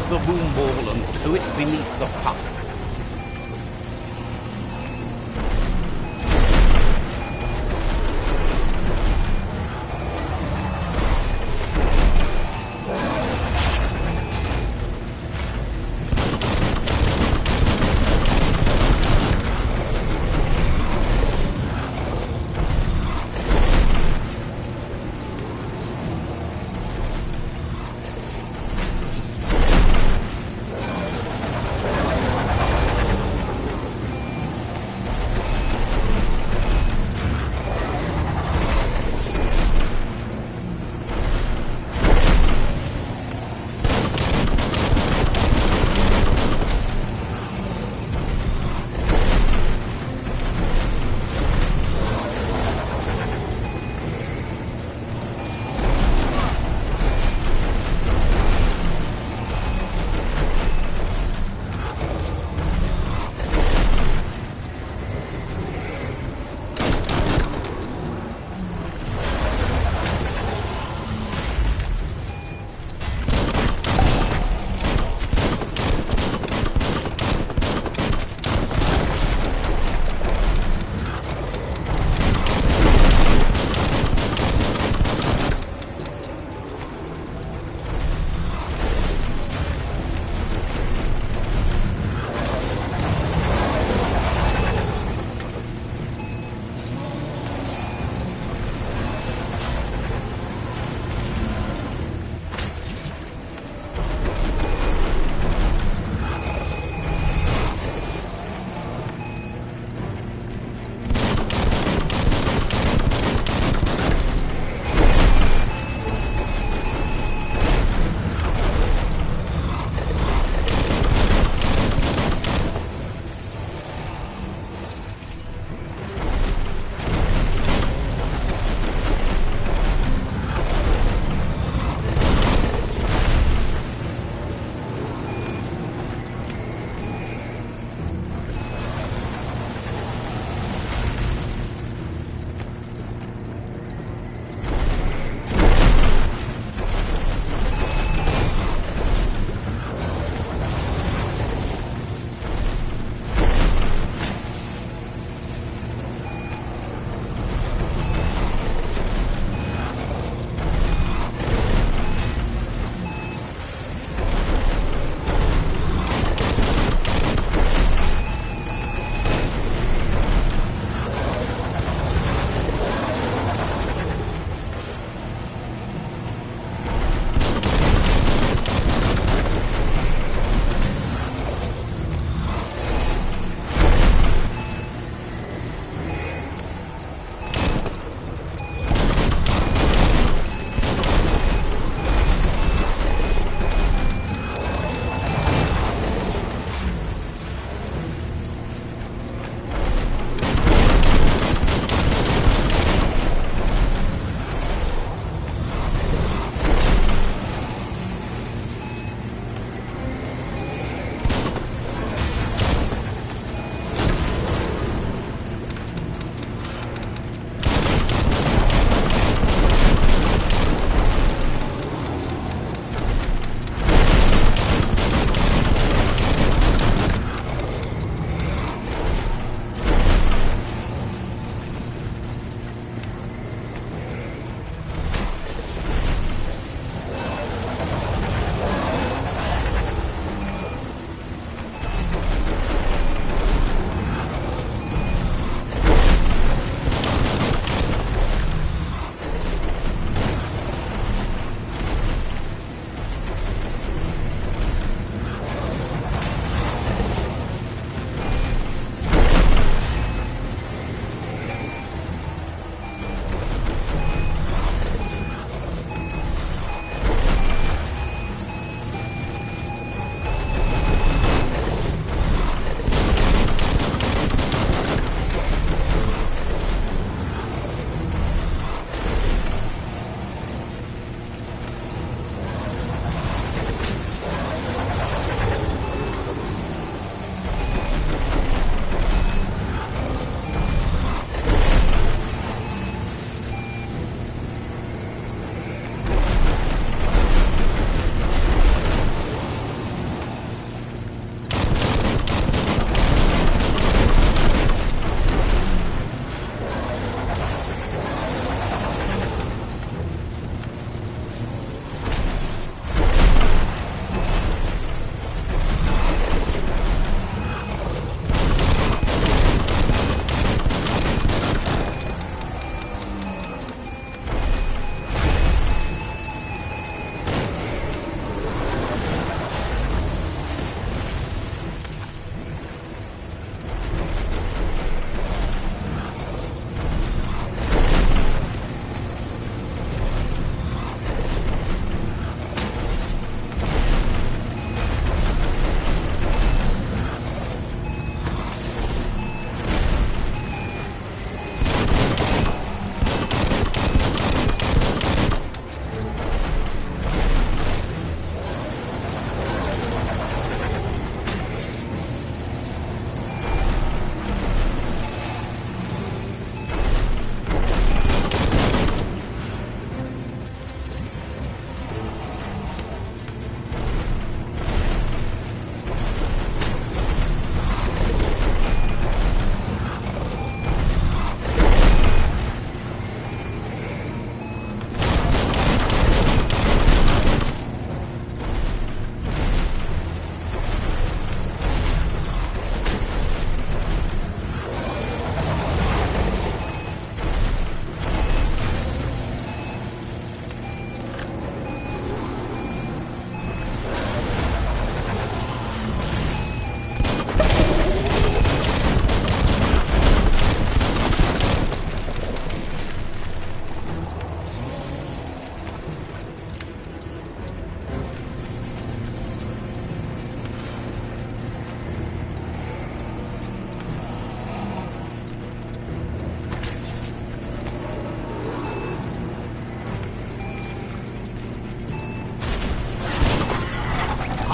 the boom ball and tow it beneath the puff.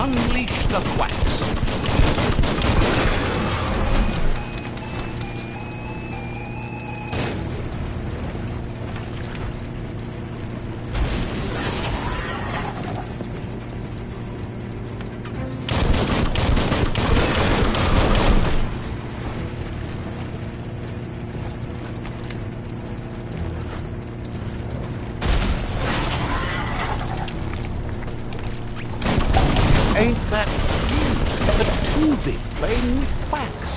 Unleash the quacks. Ain't that cute? The two big playing with quacks.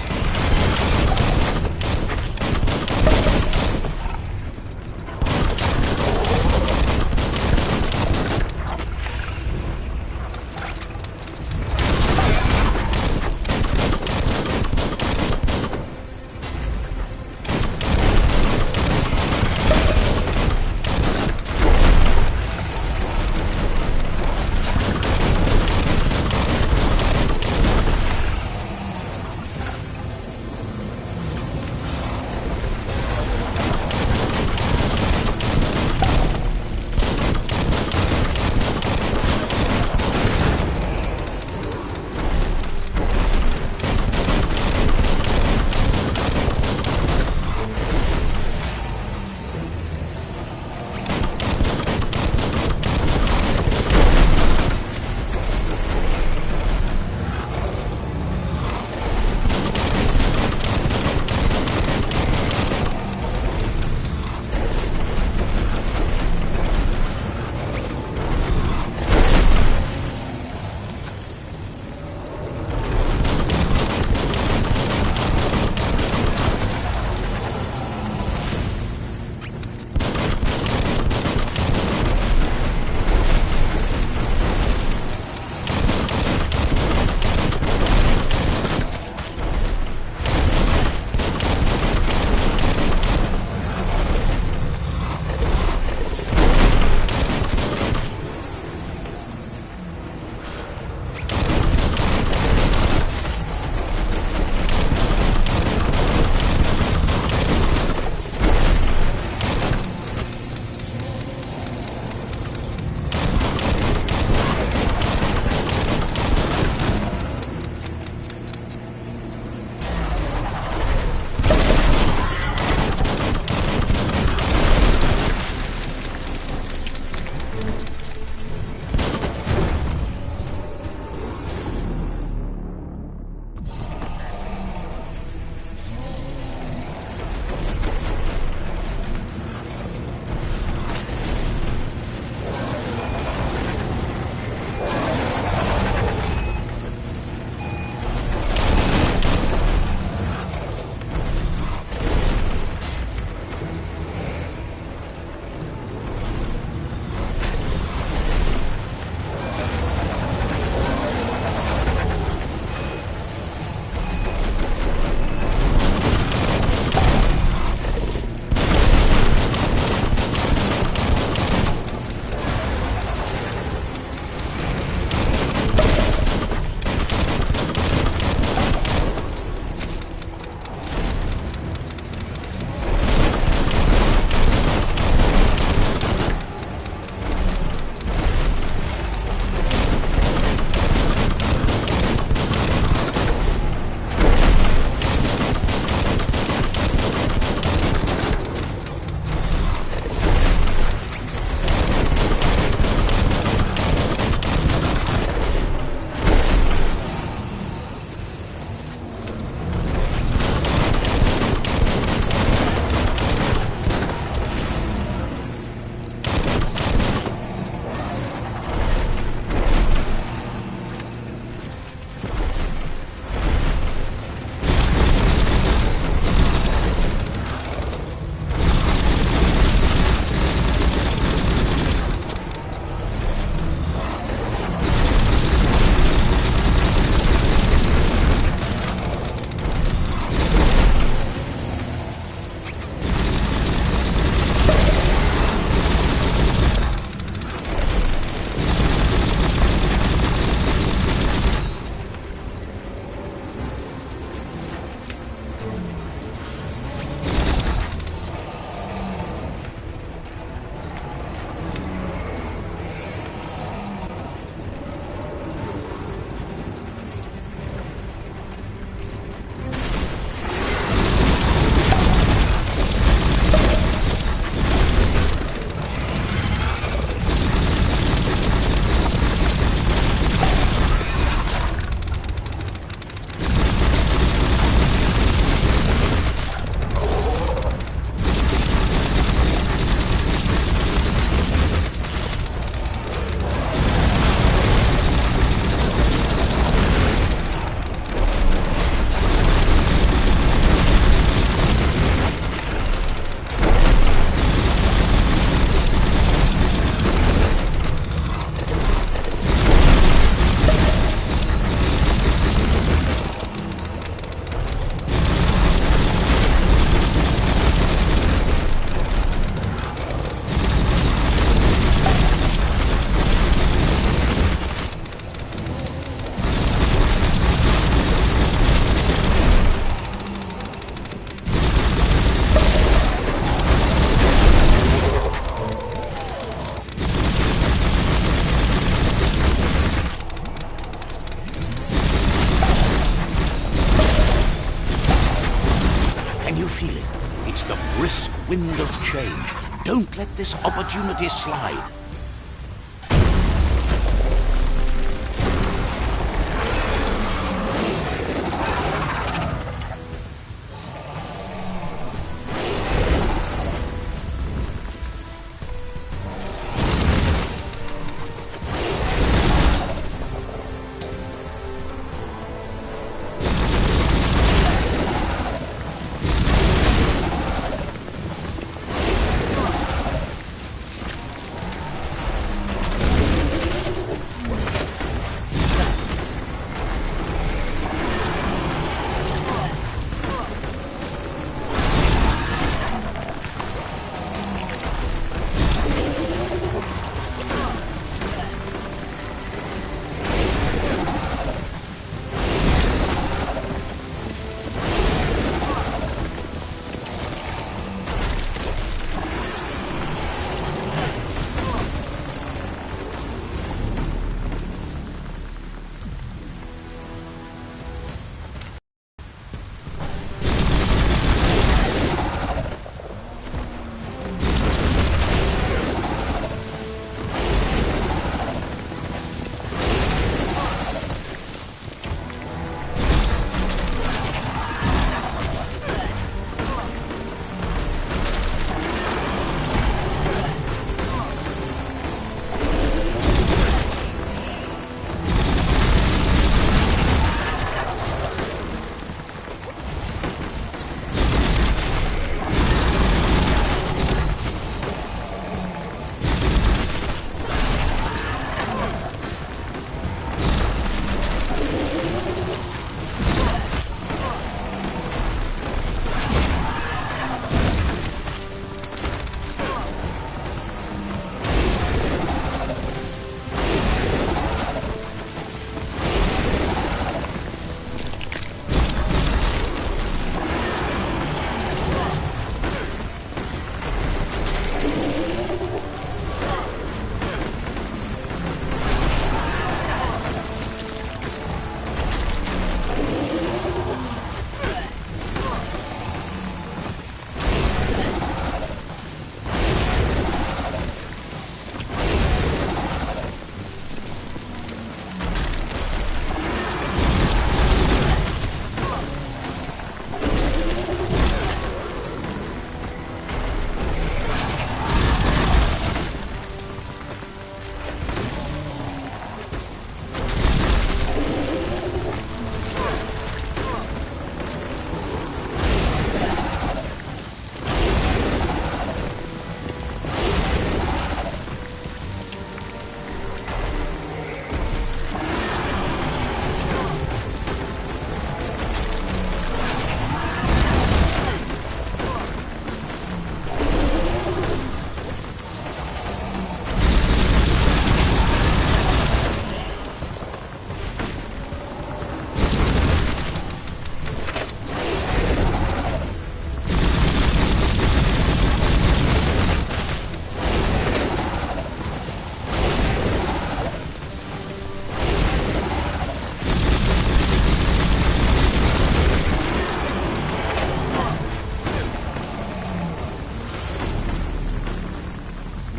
change. Don't let this opportunity slide.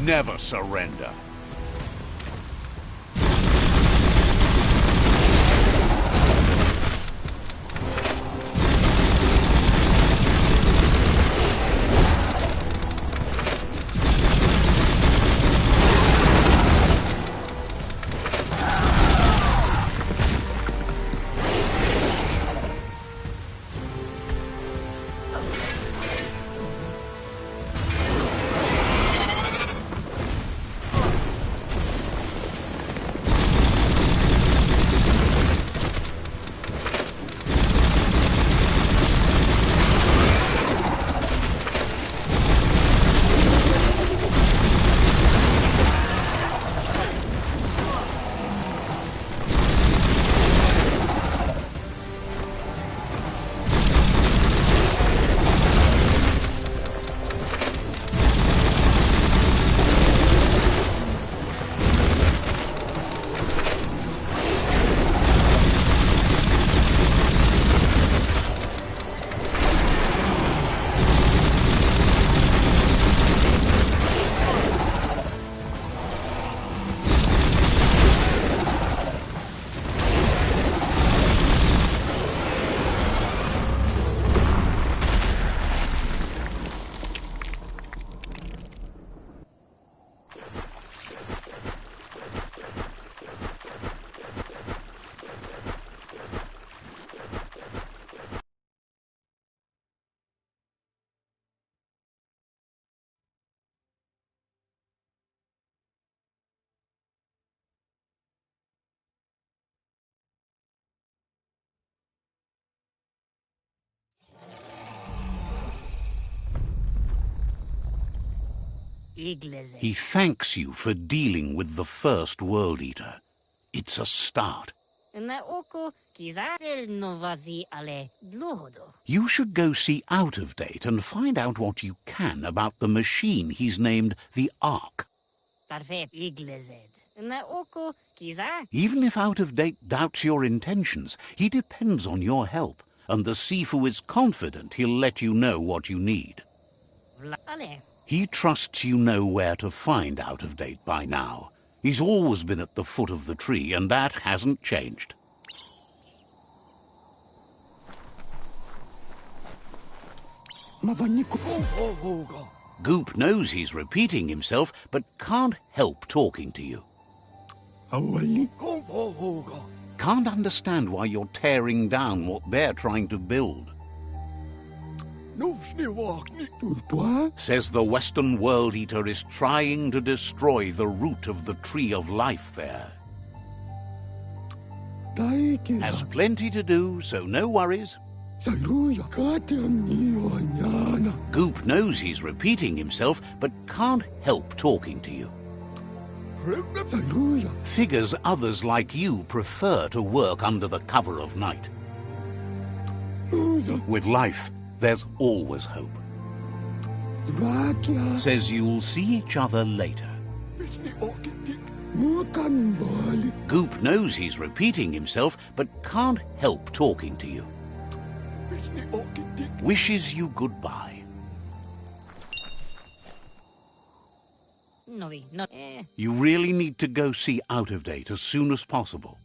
Never surrender. He thanks you for dealing with the first World Eater. It's a start. You should go see Out of Date and find out what you can about the machine he's named the Ark. Even if Out of Date doubts your intentions, he depends on your help, and the Sifu is confident he'll let you know what you need. He trusts you know where to find Out of Date by now. He's always been at the foot of the tree, and that hasn't changed. Goop knows he's repeating himself, but can't help talking to you. Can't understand why you're tearing down what they're trying to build. Says the Western World Eater is trying to destroy the root of the tree of life there. Has plenty to do, so no worries. Goop knows he's repeating himself, but can't help talking to you. Figures others like you prefer to work under the cover of night. With life, there's always hope. Says you'll see each other later. Goop knows he's repeating himself, but can't help talking to you. Wishes you goodbye. You really need to go see Out of Date as soon as possible.